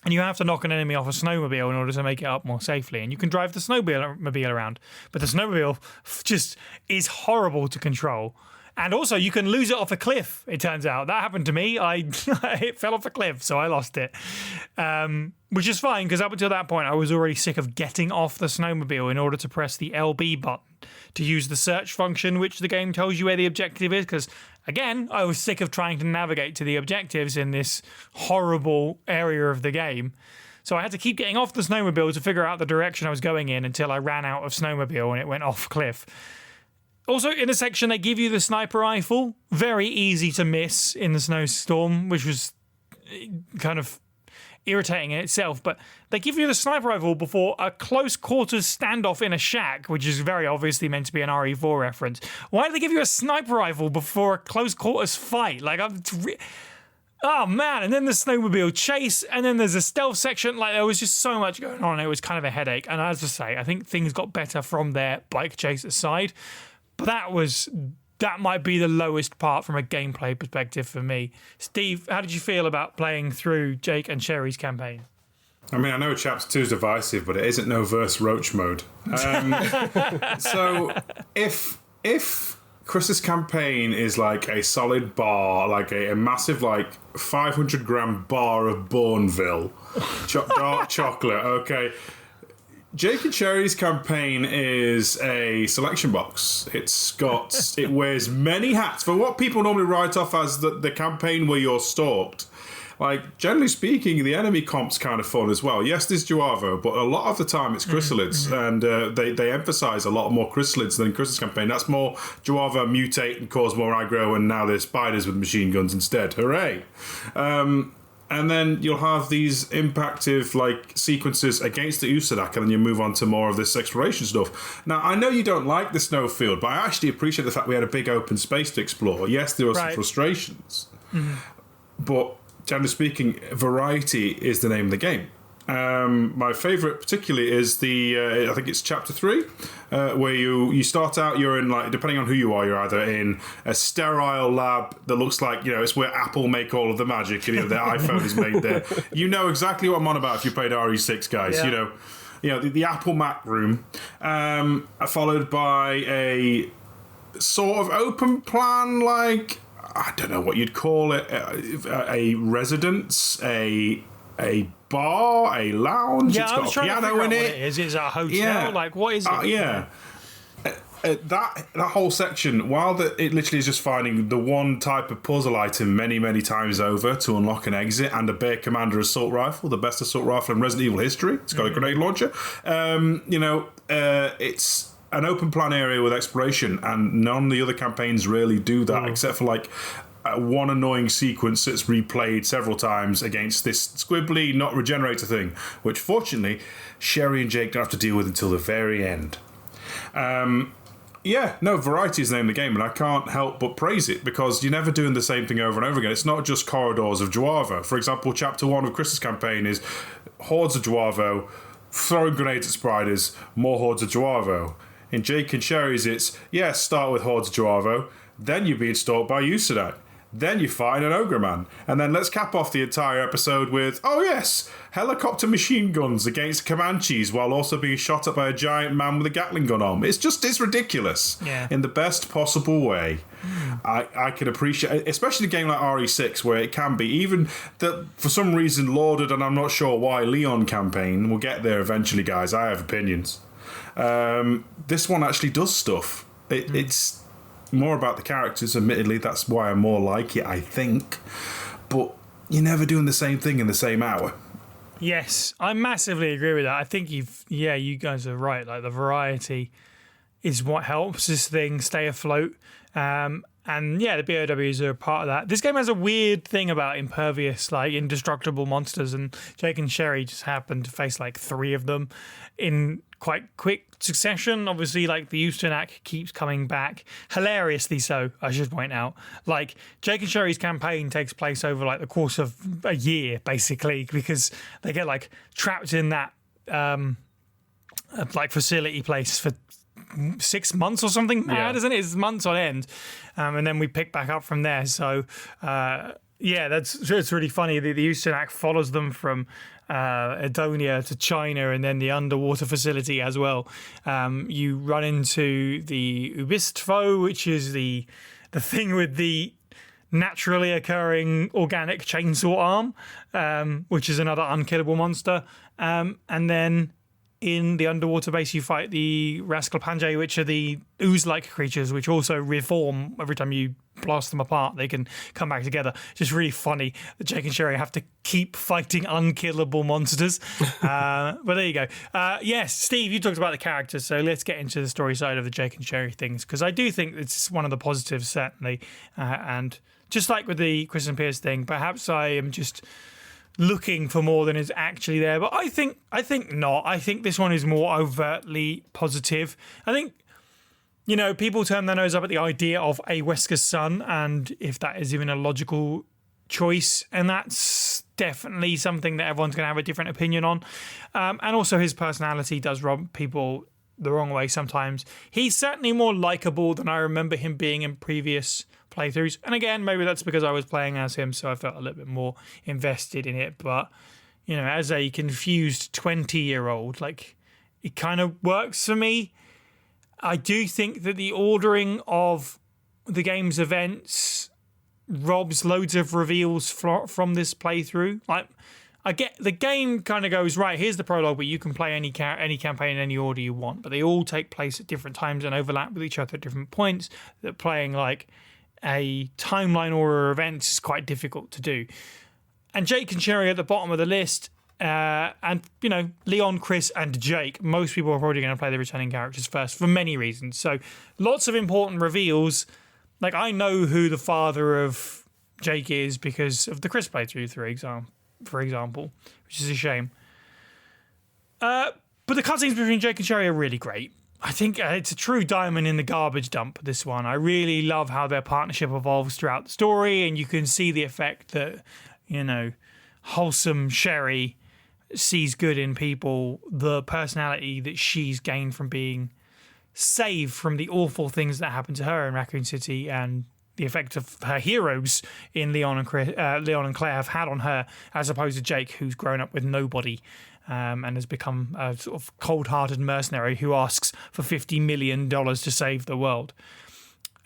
And you have to knock an enemy off a snowmobile in order to make it up more safely. And you can drive the snowmobile around, but the snowmobile just is horrible to control. And also, you can lose it off a cliff, it turns out. That happened to me. It fell off a cliff, so I lost it. Which is fine, because up until that point, I was already sick of getting off the snowmobile in order to press the LB button to use the search function, which the game tells you where the objective is. Because, again, I was sick of trying to navigate to the objectives in this horrible area of the game. So I had to keep getting off the snowmobile to figure out the direction I was going in until I ran out of snowmobile and it went off cliff. Also, in a section, they give you the sniper rifle. Very easy to miss in the snowstorm, which was kind of irritating in itself. But they give you the sniper rifle before a close quarters standoff in a shack, which is very obviously meant to be an RE4 reference. Why do they give you a sniper rifle before a close quarters fight? Oh, man. And then the snowmobile chase, and then there's a stealth section. Like, there was just so much going on. It was kind of a headache. And as I say, I think things got better from their bike chase aside. But that might be the lowest part from a gameplay perspective for me. Steve, how did you feel about playing through Jake and Sherry's campaign? I mean, I know Chapter 2 is divisive, but it isn't no verse roach mode. So if Chris's campaign is like a solid bar, like a massive, like 500-gram bar of Bourneville, dark chocolate, okay. Jake and Sherry's campaign is a selection box. It wears many hats. For what people normally write off as the campaign where you're stalked, like, generally speaking, the enemy comp's kind of fun as well. Yes, there's Juavo, but a lot of the time it's chrysalids, and they emphasise a lot more chrysalids than in Chris's campaign. That's more Juavo mutate and cause more aggro, and now there's spiders with machine guns instead. Hooray! And then you'll have these impactive sequences against the Ustanak, and then you move on to more of this exploration stuff. Now, I know you don't like the snowfield, but I actually appreciate the fact we had a big open space to explore. Yes, there were some frustrations, but generally speaking, variety is the name of the game. My favourite particularly is I think it's Chapter 3, where you start out, you're in, depending on who you are, you're either in a sterile lab that looks like, it's where Apple make all of the magic, and their iPhone is made there. You know exactly what I'm on about if you played RE6, guys. Yeah. The Apple Mac room, followed by a sort of open plan, I don't know what you'd call it, a residence, a bar, a lounge. Yeah, it's I was got a trying to piano figure in out what it. it is. Is it a hotel? Yeah. What is it? Yeah. That whole section, while it literally is just finding the one type of puzzle item many, many times over to unlock an exit, and a Bear Commander assault rifle, the best assault rifle in Resident Evil history. It's got a grenade launcher. It's an open plan area with exploration, and none of the other campaigns really do that, except for one annoying sequence that's replayed several times against this squibbly, not regenerator thing, which fortunately Sherry and Jake don't have to deal with until the very end. Variety is the name of the game, and I can't help but praise it, because you're never doing the same thing over and over again. It's not just corridors of Juavo. For example, Chapter 1 of Chris's campaign is hordes of Juavo, throwing grenades at spiders, more hordes of Juavo. In Jake and Sherry's, it's, start with hordes of Juavo, then you're being stalked by Ustanak. Then you find an ogre man. And then let's cap off the entire episode with, oh yes, helicopter machine guns against Comanches while also being shot at by a giant man with a Gatling gun on. It's ridiculous. Yeah. In the best possible way. I can appreciate, especially a game like RE6 where it can be, even the, for some reason, lauded, and I'm not sure why, Leon campaign. We'll get there eventually, guys. I have opinions. This one actually does stuff. It's more about the characters, admittedly. That's why I more like it, I think. But you're never doing the same thing in the same hour. Yes, I massively agree with that. I think you guys are right. Like, the variety is what helps this thing stay afloat. And yeah, the BOWs are a part of that. This game has a weird thing about impervious, like indestructible monsters, and Jake and Sherry just happened to face like 3 of them in quite quick succession. Obviously, like the Ustanak keeps coming back, hilariously so, I should point out. Like, Jake and Sherry's campaign takes place over like the course of a year, basically, because they get like trapped in that like facility place for 6 months or something mad, isn't it? It's months on end. And then we pick back up from there. So, it's really funny. The Ustanak follows them from Edonia to China and then the underwater facility as well. You run into the Ubistfo, which is the thing with the naturally occurring organic chainsaw arm, which is another unkillable monster. And then in the underwater base, you fight the Rascal Panjay, which are the ooze-like creatures, which also reform every time you blast them apart. They can come back together. Just really funny that Jake and Sherry have to keep fighting unkillable monsters. But there you go. Yes, Steve, you talked about the characters, so let's get into the story side of the Jake and Sherry things, because I do think it's one of the positives, certainly. And just like with the Chris and Piers thing, perhaps I am just looking for more than is actually there, but I think not. I think this one is more overtly positive. I think, people turn their nose up at the idea of a Wesker's son, and if that is even a logical choice, and that's definitely something that everyone's going to have a different opinion on. And also his personality does rub people the wrong way sometimes. He's certainly more likable than I remember him being in previous playthroughs, and again, maybe that's because I was playing as him, so I felt a little bit more invested in it. But as a confused 20-year-old, like, it kind of works for me. I do think that the ordering of the game's events robs loads of reveals from this playthrough. Like, I get the game kind of goes, right, here's the prologue, but you can play any campaign in any order you want, but they all take place at different times and overlap with each other at different points. That playing like a timeline order of events is quite difficult to do. And Jake and Sherry at the bottom of the list, and Leon, Chris, and Jake. Most people are probably going to play the returning characters first for many reasons. So lots of important reveals. Like, I know who the father of Jake is because of the Chris playthrough, for example, which is a shame. But the cutscenes between Jake and Sherry are really great. I think it's a true diamond in the garbage dump, this one. I really love how their partnership evolves throughout the story, and you can see the effect that, wholesome Sherry sees good in people, the personality that she's gained from being saved from the awful things that happened to her in Raccoon City, and the effect of her heroes in Leon and Claire have had on her, as opposed to Jake, who's grown up with nobody. And has become a sort of cold-hearted mercenary who asks for $50 million to save the world.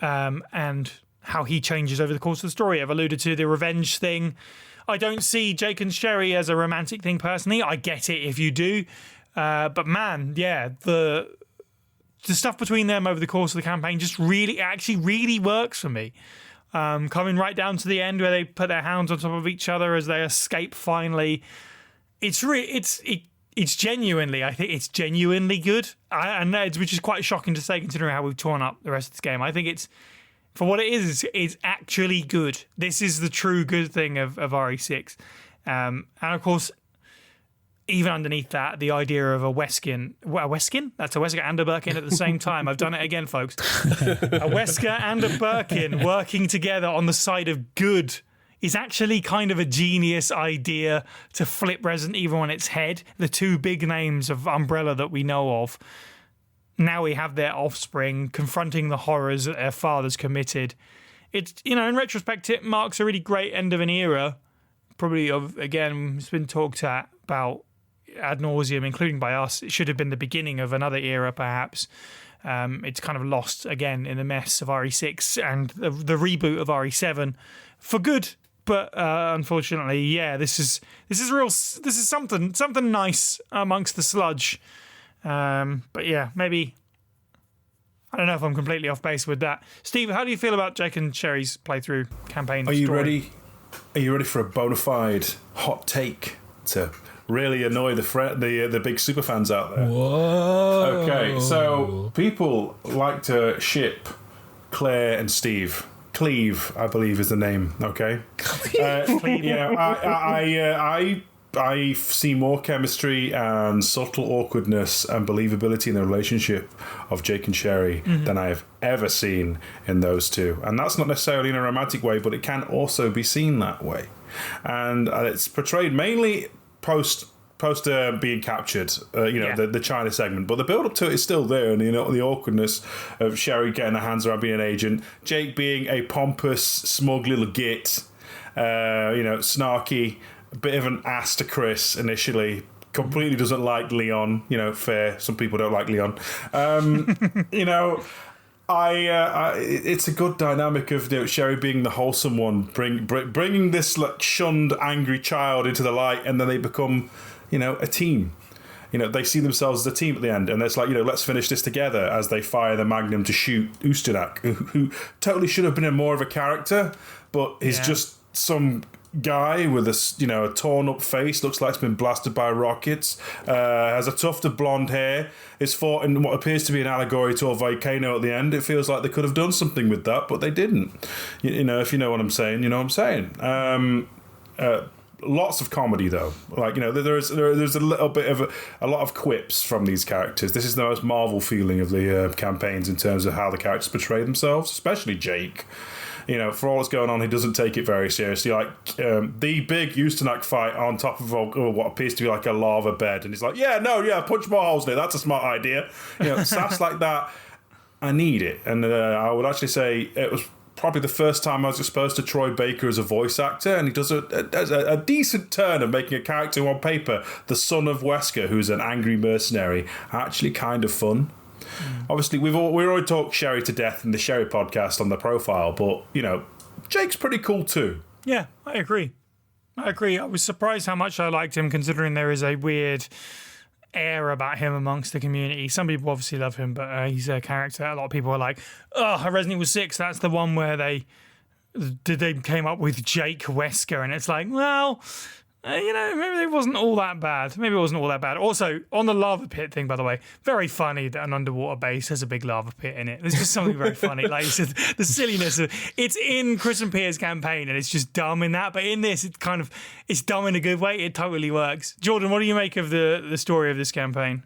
And how he changes over the course of the story. I've alluded to the revenge thing. I don't see Jake and Sherry as a romantic thing personally. I get it if you do. But man, yeah, the stuff between them over the course of the campaign just really works for me. Coming right down to the end where they put their hands on top of each other as they escape finally. It's genuinely, I think it's genuinely good, which is quite shocking to say considering how we've torn up the rest of this game. I think it's, for what it is, it's actually good. This is the true good thing of RE6. And of course, even underneath that, the idea of a Weskin? That's a Wesker and a Birkin at the same time. I've done it again, folks. A Wesker and a Birkin working together on the side of good is actually kind of a genius idea to flip Resident Evil on its head. The two big names of Umbrella that we know of, now we have their offspring confronting the horrors that their fathers committed it's, in retrospect, it marks a really great end of an era. Probably, again, it's been talked about ad nauseum, including by us. It should have been the beginning of another era, perhaps. It's kind of lost again in the mess of RE6 and the reboot of RE7 for good. But unfortunately, yeah, this is something nice amongst the sludge. But yeah, maybe I don't know if I'm completely off base with that. Steve, how do you feel about Jake and Sherry's playthrough campaign? Are you ready? Are you ready for a bona fide hot take to really annoy the big super fans out there? Whoa. Okay, so people like to ship Claire and Steve. Cleve, I believe, is the name. Okay. I see more chemistry and subtle awkwardness and believability in the relationship of Jake and Sherry than I have ever seen in those two. And that's not necessarily in a romantic way, but it can also be seen that way. And it's portrayed mainly post being captured, the China segment, but the build up to it is still there, and the awkwardness of Sherry getting her hands around being an agent, Jake being a pompous, smug little git, snarky, a bit of an ass to Chris initially. Completely doesn't like Leon. Fair. Some people don't like Leon. It's a good dynamic of Sherry being the wholesome one, bringing this shunned, angry child into the light, and then they become, a team. They see themselves as a team at the end, and it's like, let's finish this together as they fire the Magnum to shoot Ustanak, who totally should have been more of a character, but he's just some guy with a torn up face, looks like it's been blasted by rockets, has a tuft of blonde hair, is fought in what appears to be an allegory to a volcano at the end. It feels like they could have done something with that, but they didn't. If you know what I'm saying, you know what I'm saying. Lots of comedy though, there's a little bit of a lot of quips from these characters. This is the most Marvel feeling of the campaigns in terms of how the characters portray themselves, especially Jake. For all that's going on, he doesn't take it very seriously. The big Ustanak fight on top of what appears to be like a lava bed, and he's like, punch more holes in it. That's a smart idea. Stuff like that. I need it, and I would actually say it was probably the first time I was exposed to Troy Baker as a voice actor, and he does a decent turn of making a character on paper, the son of Wesker, who's an angry mercenary, actually kind of fun. Obviously, we already talked Sherry to death in the Sherry podcast on the profile, but Jake's pretty cool too. Yeah, I agree. I was surprised how much I liked him, considering there is a weird air about him amongst the community. Some people obviously love him, but he's a character. A lot of people are like, Resident Evil 6, that's the one where they came up with Jake Wesker, and it's like, well, maybe it wasn't all that bad. Also, on the lava pit thing, by the way, very funny that an underwater base has a big lava pit in it. There's just something very funny. Like you said, the silliness of it's in Chris and Piers' campaign, and it's just dumb in that. But in this, it's dumb in a good way. It totally works. Jordan, what do you make of the story of this campaign?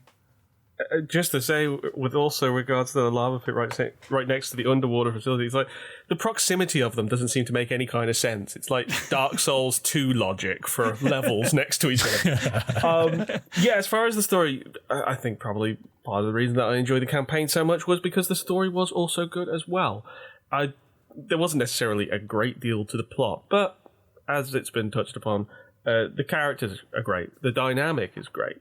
Just to say, with also regards to the lava pit right next to the underwater facilities, like the proximity of them doesn't seem to make any kind of sense. It's like Dark Souls 2 logic for levels next to each other. As far as the story, I think probably part of the reason that I enjoyed the campaign so much was because the story was also good as well. There wasn't necessarily a great deal to the plot, but as it's been touched upon, the characters are great. The dynamic is great.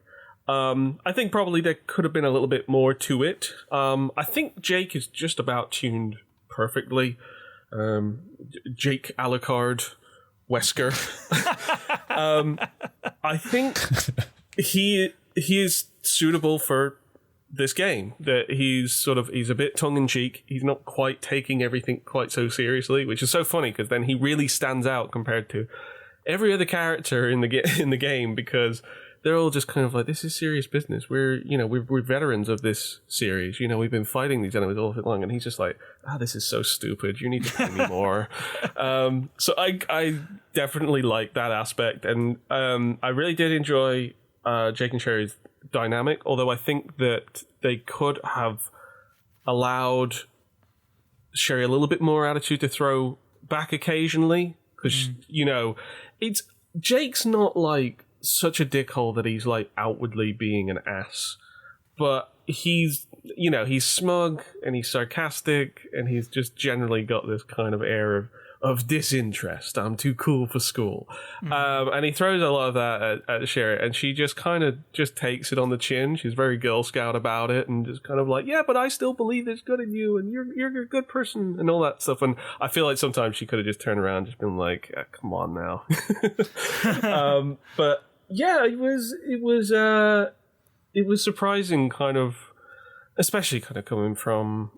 I think probably there could have been a little bit more to it. I think Jake is just about tuned perfectly. Jake Alucard Wesker. I think he is suitable for this game. That he's a bit tongue in cheek. He's not quite taking everything quite so seriously, which is so funny because then he really stands out compared to every other character in the game, because they're all just kind of like, this is serious business. We're veterans of this series. We've been fighting these enemies all long, and he's just like, this is so stupid. You need to pay me more. So I definitely like that aspect, and I really did enjoy Jake and Sherry's dynamic. Although I think that they could have allowed Sherry a little bit more attitude to throw back occasionally, because it's Jake's not like such a dickhole that he's like outwardly being an ass. but he's smug and he's sarcastic and he's just generally got this kind of air of disinterest. I'm too cool for school. And he throws a lot of that at Sherry, and she just kind of just takes it on the chin. She's very Girl Scout about it and just kind of like, yeah, but I still believe there's good in you and you're a good person and all that stuff. And I feel like sometimes she could have just turned around and just been like, come on now. But yeah, it was surprising, kind of, especially kind of coming from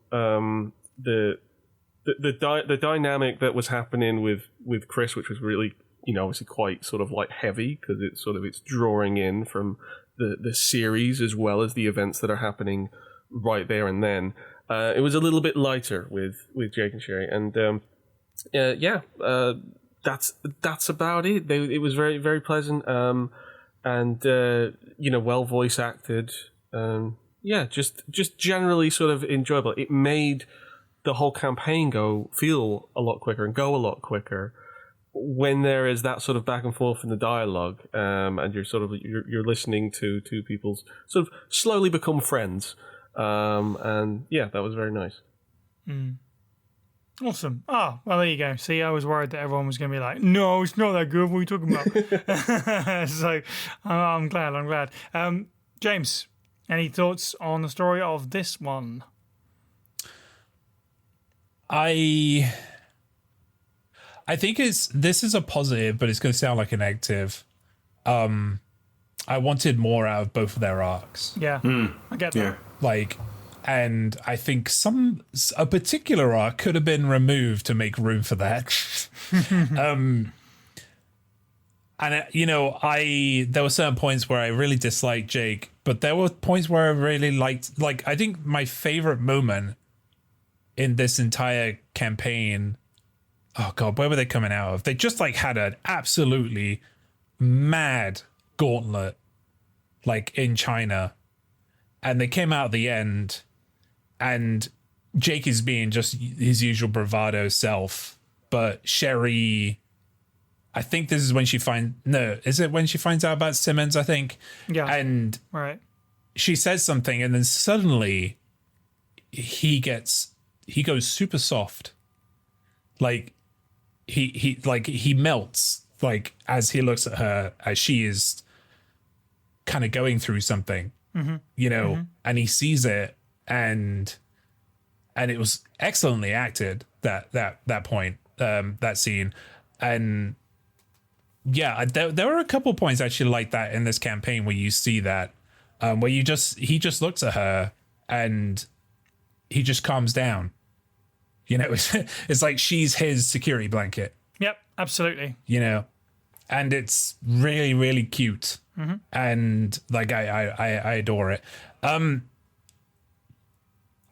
the dynamic that was happening with Chris, which was really, obviously quite sort of like heavy because it's drawing in from the series as well as the events that are happening right there and then. It was a little bit lighter with Jake and Sherry, and that's about it. It was very, very pleasant, and well voice acted. Just generally sort of enjoyable. It made the whole campaign feel a lot quicker and go a lot quicker when there is that sort of back and forth in the dialogue, and you're listening to two people's sort of slowly become friends, and yeah, that was very nice. Awesome. Oh, well, there you go. See, I was worried that everyone was going to be like, no, it's not that good. What are you talking about? So I'm glad. James, any thoughts on the story of this one? I think this is a positive, but it's going to sound like a negative. I wanted more out of both of their arcs. Yeah, I get that. Yeah. And I think a particular arc could have been removed to make room for that. There were certain points where I really disliked Jake, but there were points where I really liked. I think my favorite moment in this entire campaign, oh god, where were they coming out of? They just had an absolutely mad gauntlet in China, and they came out at the end, and Jake is being just his usual bravado self, but Sherry, I think this is when is it when she finds out about Simmons, I think? Yeah. And right, she says something, and then suddenly he goes super soft. He melts, as he looks at her, as she is kind of going through something, and he sees it, and it was excellently acted, that point, that scene. And yeah, there were a couple points actually like that in this campaign where you see that, where he just looks at her and he just calms down. It's like she's his security blanket. Yep, absolutely. And it's really, really cute. And I adore it.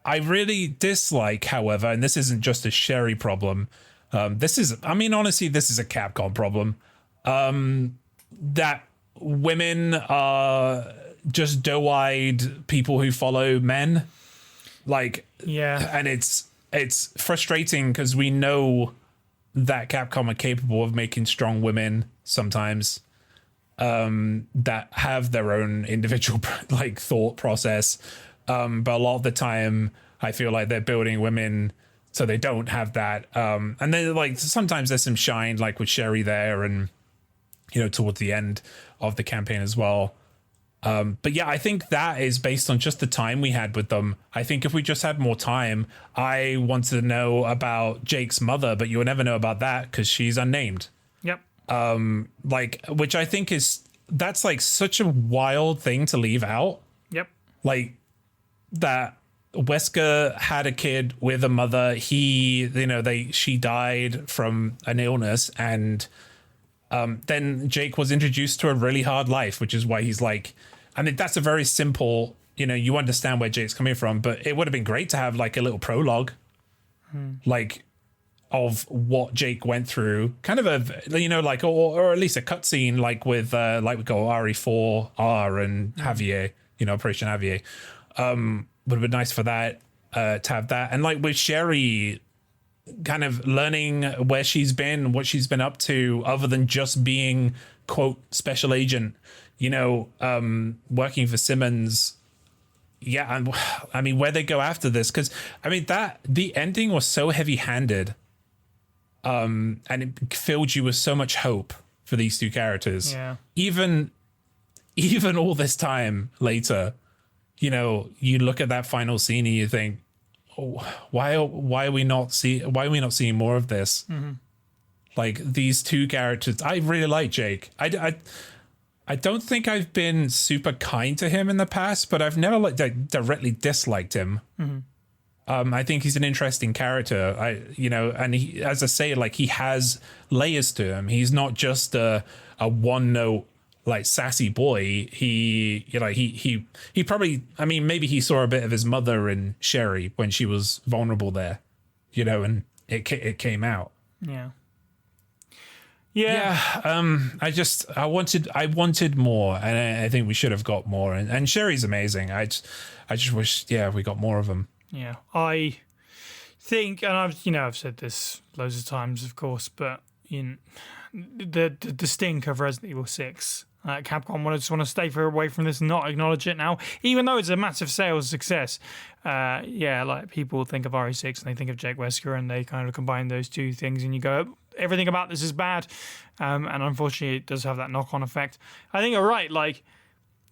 I really dislike, however, and this isn't just a Sherry problem. Honestly, this is a Capcom problem. That women are just doe-eyed people who follow men. And it's frustrating because we know that Capcom are capable of making strong women sometimes, that have their own individual thought process, but a lot of the time I feel like they're building women so they don't have that, and then sometimes there's some shine with Sherry there, and towards the end of the campaign as well. But yeah, I think that is based on just the time we had with them. I think if we just had more time, I wanted to know about Jake's mother, but you would never know about that because she's unnamed. Yep. Which I think that's such a wild thing to leave out. Yep. That Wesker had a kid with a mother. She died from an illness, and then Jake was introduced to a really hard life, which is why he's that's a very simple, you understand where Jake's coming from, but it would have been great to have a little prologue, of what Jake went through, kind of or at least a cutscene, with we got RE4R and Javier, Operation Javier. Would have been nice for that, to have that, and with Sherry, kind of learning where she's been, what she's been up to, other than just being quote special agent, working for Simmons, yeah, and I mean, where they go after this, because I mean the ending was so heavy-handed, and it filled you with so much hope for these two characters. Yeah. Even all this time later, you know, you look at that final scene and you think, oh, why are we not seeing more of this? Mm-hmm. Like these two characters, I really like Jake. I don't think I've been super kind to him in the past, but I've never directly disliked him. Mm-hmm. I think he's an interesting character. And he, as I say, like he has layers to him. He's not just a one note like sassy boy. He probably, I mean, maybe he saw a bit of his mother in Sherry when she was vulnerable there, you know, and it came out. Yeah. I wanted more, and I think we should have got more. And Sherry's amazing. I just wish, we got more of them. Yeah, I think, and I've said this loads of times, of course, but the stink of Resident Evil 6. Capcom just want to stay away from this and not acknowledge it now, even though it's a massive sales success. Like people think of RE6 and they think of Jake Wesker, and they kind of combine those two things, and you go, everything about this is bad, and unfortunately it does have that knock-on effect. I think you're right, like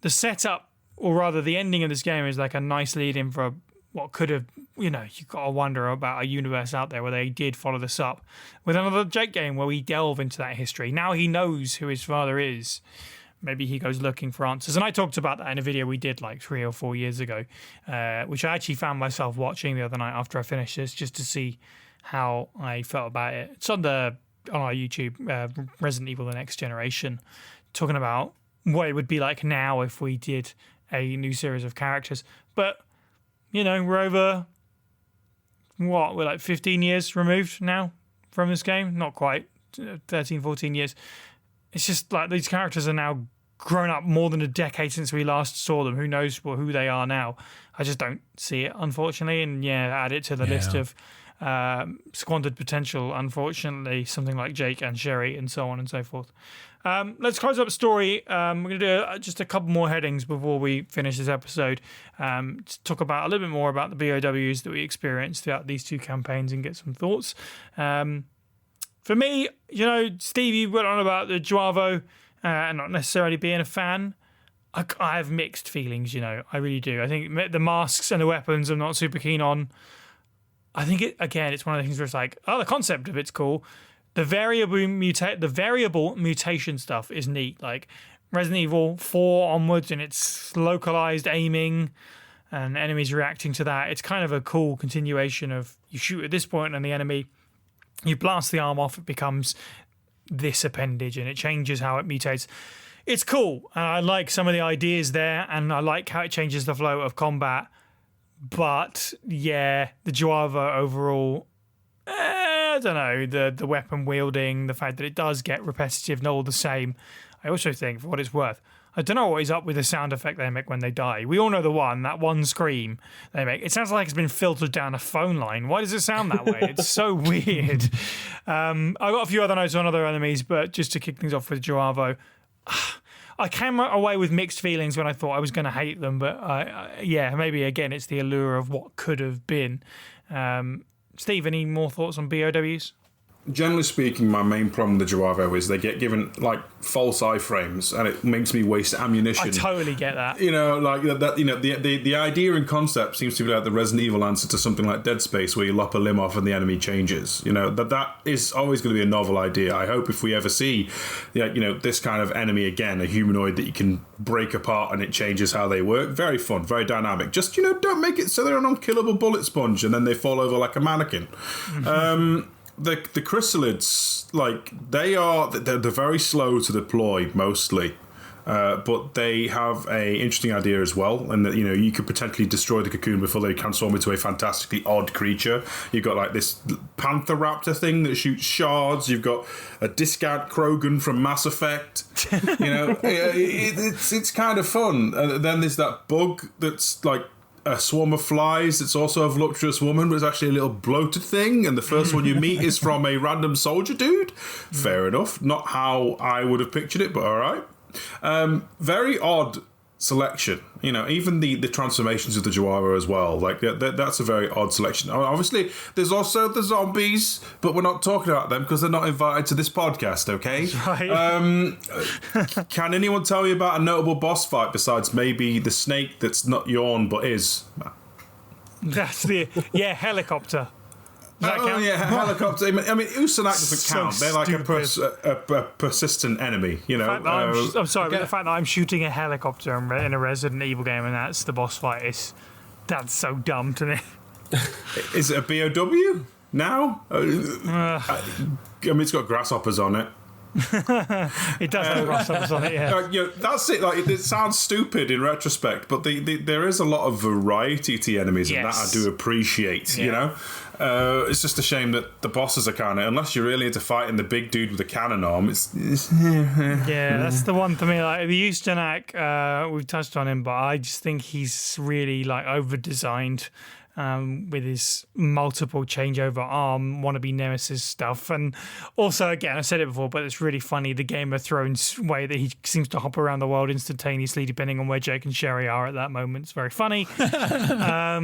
the setup, or rather the ending of this game, is like a nice lead-in for what could have, you've got to wonder about a universe out there where they did follow this up with another Jake game where we delve into that history. Now he knows who his father is. Maybe he goes looking for answers. And I talked about that in a video we did like 3 or 4 years ago, which I actually found myself watching the other night after I finished this, just to see how I felt about it. It's on our YouTube, Resident Evil The Next Generation, talking about what it would be like now if we did a new series of characters. But, we're over, we're like 15 years removed now from this game? Not quite, 13, 14 years. It's just like these characters are now grown up more than a decade since we last saw them. Who knows who they are now? I just don't see it, unfortunately. And add it to the list of squandered potential, unfortunately, something like Jake and Sherry and so on and so forth. Let's close up the story. We're going to do just a couple more headings before we finish this episode to talk about a little bit more about the BOWs that we experienced throughout these two campaigns and get some thoughts. For me, Steve, you went on about the Joavo and not necessarily being a fan. I have mixed feelings, I really do. I think the masks and the weapons I'm not super keen on. I think, it's one of the things where it's like, the concept of it's cool. The variable mutation stuff is neat. Like Resident Evil 4 onwards, and it's localized aiming and enemies reacting to that. It's kind of a cool continuation of you shoot at this point and the enemy, you blast the arm off, it becomes this appendage and it changes how it mutates. It's cool, and I like some of the ideas there, and I like how it changes the flow of combat. But the Joavo overall, I don't know, the weapon wielding, the fact that it does get repetitive and all the same. I also think, for what it's worth, I don't know what is up with the sound effect they make when they die. We all know that one scream they make. It sounds like it's been filtered down a phone line. Why does it sound that way? It's so weird. I've got a few other notes on other enemies, but just to kick things off with Joavo, I came away with mixed feelings when I thought I was going to hate them, but maybe again it's the allure of what could have been. Steve, any more thoughts on BOWs? Generally speaking, my main problem with the Joavo is they get given like false iframes, and it makes me waste ammunition. I totally get that. The idea and concept seems to be like the Resident Evil answer to something like Dead Space, where you lop a limb off and the enemy changes. That is always going to be a novel idea. I hope if we ever see, this kind of enemy again, a humanoid that you can break apart and it changes how they work. Very fun, very dynamic. Just don't make it so they're an unkillable bullet sponge and then they fall over like a mannequin. The chrysalids, they're very slow to deploy mostly, but they have a interesting idea as well, and that you could potentially destroy the cocoon before they transform into a fantastically odd creature. You've got like this panther raptor thing that shoots shards. You've got a discount Krogan from Mass Effect. It's kind of fun. And then there's that bug that's like a swarm of flies. It's also a voluptuous woman, but it's actually a little bloated thing, and the first one you meet is from a random soldier dude. Fair enough. Not how I would have pictured it, but all right. Very odd selection. You know, even the transformations of the Chihuahua as well. Like that's a very odd selection. Obviously, there's also the zombies, but we're not talking about them because they're not invited to this podcast. Okay. Right. Can anyone tell me about a notable boss fight besides maybe the snake that's not yawn but is? That's the helicopter. Does that count? Yeah, helicopter. I mean, Ustanak doesn't So count. They're like a persistent enemy, you know. I'm sorry, but the fact that I'm shooting a helicopter in a Resident Evil game and that's the boss fight that's so dumb to me. Is it a BOW now? I mean, it's got grasshoppers on it. It does have grasshoppers on it, yeah. You know, that's it. Like, it sounds stupid in retrospect, but there is a lot of variety to the enemies, and that I do appreciate. Yeah. You know, it's just a shame that the bosses are kind of, unless you're really into fighting the big dude with the cannon arm. Yeah, that's the one for me. Like the Ustanak, we've touched on him, but I just think he's really like over designed. With his multiple changeover arm wannabe nemesis stuff, and also again I said it before, but it's really funny the Game of Thrones way that he seems to hop around the world instantaneously depending on where Jake and Sherry are at that moment. It's very funny. I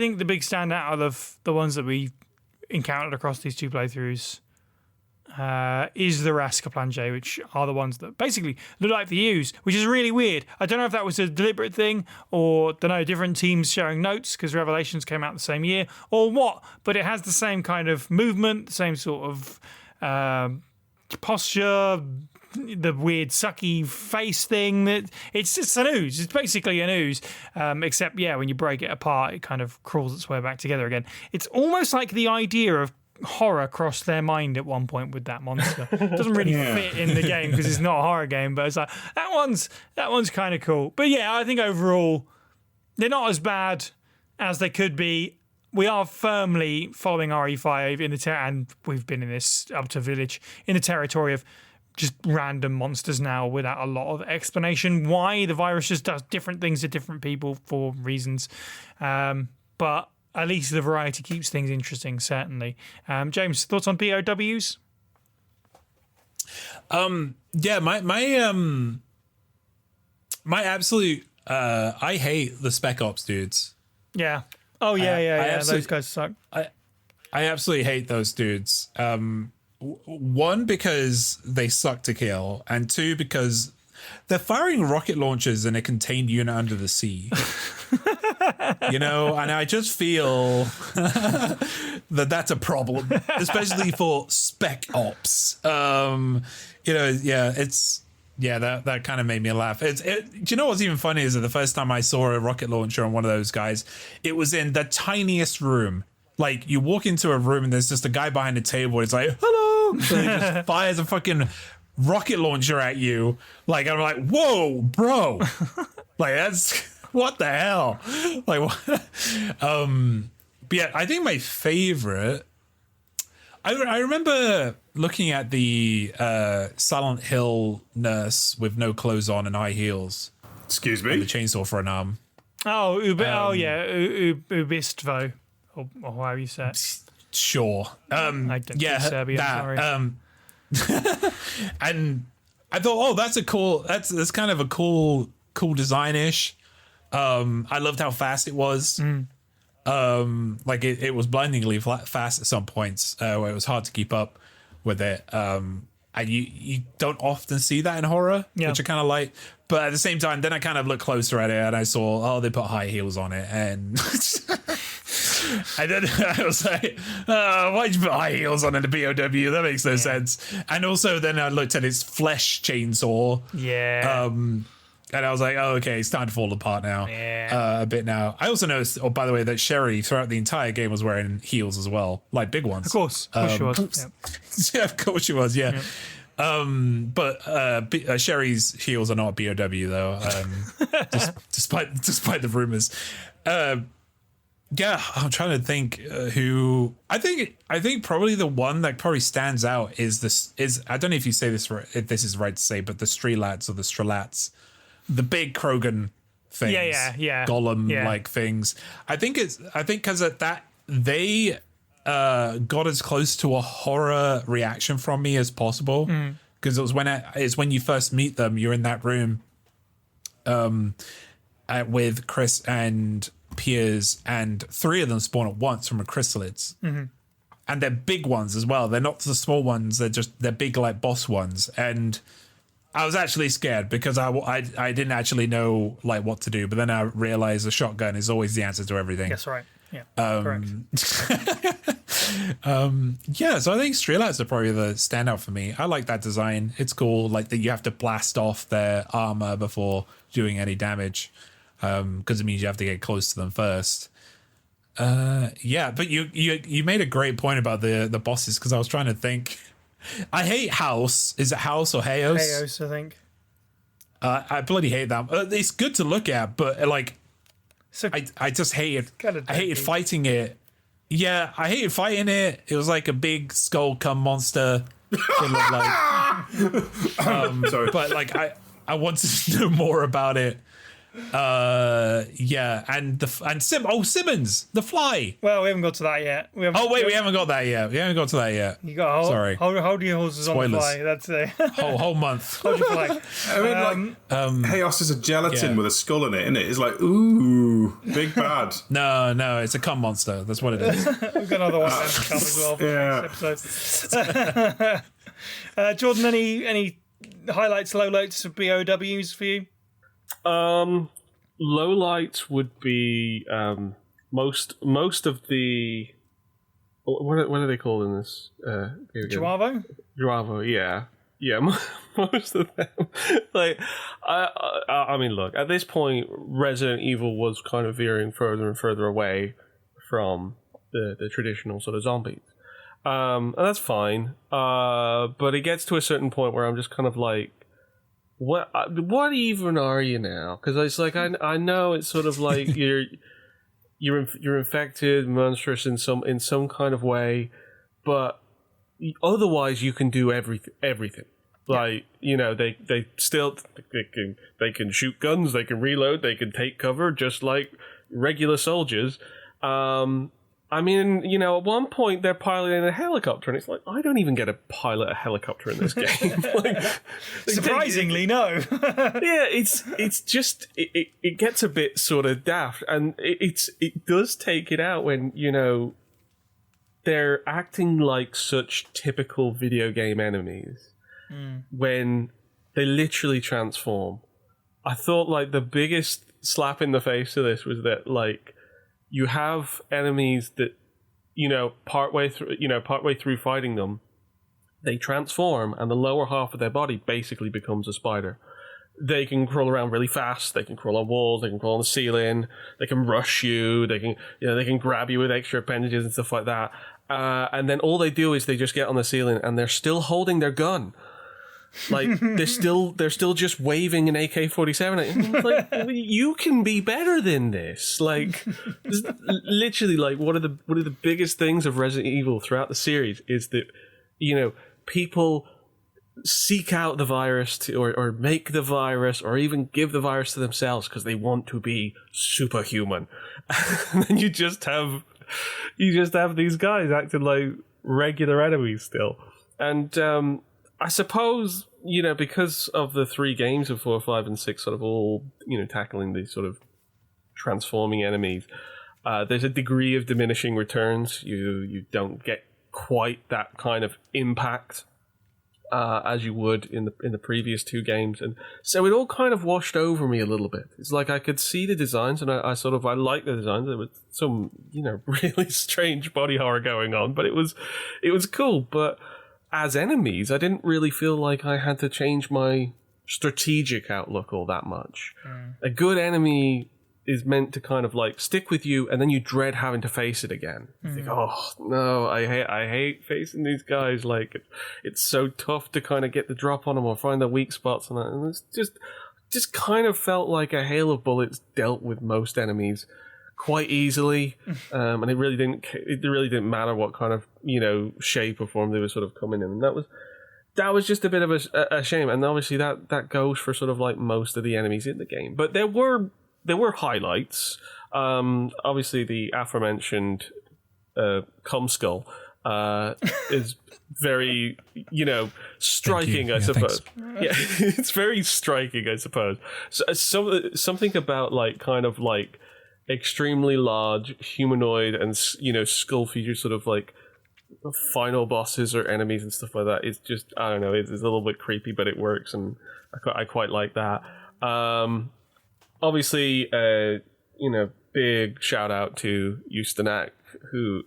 think the big standout out of the ones that we encountered across these two playthroughs is the Rascaplange, which are the ones that basically look like the U's, which is really weird. I don't know if that was a deliberate thing or, different teams sharing notes because Revelations came out the same year or what, but it has the same kind of movement, the same sort of posture, the weird sucky face thing. That it's an ooze. It's basically an ooze, except, when you break it apart, it kind of crawls its way back together again. It's almost like the idea of horror crossed their mind at one point with that monster. It doesn't really fit in the game because it's not a horror game, but it's like that one's kind of cool. But I think overall they're not as bad as they could be. We are firmly following RE5 in the and we've been in this up to Village in the territory of just random monsters now without a lot of explanation why the virus just does different things to different people for reasons. But at least the variety keeps things interesting, certainly. James, thoughts on BOWs? My absolute I hate the Spec Ops dudes. Yeah. Oh yeah. Those guys suck. I absolutely hate those dudes. One, because they suck to kill, and two, because they're firing rocket launchers in a contained unit under the sea. And I just feel that's a problem, especially for Spec Ops. That kind of made me laugh. Do you know what's even funny is that the first time I saw a rocket launcher on one of those guys, it was in the tiniest room. Like, you walk into a room and there's just a guy behind the table. It's like, hello. And he just fires a fucking rocket launcher at you. Like, I'm like, whoa, bro. Like, that's what the hell? Like, what? But yeah, I think my favorite, I remember looking at the Silent Hill nurse with no clothes on and high heels. Excuse me? And the chainsaw for an arm. Oh, Ubistvo, or however you say it. Sure. I don't speak Serbian, sorry. And I thought, that's kind of a cool design-ish. I loved how fast it was. Like it was blindingly fast at some points, where it was hard to keep up with it. And you don't often see that in horror, which I kind of like. But at the same time, then I kind of looked closer at it and I saw, they put high heels on it, and and then I was like, why'd you put high heels on in a BOW? That makes no sense. And also then I looked at its flesh chainsaw. Yeah. And I was like, oh, okay, it's time to fall apart now. Yeah. A bit now. I also noticed, by the way, that Sherry throughout the entire game was wearing heels as well, like big ones. Of course she was. Yep. Yeah, of course she was. Yeah. Yep. But Sherry's heels are not BOW though. Despite the rumors. Yeah, I'm trying to think who. I think probably the one that probably stands out is I don't know if you say this right, if this is right to say, but the Strelats or the Strelats, the big Krogan things, yeah, Golem like things. I think because at that they got as close to a horror reaction from me as possible, because it was when you first meet them, you're in that room with Chris and Piers, and 3 of them spawn at once from a chrysalids. And they're big ones as well. They're not the small ones. They're big like boss ones. And I was actually scared because I didn't actually know like what to do. But then I realized the shotgun is always the answer to everything. That's right. Yeah. Correct. Yeah, so I think Strelats are probably the standout for me. I like that design. It's cool. Like that you have to blast off their armor before doing any damage, because it means you have to get close to them first. Yeah, but you made a great point about the bosses, because I was trying to think. I hate House. Is it House or Hayos? Hayos, I think. I bloody hate them. It's good to look at, but like, So I just hated. I hated deadly. fighting it. Yeah, I hated fighting it. It was like a big skull cum monster. It looked like. Sorry. But like, I wanted to know more about it. Yeah, and Simmons, the fly. Well, we haven't got to that yet. We haven't got that yet. We haven't got to that yet. You got to hold, Sorry. hold your horses on the Spoilers. fly. That's it. Whole month. Hold your flag. I mean, like, Chaos is a gelatin yeah. with a skull in it, isn't it? It's like, ooh, big bad. No, it's a cum monster. That's what it is. We've got another one to come as well for Yeah. this episode. Jordan, any highlights, lowlights of BOWs for you? Lowlights would be most of the what are they called in this video game? Joavo? Yeah, most of them. Like, I mean, look, at this point, Resident Evil was kind of veering further and further away from the traditional sort of zombies, and that's fine. But it gets to a certain point where I'm just kind of like, what even are you now? Because it's like I know it's sort of like you're infected, monstrous in some kind of way, but otherwise you can do everything. Like, you know, they can shoot guns, they can reload, they can take cover just like regular soldiers. I mean, you know, at one point they're piloting a helicopter, and it's like, I don't even get to pilot a helicopter in this game. Like, Surprisingly, no. yeah, it's just it gets a bit sort of daft, and it does take it out when, you know, they're acting like such typical video game enemies when they literally transform. I thought like the biggest slap in the face of this was that, like, you have enemies that, you know, partway through fighting them, they transform, and the lower half of their body basically becomes a spider. They can crawl around really fast. They can crawl on walls. They can crawl on the ceiling. They can rush you. They can grab you with extra appendages and stuff like that. And then all they do is they just get on the ceiling, and they're still holding their gun. Like, they're still just waving an AK-47. Like, you can be better than this. Like, literally, like, one of the biggest things of Resident Evil throughout the series is that, you know, people seek out the virus or make the virus or even give the virus to themselves because they want to be superhuman. And then you just have these guys acting like regular enemies still. And I suppose, you know, because of the 3 games of 4, 5, and 6 sort of all, you know, tackling these sort of transforming enemies, there's a degree of diminishing returns. You don't get quite that kind of impact as you would in the previous 2 games, and so it all kind of washed over me a little bit. It's like I could see the designs, and I like the designs. There was some, you know, really strange body horror going on, but it was cool. But as enemies, I didn't really feel like I had to change my strategic outlook all that much. A good enemy is meant to kind of like stick with you, and then you dread having to face it again. You think, oh no, I hate facing these guys. Like, it's so tough to kind of get the drop on them or find their weak spots and that. And it's just kind of felt like a hail of bullets dealt with most enemies quite easily, and it really didn't matter what kind of, you know, shape or form they were sort of coming in, and that was just a bit of a shame. And obviously that goes for sort of like most of the enemies in the game, but there were highlights. Obviously the aforementioned cum skull is very, striking, I suppose. Yeah, it's very striking, I suppose. So, something about kind of extremely large humanoid and skull features, sort of final bosses or enemies and stuff like that. It's just, I don't know, it's a little bit creepy, but it works, and I quite like that. Obviously, big shout out to Ustanak, who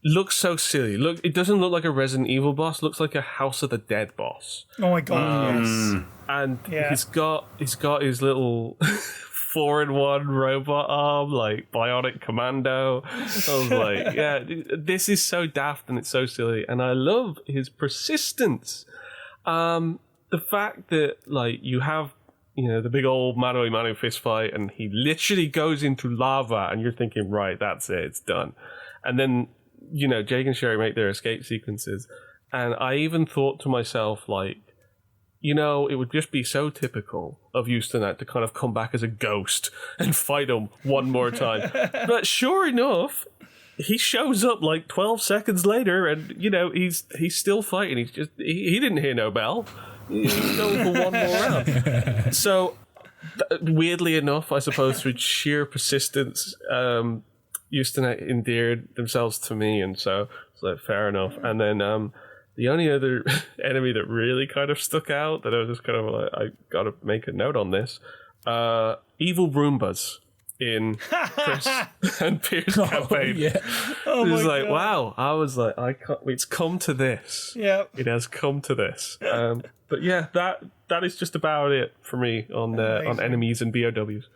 looks so silly. Look, it doesn't look like a Resident Evil boss. It looks like a House of the Dead boss. Oh my god! Yes. And he's got his little 4-in-1 robot arm, Bionic Commando. I was like, yeah, this is so daft and it's so silly, and I love his persistence. The fact that you have the big old mano a mano fist fight, and he literally goes into lava, and you're thinking, right, that's it, it's done. And then Jake and Sherry make their escape sequences, and I even thought to myself, it would just be so typical of Ustanak to kind of come back as a ghost and fight him one more time. But sure enough, he shows up 12 seconds later, and he's still fighting. He's just he didn't hear no bell. He's going for one more round. So weirdly enough, I suppose through sheer persistence, Ustanak endeared themselves to me, and so it's fair enough. And then the only other enemy that really kind of stuck out that I was just kind of I gotta make a note on this, evil Roombas in Chris and Piers campaign. Yeah. Oh it was my God. wow. I was like, it's come to this. Yeah. It has come to this. But yeah, that is just about it for me on enemies and BOWs.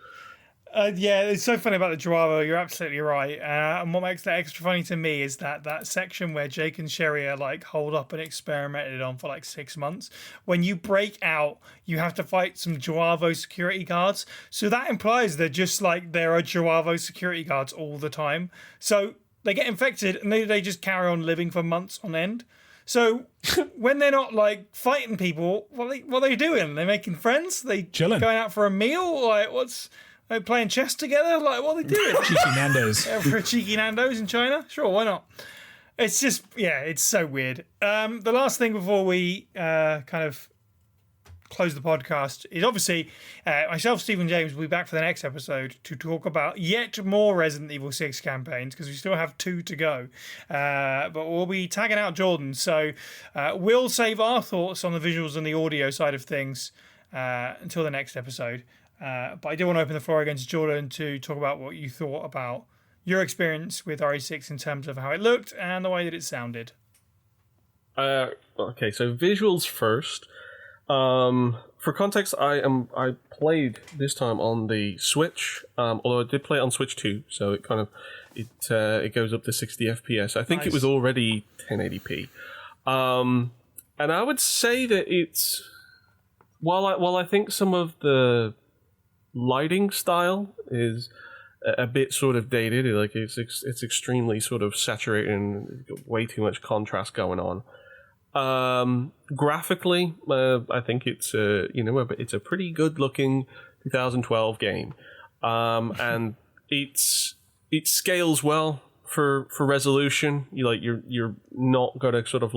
Yeah, it's so funny about the Joavo. You're absolutely right. And what makes that extra funny to me is that section where Jake and Sherry are holed up and experimented on for 6 months. When you break out, you have to fight some Joavo security guards. So that implies they're just there are Joavo security guards all the time. So they get infected and they just carry on living for months on end. So when they're not fighting people, what are they doing? They're making friends? They Chilling. Going out for a meal? They're playing chess together? What are they doing? Cheeky Nando's. For a cheeky Nando's in China? Sure, why not? It's just, it's so weird. The last thing before we kind of close the podcast is obviously myself, Steve and James will be back for the next episode to talk about yet more Resident Evil 6 campaigns, because we still have 2 to go. But we'll be tagging out Jordan. So we'll save our thoughts on the visuals and the audio side of things until the next episode. But I do want to open the floor again to Jordan to talk about what you thought about your experience with RE6 in terms of how it looked and the way that it sounded. Okay, so visuals first. For context, I played this time on the Switch, although I did play it on Switch 2, so it kind of it goes up to 60 FPS. I think It was already 1080p. And I would say that it's while I think some of the lighting style is a bit sort of dated, it's extremely sort of saturated and way too much contrast going on. Graphically, I think it's it's a pretty good looking 2012 game, and it scales well for resolution. You're not gonna sort of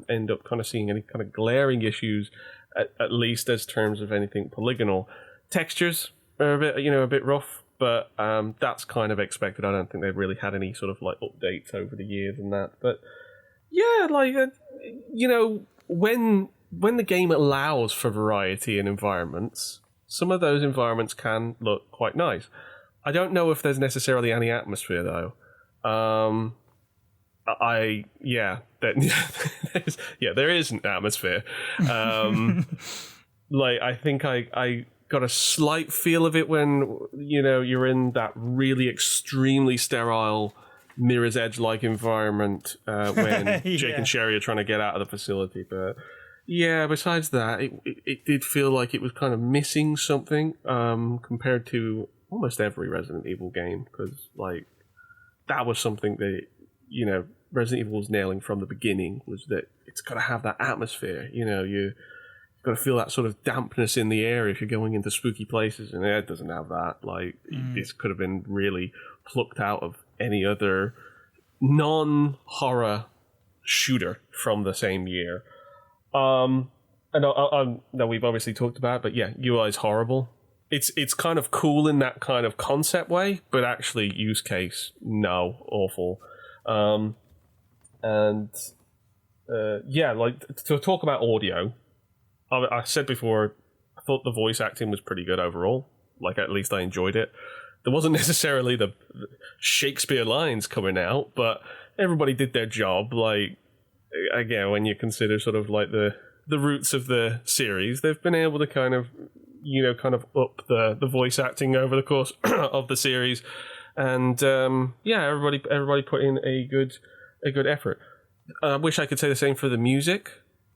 end up kind of seeing any kind of glaring issues, at least as terms of anything polygonal. Textures are a bit rough, but that's kind of expected. I don't think they've really had any sort of updates over the years and that. But yeah, when the game allows for variety in environments, some of those environments can look quite nice. I don't know if there's necessarily any atmosphere though. There isn't atmosphere. I think I got a slight feel of it when you're in that really extremely sterile Mirror's Edge like environment when Jake and Sherry are trying to get out of the facility. But yeah, besides that, it did feel like it was kind of missing something compared to almost every Resident Evil game, because that was something that Resident Evil was nailing from the beginning, was that it's got to have that atmosphere. You got to feel that sort of dampness in the air if you're going into spooky places, and it doesn't have that. This could have been really plucked out of any other non-horror shooter from the same year. And now we've obviously talked about it, but yeah, UI is horrible. It's kind of cool in that kind of concept way, but actually use case, no, awful. To talk about audio, I said before, I thought the voice acting was pretty good overall. Like, at least I enjoyed it. There wasn't necessarily the Shakespeare lines coming out, but everybody did their job. Like, again, when you consider sort of like the roots of the series, they've been able to kind of up the voice acting over the course of the series, and everybody put in a good effort. I wish I could say the same for the music.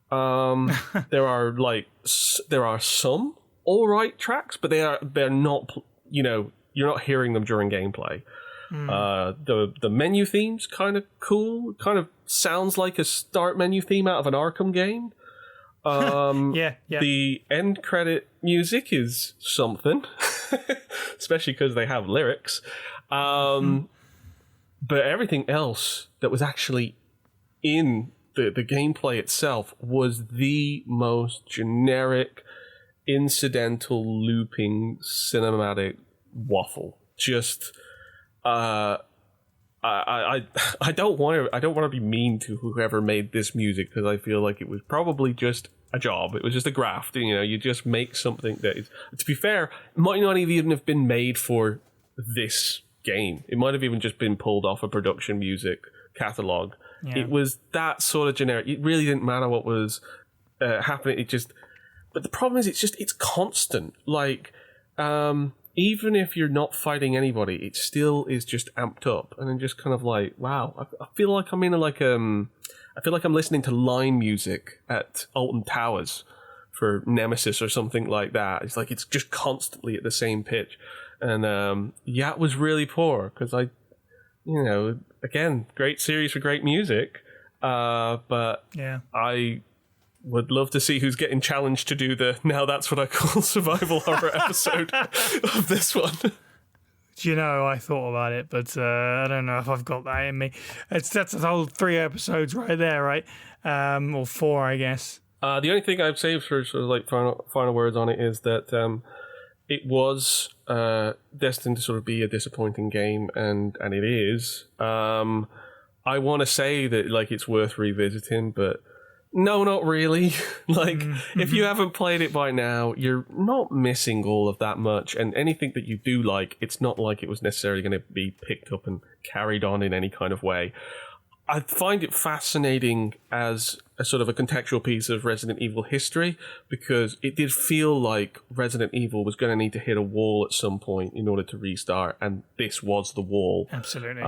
There are some all right tracks, but they're not. You're not hearing them during gameplay. The menu theme's kind of cool. Kind of sounds like a start menu theme out of an Arkham game. Yeah. The end credit music is something, especially because they have lyrics. But everything else that was actually in the gameplay itself was the most generic, incidental, looping, cinematic waffle. Just, I don't want to be mean to whoever made this music, because I feel like it was probably just a job. It was just a graft. You just make something that is, to be fair, might not even have been made for this game. It might have even just been pulled off a production music catalog. Yeah. It was that sort of generic. It really didn't matter what was happening. But the problem is, it's constant. Like, even if you're not fighting anybody, it still is just amped up, and then just kind of like, wow, I feel like I'm in I feel like I'm listening to line music at Alton Towers for Nemesis or something like that. It's like it's just constantly at the same pitch, and it was really poor because again, great series for great music, but yeah, I would love to see who's getting challenged to do now that's what I call survival horror episode of this one. I thought about it, but I don't know if I've got that in me. That's a whole 3 episodes right there, right? Or 4, I guess. The only thing I've saved for sort of like final words on it is that it was destined to sort of be a disappointing game, and it is. I want to say that like it's worth revisiting, but no, not really. Like, if you haven't played it by now, you're not missing all of that much. And anything that you do like, it's not like it was necessarily going to be picked up and carried on in any kind of way. I find it fascinating as a sort of a contextual piece of Resident Evil history, because it did feel like Resident Evil was going to need to hit a wall at some point in order to restart, and this was the wall. Absolutely.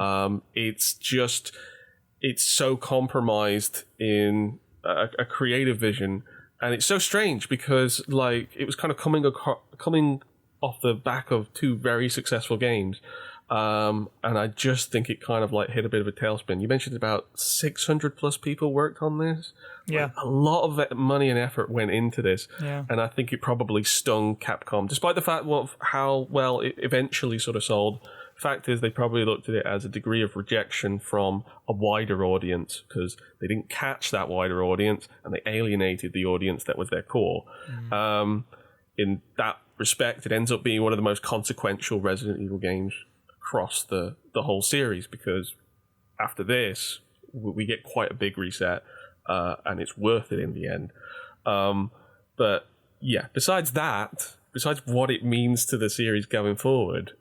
It's so compromised in a creative vision, and it's so strange because like it was kind of coming off the back of 2 very successful games, and I just think it kind of like hit a bit of a tailspin. You mentioned about 600 plus people worked on this. Yeah, like, a lot of money and effort went into this. Yeah, and I think it probably stung Capcom, despite the fact of how well it eventually sort of sold. Fact is, they probably looked at it as a degree of rejection from a wider audience, because they didn't catch that wider audience and they alienated the audience that was their core. In that respect, it ends up being one of the most consequential Resident Evil games across the whole series, because after this, we get quite a big reset, and it's worth it in the end. But yeah, besides what it means to the series going forward,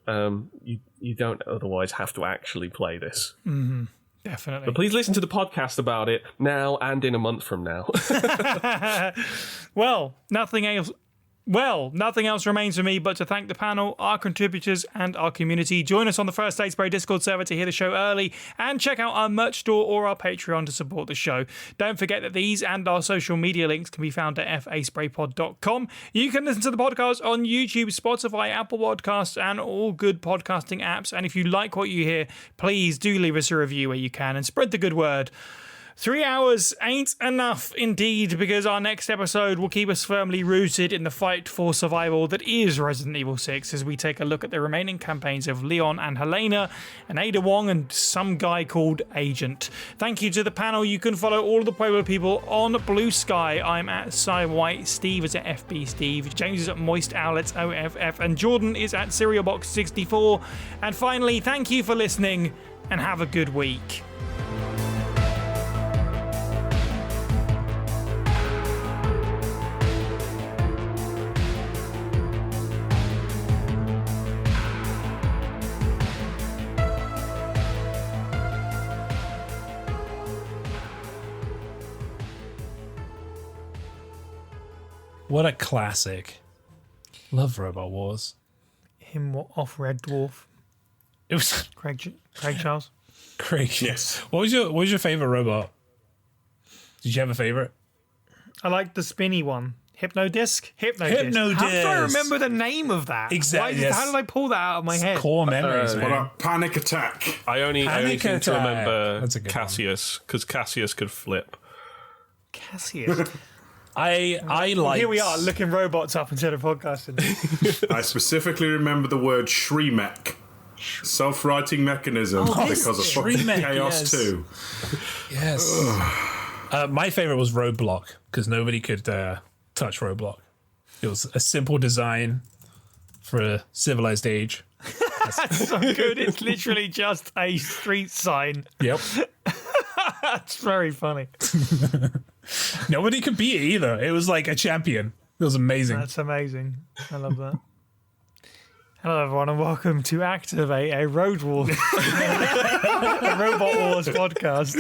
you don't otherwise have to actually play this. Mm-hmm. Definitely. But please listen to the podcast about it now and in a month from now. Well, nothing else remains for me but to thank the panel, our contributors, and our community. Join us on the First Aid Spray Discord server to hear the show early, and check out our merch store or our Patreon to support the show. Don't forget that these and our social media links can be found at faspraypod.com. You can listen to the podcast on YouTube, Spotify, Apple Podcasts, and all good podcasting apps. And if you like what you hear, please do leave us a review where you can and spread the good word. 3 hours ain't enough indeed, because our next episode will keep us firmly rooted in the fight for survival that is Resident Evil 6 as we take a look at the remaining campaigns of Leon and Helena and Ada Wong and some guy called Agent. Thank you to the panel. You can follow all of the Pueblo people on Blue Sky. I'm at Cy White, Steve is at FB Steve, James is at Moist Owlets OFF, and Jordan is at CerealBox64. And finally, thank you for listening and have a good week. What a classic. Love Robot Wars. Him off Red Dwarf. It was Craig Charles. great. Yes. What was your favorite robot? Did you have a favorite? I like the spinny one. Hypnodisc? Hypnodisc. How do I remember the name of that? Exactly, Why yes. How did I pull that out of my head? Core memories, What man. about Panic Attack? I only Panic seem to Attack. remember That's a good one. Cassius, because Cassius could flip. Cassius. I like. Here we are looking robots up instead of podcasting. I specifically remember the word Shremek. Self-writing mechanism yes, because of fucking Shremek, Chaos yes. 2. Yes. My favorite was Roadblock because nobody could touch Roadblock. It was a simple design for a civilized age. That's so good. It's literally just a street sign. Yep. That's very funny. Nobody could beat it either. It was like a champion. It was amazing. That's amazing. I love that. Hello, everyone, and welcome to Activate, a Road Wars, a Robot Wars podcast.